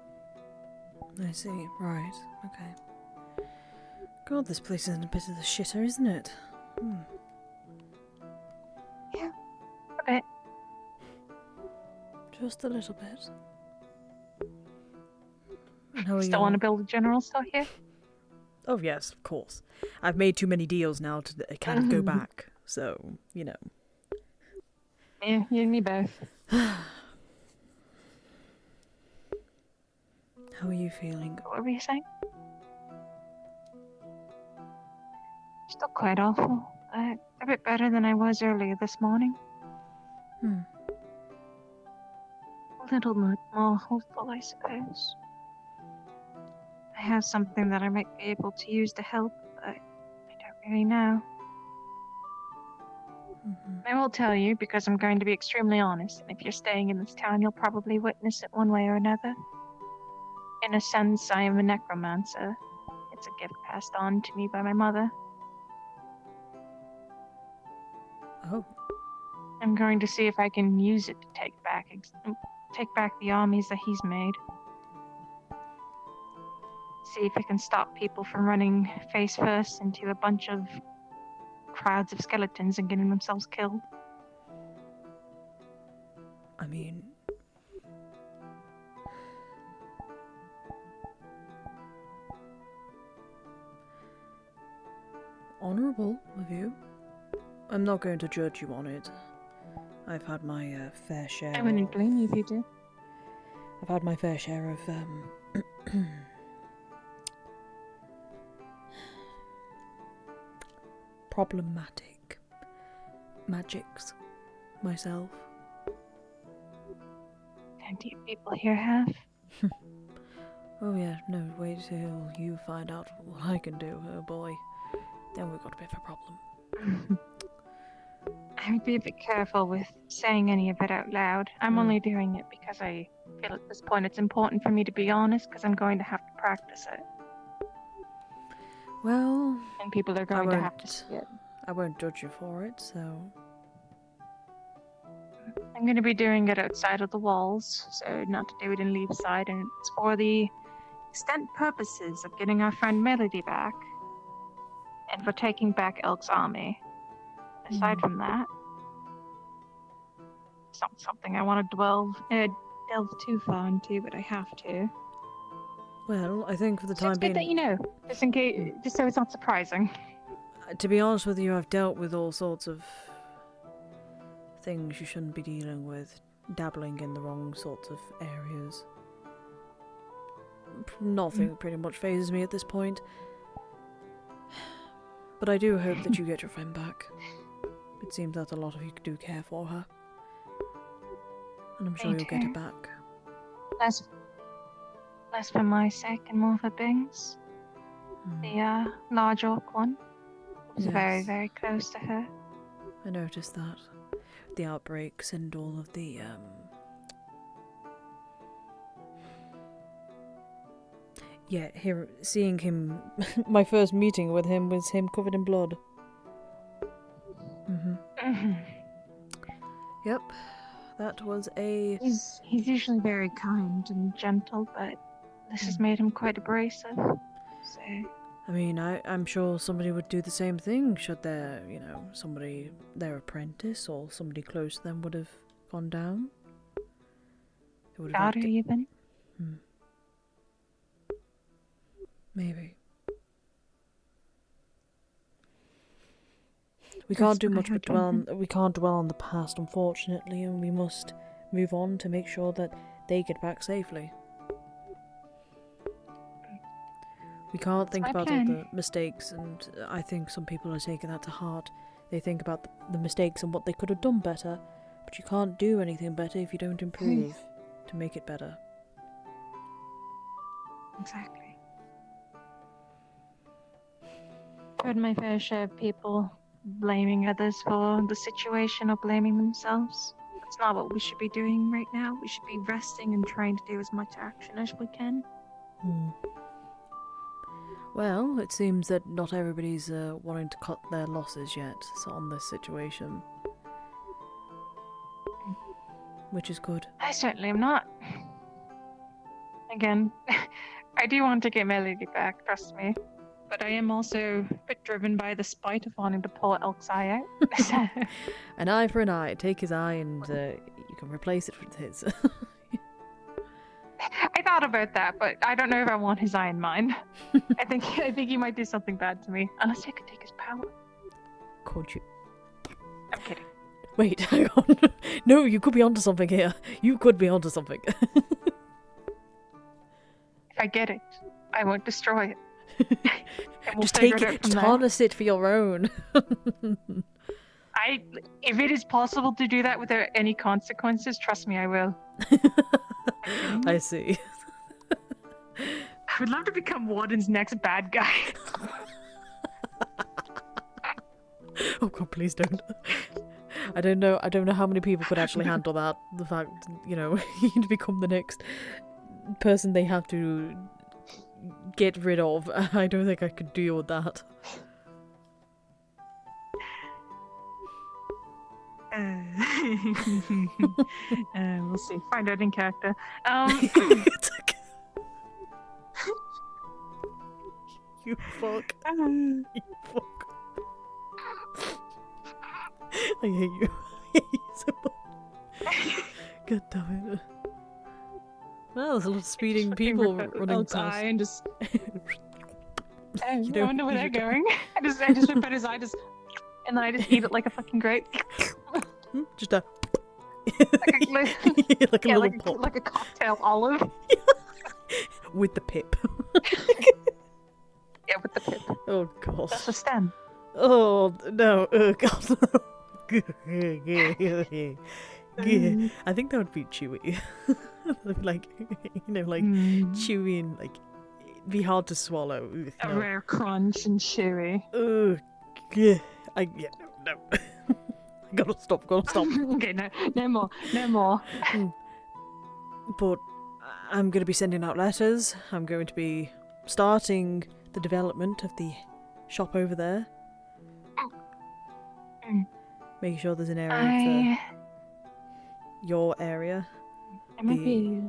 I see, right, okay. God, this place is in a bit of the shitter, isn't it? Yeah, a bit. Just a little bit. And how are Still want to build a general store here? Oh yes, of course. I've made too many deals now to kind of go back, so, you know. Yeah, you and me both. How are you feeling? What were you saying? Still quite awful. A bit better than I was earlier this morning. A little bit more hopeful, I suppose. I have something that I might be able to use to help, but I don't really know. I will tell you, because I'm going to be extremely honest, and if you're staying in this town, you'll probably witness it one way or another. In a sense, I am a necromancer. It's a gift passed on to me by my mother. Oh. I'm going to see if I can use it to take back the armies that he's made. See if I can stop people from running face first into a bunch of crowds of skeletons and getting themselves killed. I mean... honourable of you. I'm not going to judge you on it. I've had my fair share. I wouldn't blame you if you did. I've had my fair share of problematic magics myself. Plenty of people here have. Oh yeah, no, wait till you find out what I can do, oh boy. Then we've got a bit of a problem. I would be a bit careful with saying any of it out loud. I'm only doing it because I feel at this point it's important for me to be honest, because I'm going to have to practice it. Well... and people are going to have to see it. I won't judge you for it, so... I'm going to be doing it outside of the walls, so not to do it in Leave side, and it's for the extent purposes of getting our friend Melody back, and for taking back Elk's army. Aside from that, it's not something I want to delve too far into, but I have to. Well, I think for the time It's being, good that you know, just in case, just so it's not surprising. to be honest with you, I've dealt with all sorts of things you shouldn't be dealing with, dabbling in the wrong sorts of areas. Nothing pretty much phases me at this point. But I do hope that you get your friend back. It seems that a lot of you do care for her. And I'm sure you'll get it back. Less for my sake and more for Bing's. The large orc one was very, Yes. very close to her. I noticed that. The outbreaks and all of the, Yeah, seeing him... my first meeting with him was him covered in blood. Yep. That was a... He's usually very kind and gentle, but this has made him quite abrasive. So... I mean, I'm sure somebody would do the same thing should their, their apprentice or somebody close to them would have gone down. They would have Daughter, even? Maybe. We can't do much but we can't dwell on the past, unfortunately, and we must move on to make sure that they get back safely. We can't think about all the mistakes, and I think some people are taking that to heart. They think about the mistakes and what they could have done better, but you can't do anything better if you don't improve to make it better. Exactly. I've heard my fair share of people blaming others for the situation or blaming themselves. That's not what we should be doing right now. We should be resting and trying to do as much action as we can. Well, it seems that not everybody's wanting to cut their losses yet on this situation. Which is good. I certainly am not. Again, I do want to get Melody back, trust me. But I am also a bit driven by the spite of wanting to pull Elk's eye out. An eye for an eye. Take his eye and you can replace it with his. I thought about that, but I don't know if I want his eye in mine. I think he might do something bad to me. Unless I could take his power. Could you? I'm kidding. Wait, hang on. No, you could be onto something here. You could be onto something. If I get it, I won't destroy it. Just take it, harness it for your own. If it is possible to do that without any consequences, trust me, I will. I see. I would love to become Warden's next bad guy. Oh god, please don't. I don't know how many people could actually handle that. The fact, you'd become the next person they have to get rid of. I don't think I could deal with that. We'll see. Find out in character. You fuck. You fuck. I hate you. I hate you so much. God damn it. Well, there's a lot of speeding people running past. And just... I wonder where they're going. I just rip out his eye, and then I just eat it like a fucking grape. Just a... like a little pop. Like a cocktail olive. With the pip. Yeah, with the pip. Oh god. That's the stem. Oh no. Oh god. I think that would be chewy. Like, chewy and it'd be hard to swallow. A rare crunch and chewy. No. Gotta stop. Okay, no more. But I'm going to be sending out letters. I'm going to be starting the development of the shop over there. Making sure there's an area your area. I might be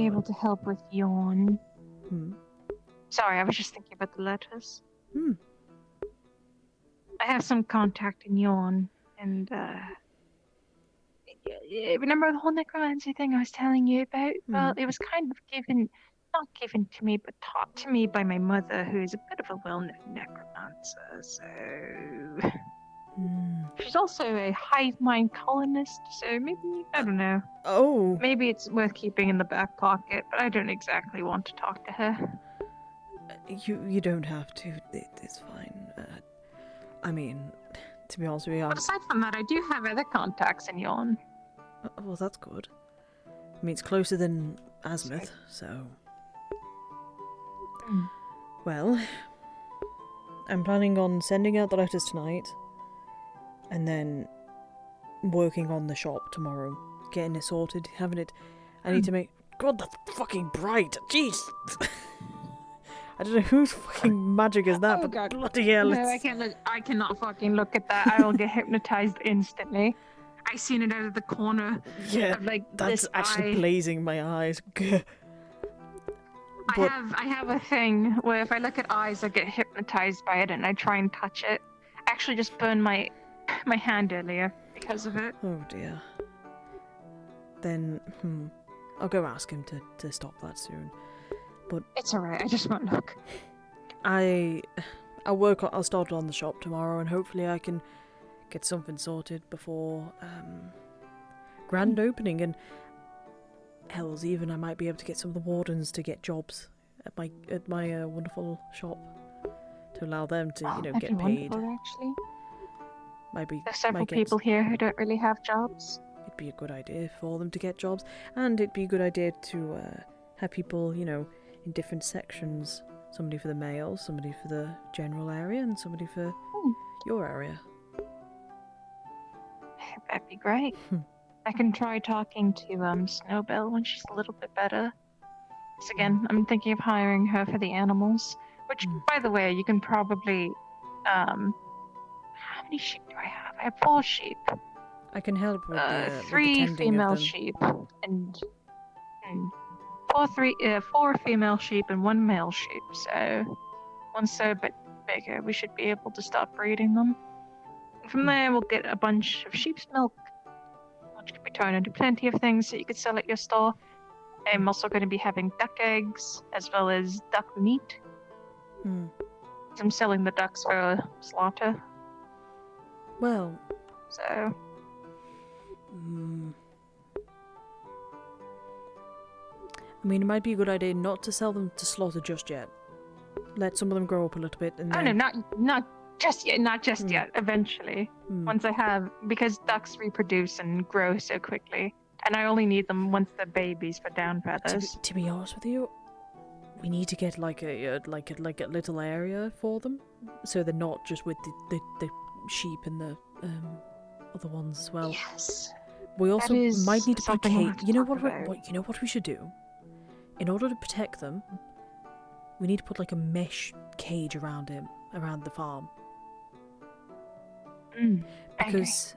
able to help with Yawn. Sorry, I was just thinking about the letters. I have some contact in Yawn, and remember the whole necromancy thing I was telling you about? Well, it was kind of not given to me, but taught to me by my mother, who is a bit of a well-known necromancer, so... She's also a hive mind colonist, so maybe, I don't know. Oh. Maybe it's worth keeping in the back pocket, but I don't exactly want to talk to her. You don't have to. It's fine. I mean, to be honest with you, But aside from that, I do have other contacts in Yawn. well, that's good. I mean, it's closer than Azimuth, so... Well, I'm planning on sending out the letters tonight, and then working on the shop tomorrow, getting it sorted, having it... I need to make... God, that's fucking bright! Jeez! I don't know whose fucking magic is that, but God. bloody hell, No, I cannot fucking look at that. I will get hypnotized instantly. I seen it out of the corner of, like, that's this actually eye. blazing my eyes. I have a thing where if I look at eyes, I get hypnotized by it, and I try and touch it. I actually just burned my hand earlier because of it. Oh dear. Then, I'll go ask him to stop that soon. But it's alright. I just won't look. I'll start on the shop tomorrow, and hopefully I can get something sorted before grand opening. And hells, even I might be able to get some of the wardens to get jobs at my wonderful shop to allow them to That'd get be paid. wonderful, actually. There's several people here who don't really have jobs. It'd be a good idea for them to get jobs, and it'd be a good idea to have people, in different sections. Somebody for the male, somebody for the general area, and somebody for your area. That'd be great. I can try talking to Snowbell when she's a little bit better. Because again, I'm thinking of hiring her for the animals. Which, by the way, you can probably... how many sheep do I have? I have 4 sheep. I can help with the 3 tending of female them. sheep and 4 female sheep and 1 male sheep. So once they're a bit bigger, we should be able to start breeding them. And from there, we'll get a bunch of sheep's milk, which can be turned into plenty of things that you could sell at your store. I'm also going to be having duck eggs as well as duck meat. I'm selling the ducks for slaughter. Well, so. I mean, it might be a good idea not to sell them to slaughter just yet. Let some of them grow up a little bit, and then... Oh no, not just yet. Not just yet. Eventually, once I have, because ducks reproduce and grow so quickly, and I only need them once they're babies for down feathers. To be honest with you, we need to get like a little area for them, so they're not just with the sheep and the other ones as well. Yes. We also might need to put a something we'll cage. have to You know talk what? about. You know what we should do? In order to protect them, we need to put like a mesh cage around the farm. Because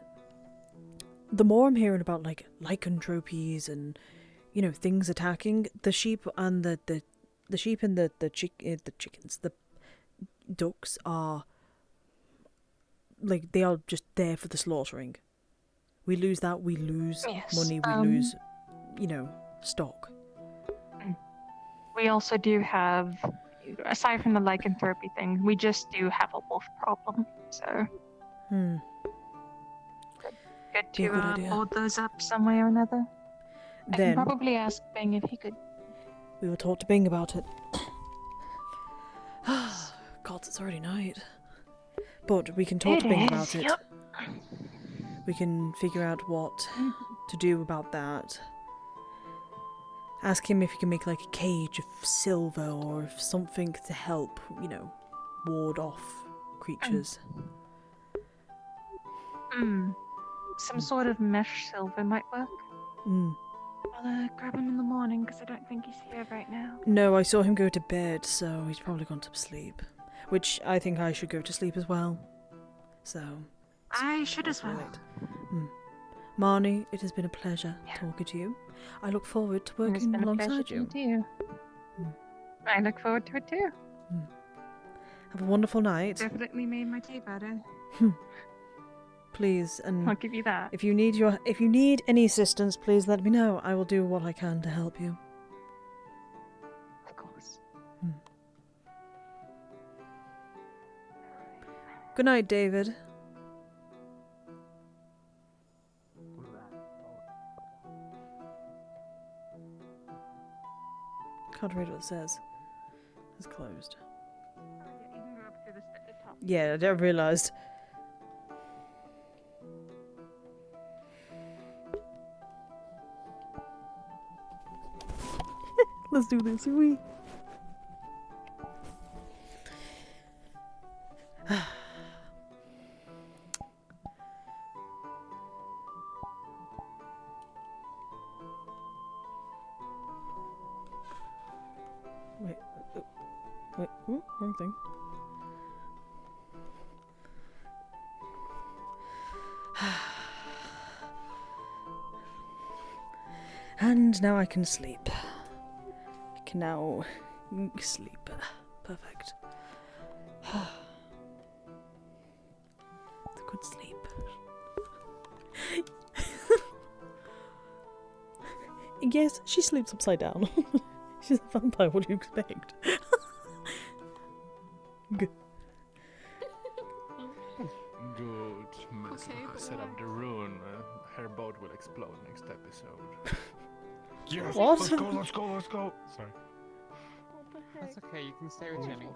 the more I'm hearing about like lycanthropies and things attacking the sheep and the sheep and the chickens, the ducks are like they are just there for the slaughtering. We lose that, we lose money, we lose stock. We also do have, aside from the lycanthropy thing, we just do have a wolf problem. So. Good Be a good to idea. hold those up some way or another. I Then- can probably ask Bing if he could. We will talk to Bing about it. God, it's already night. But we can talk to Bing about it. Yep. We can figure out what to do about that. Ask him if he can make like a cage of silver or if something to help, ward off creatures. Some sort of mesh silver might work. I'll grab him in the morning because I don't think he's here right now. No, I saw him go to bed, so he's probably gone to sleep. Which I think I should go to sleep as well. So. I should as well. late. Marnie, it has been a pleasure talking to you. I look forward to It's working been a alongside pleasure you. to you. I look forward to it too. Have a wonderful night. Definitely made my day better. Please, and I'll give you that. if you need any assistance, please let me know. I will do what I can to help you. Of course. Good night, David. Can't read what it says. It's closed. Yeah, I realised. Let's do this, we. Wait, ooh, wrong thing. And now I can sleep. I can now sleep. Perfect. It's a good sleep. Yes, she sleeps upside down. She's a vampire, what do you expect? Good. Good. Miss set up the rune. Her boat will explode next episode. Yes. What? Let's go. Sorry. That's okay, you can stay with Jenny.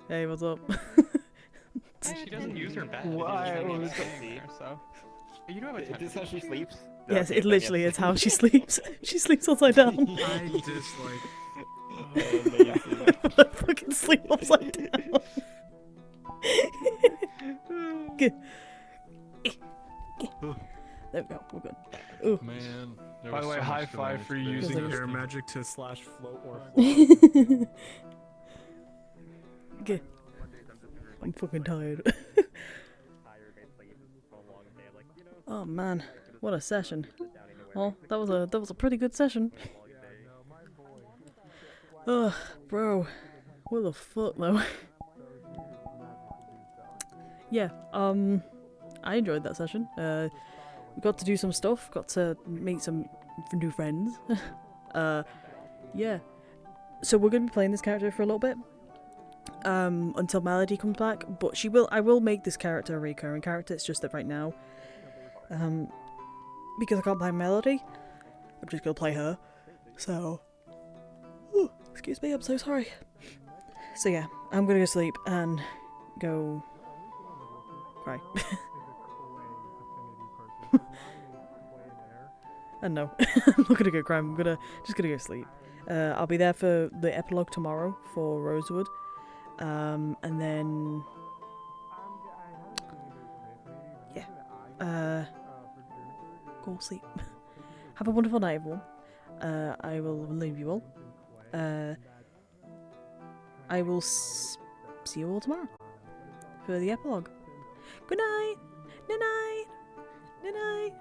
Hey, what's up? And she doesn't use her bed. Why? So. You know what? Is this how she sleeps? Yes, Okay, it literally yes. is how she sleeps. She sleeps upside down. I dislike. I fucking sleep upside down. Good. There we go, we're good. Ooh. Man. There By was the way, so high much five to for manage using today. air magic to slash float or Okay. I'm fucking tired. Oh man, what a session. Well, that was a pretty good session. Ugh, bro. What the fuck though? Yeah, I enjoyed that session. We got to do some stuff, got to meet some new friends. Yeah. So we're gonna be playing this character for a little bit. Until Melody comes back, but I will make this character a recurring character, it's just that right now, because I can't play Melody, I'm just gonna play her, so, ooh, excuse me, I'm so sorry. So yeah, I'm gonna go sleep and go cry. And no, I'm not gonna go cry, I'm just gonna go sleep. I'll be there for the epilogue tomorrow for Rosewood. And then yeah, go sleep. Have a wonderful night, everyone. I will leave you all. I will see you all tomorrow for the epilogue. Good night. Night night. Night night.